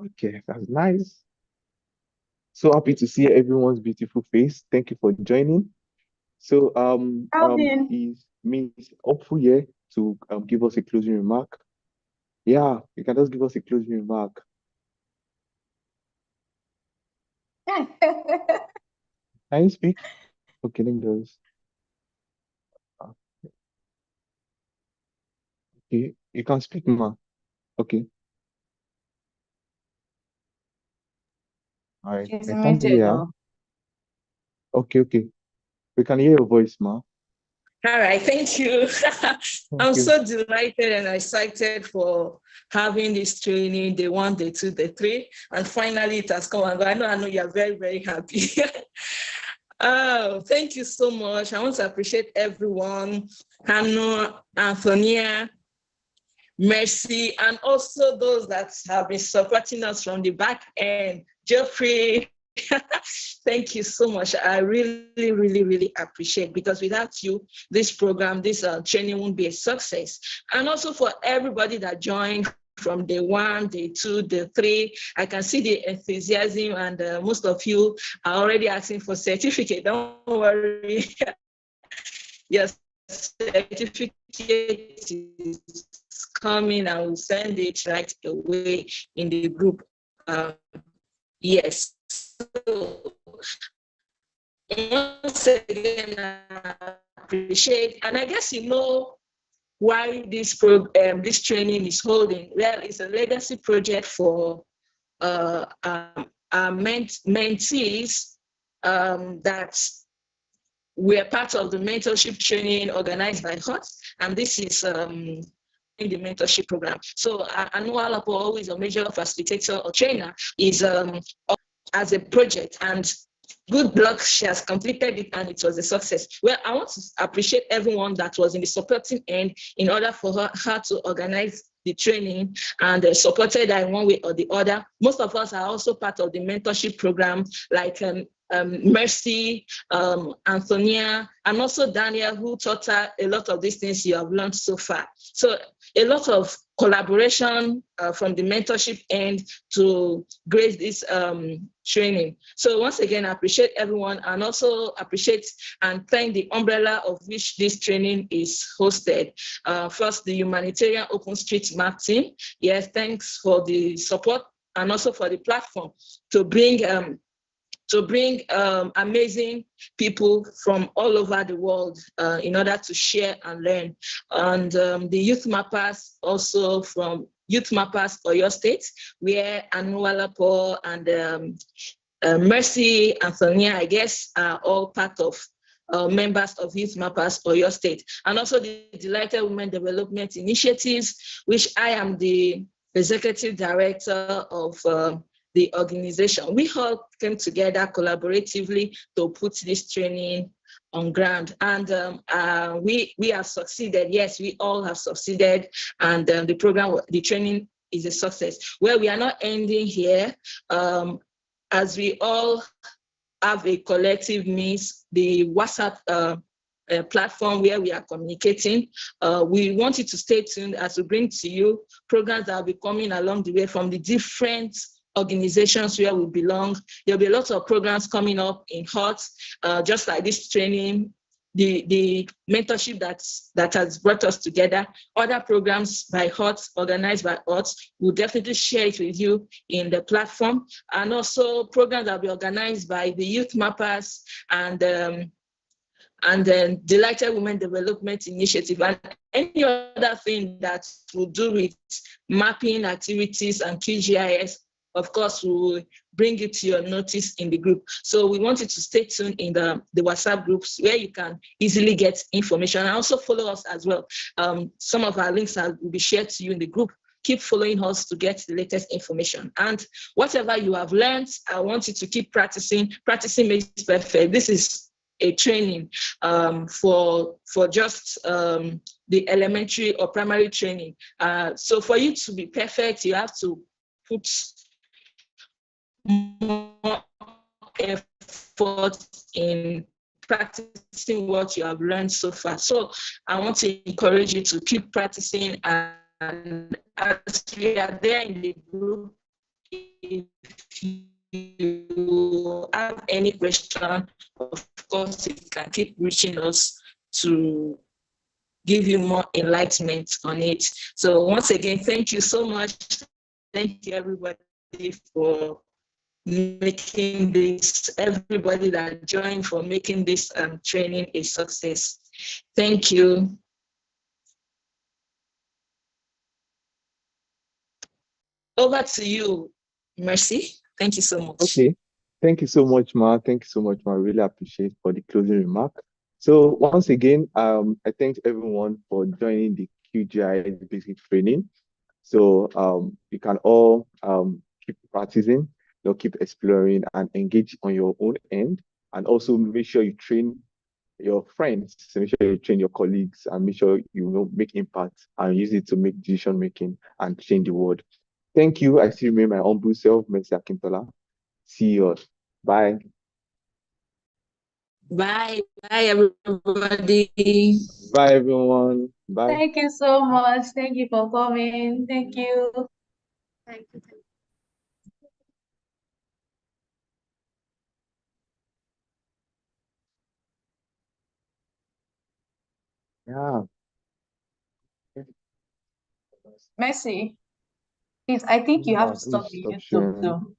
Okay, that's nice. So happy to see everyone's beautiful face. Thank you for joining. So Alvin. is Miss Opfu here to give us a closing remark? Yeah, you can just give us a closing remark. Can you speak? Okay, then goes. Okay, you can speak, ma. Okay, all right. She's I can't muted hear. though. Okay, okay. We can hear your voice, ma. All right, thank you. Thank I'm you. so delighted and excited for having this training, day one, day two, day three, and finally it has come and go. I know you're very, very happy. Oh, thank you so much. I want to appreciate everyone, Hannah, Antonia, Mercy, and also those that have been supporting us from the back end. Jeffrey, thank you so much. I really, really, really appreciate, because without you, this program, this training won't be a success. And also for everybody that joined from day one, day two, day three. I can see the enthusiasm, and most of you are already asking for certificate. Don't worry. Yes, certificate is coming, and we'll send it right away in the group. Yes. So, once again, I appreciate, and I guess you know why this training is holding. Well, it's a legacy project for our mentees that we're part of the mentorship training organized by HOT, and this is in the mentorship program. So Anualapo, always a major facilitator or trainer, is as a project, and good luck, she has completed it and it was a success. Well, I want to appreciate everyone that was in the supporting end in order for her to organize the training and supported her in one way or the other. Most of us are also part of the mentorship program, like Mercy, Antonia, and also Daniel, who taught her a lot of these things you have learned so far. So a lot of collaboration from the mentorship end to grace this training. So once again, I appreciate everyone, and also appreciate and thank the umbrella of which this training is hosted. First, the Humanitarian OpenStreetMap team. Yes, thanks for the support and also for the platform to bring amazing people from all over the world in order to share and learn. And the youth mappers, also from youth mappers for your state, where Anualapo and Mercy, Antonia, I guess, are all part of members of youth mappers for your state. And also the Delighted Women Development Initiatives, which I am the executive director of the organization. We all came together collaboratively to put this training on ground, and we have succeeded. Yes, we all have succeeded, and the program, the training is a success. Well, we are not ending here, as we all have a collective means, the WhatsApp platform where we are communicating. We want you to stay tuned as we bring to you programs that will be coming along the way from the different organizations where we belong. There'll be a lot of programs coming up in HOT, just like this training, the mentorship that has brought us together. Other programs by HOT, organized by HOT, we'll definitely share it with you in the platform. And also programs that will be organized by the youth mappers and then Delighted Women Development Initiative, and any other thing that will do with mapping activities and QGIS. Of course, we will bring it to your notice in the group. So we want you to stay tuned in the WhatsApp groups where you can easily get information, and also follow us as well. Some of our links will be shared to you in the group. Keep following us to get the latest information. And whatever you have learned, I want you to keep practicing. Practicing makes perfect. This is a training for just the elementary or primary training. So for you to be perfect, you have to put more effort in practicing what you have learned so far. So I want to encourage you to keep practicing, and as we are there in the group, if you have any question, of course, you can keep reaching us to give you more enlightenment on it. So once again, thank you so much. Thank you, everybody, for making this, everybody that joined, for making this training a success. Thank you. Over to you, Mercy. Thank you so much. Okay. Thank you so much, Ma. Thank you so much, Ma. I really appreciate for the closing remark. So once again, I thank everyone for joining the QGIS basic training. So you can all keep practicing, keep exploring and engage on your own end, and also make sure you train your friends, so make sure you train your colleagues, and make sure you make impact and use it to make decision making and change the world. Thank you. I still remain my humble self, Mercy Akintola. See you all. Bye. Bye. Bye, everybody. Bye, everyone. Bye. Thank you so much. Thank you for coming. Thank you. Thank you. Yeah. Mercy, please, I think you have to stop the Stop YouTube sharing. too.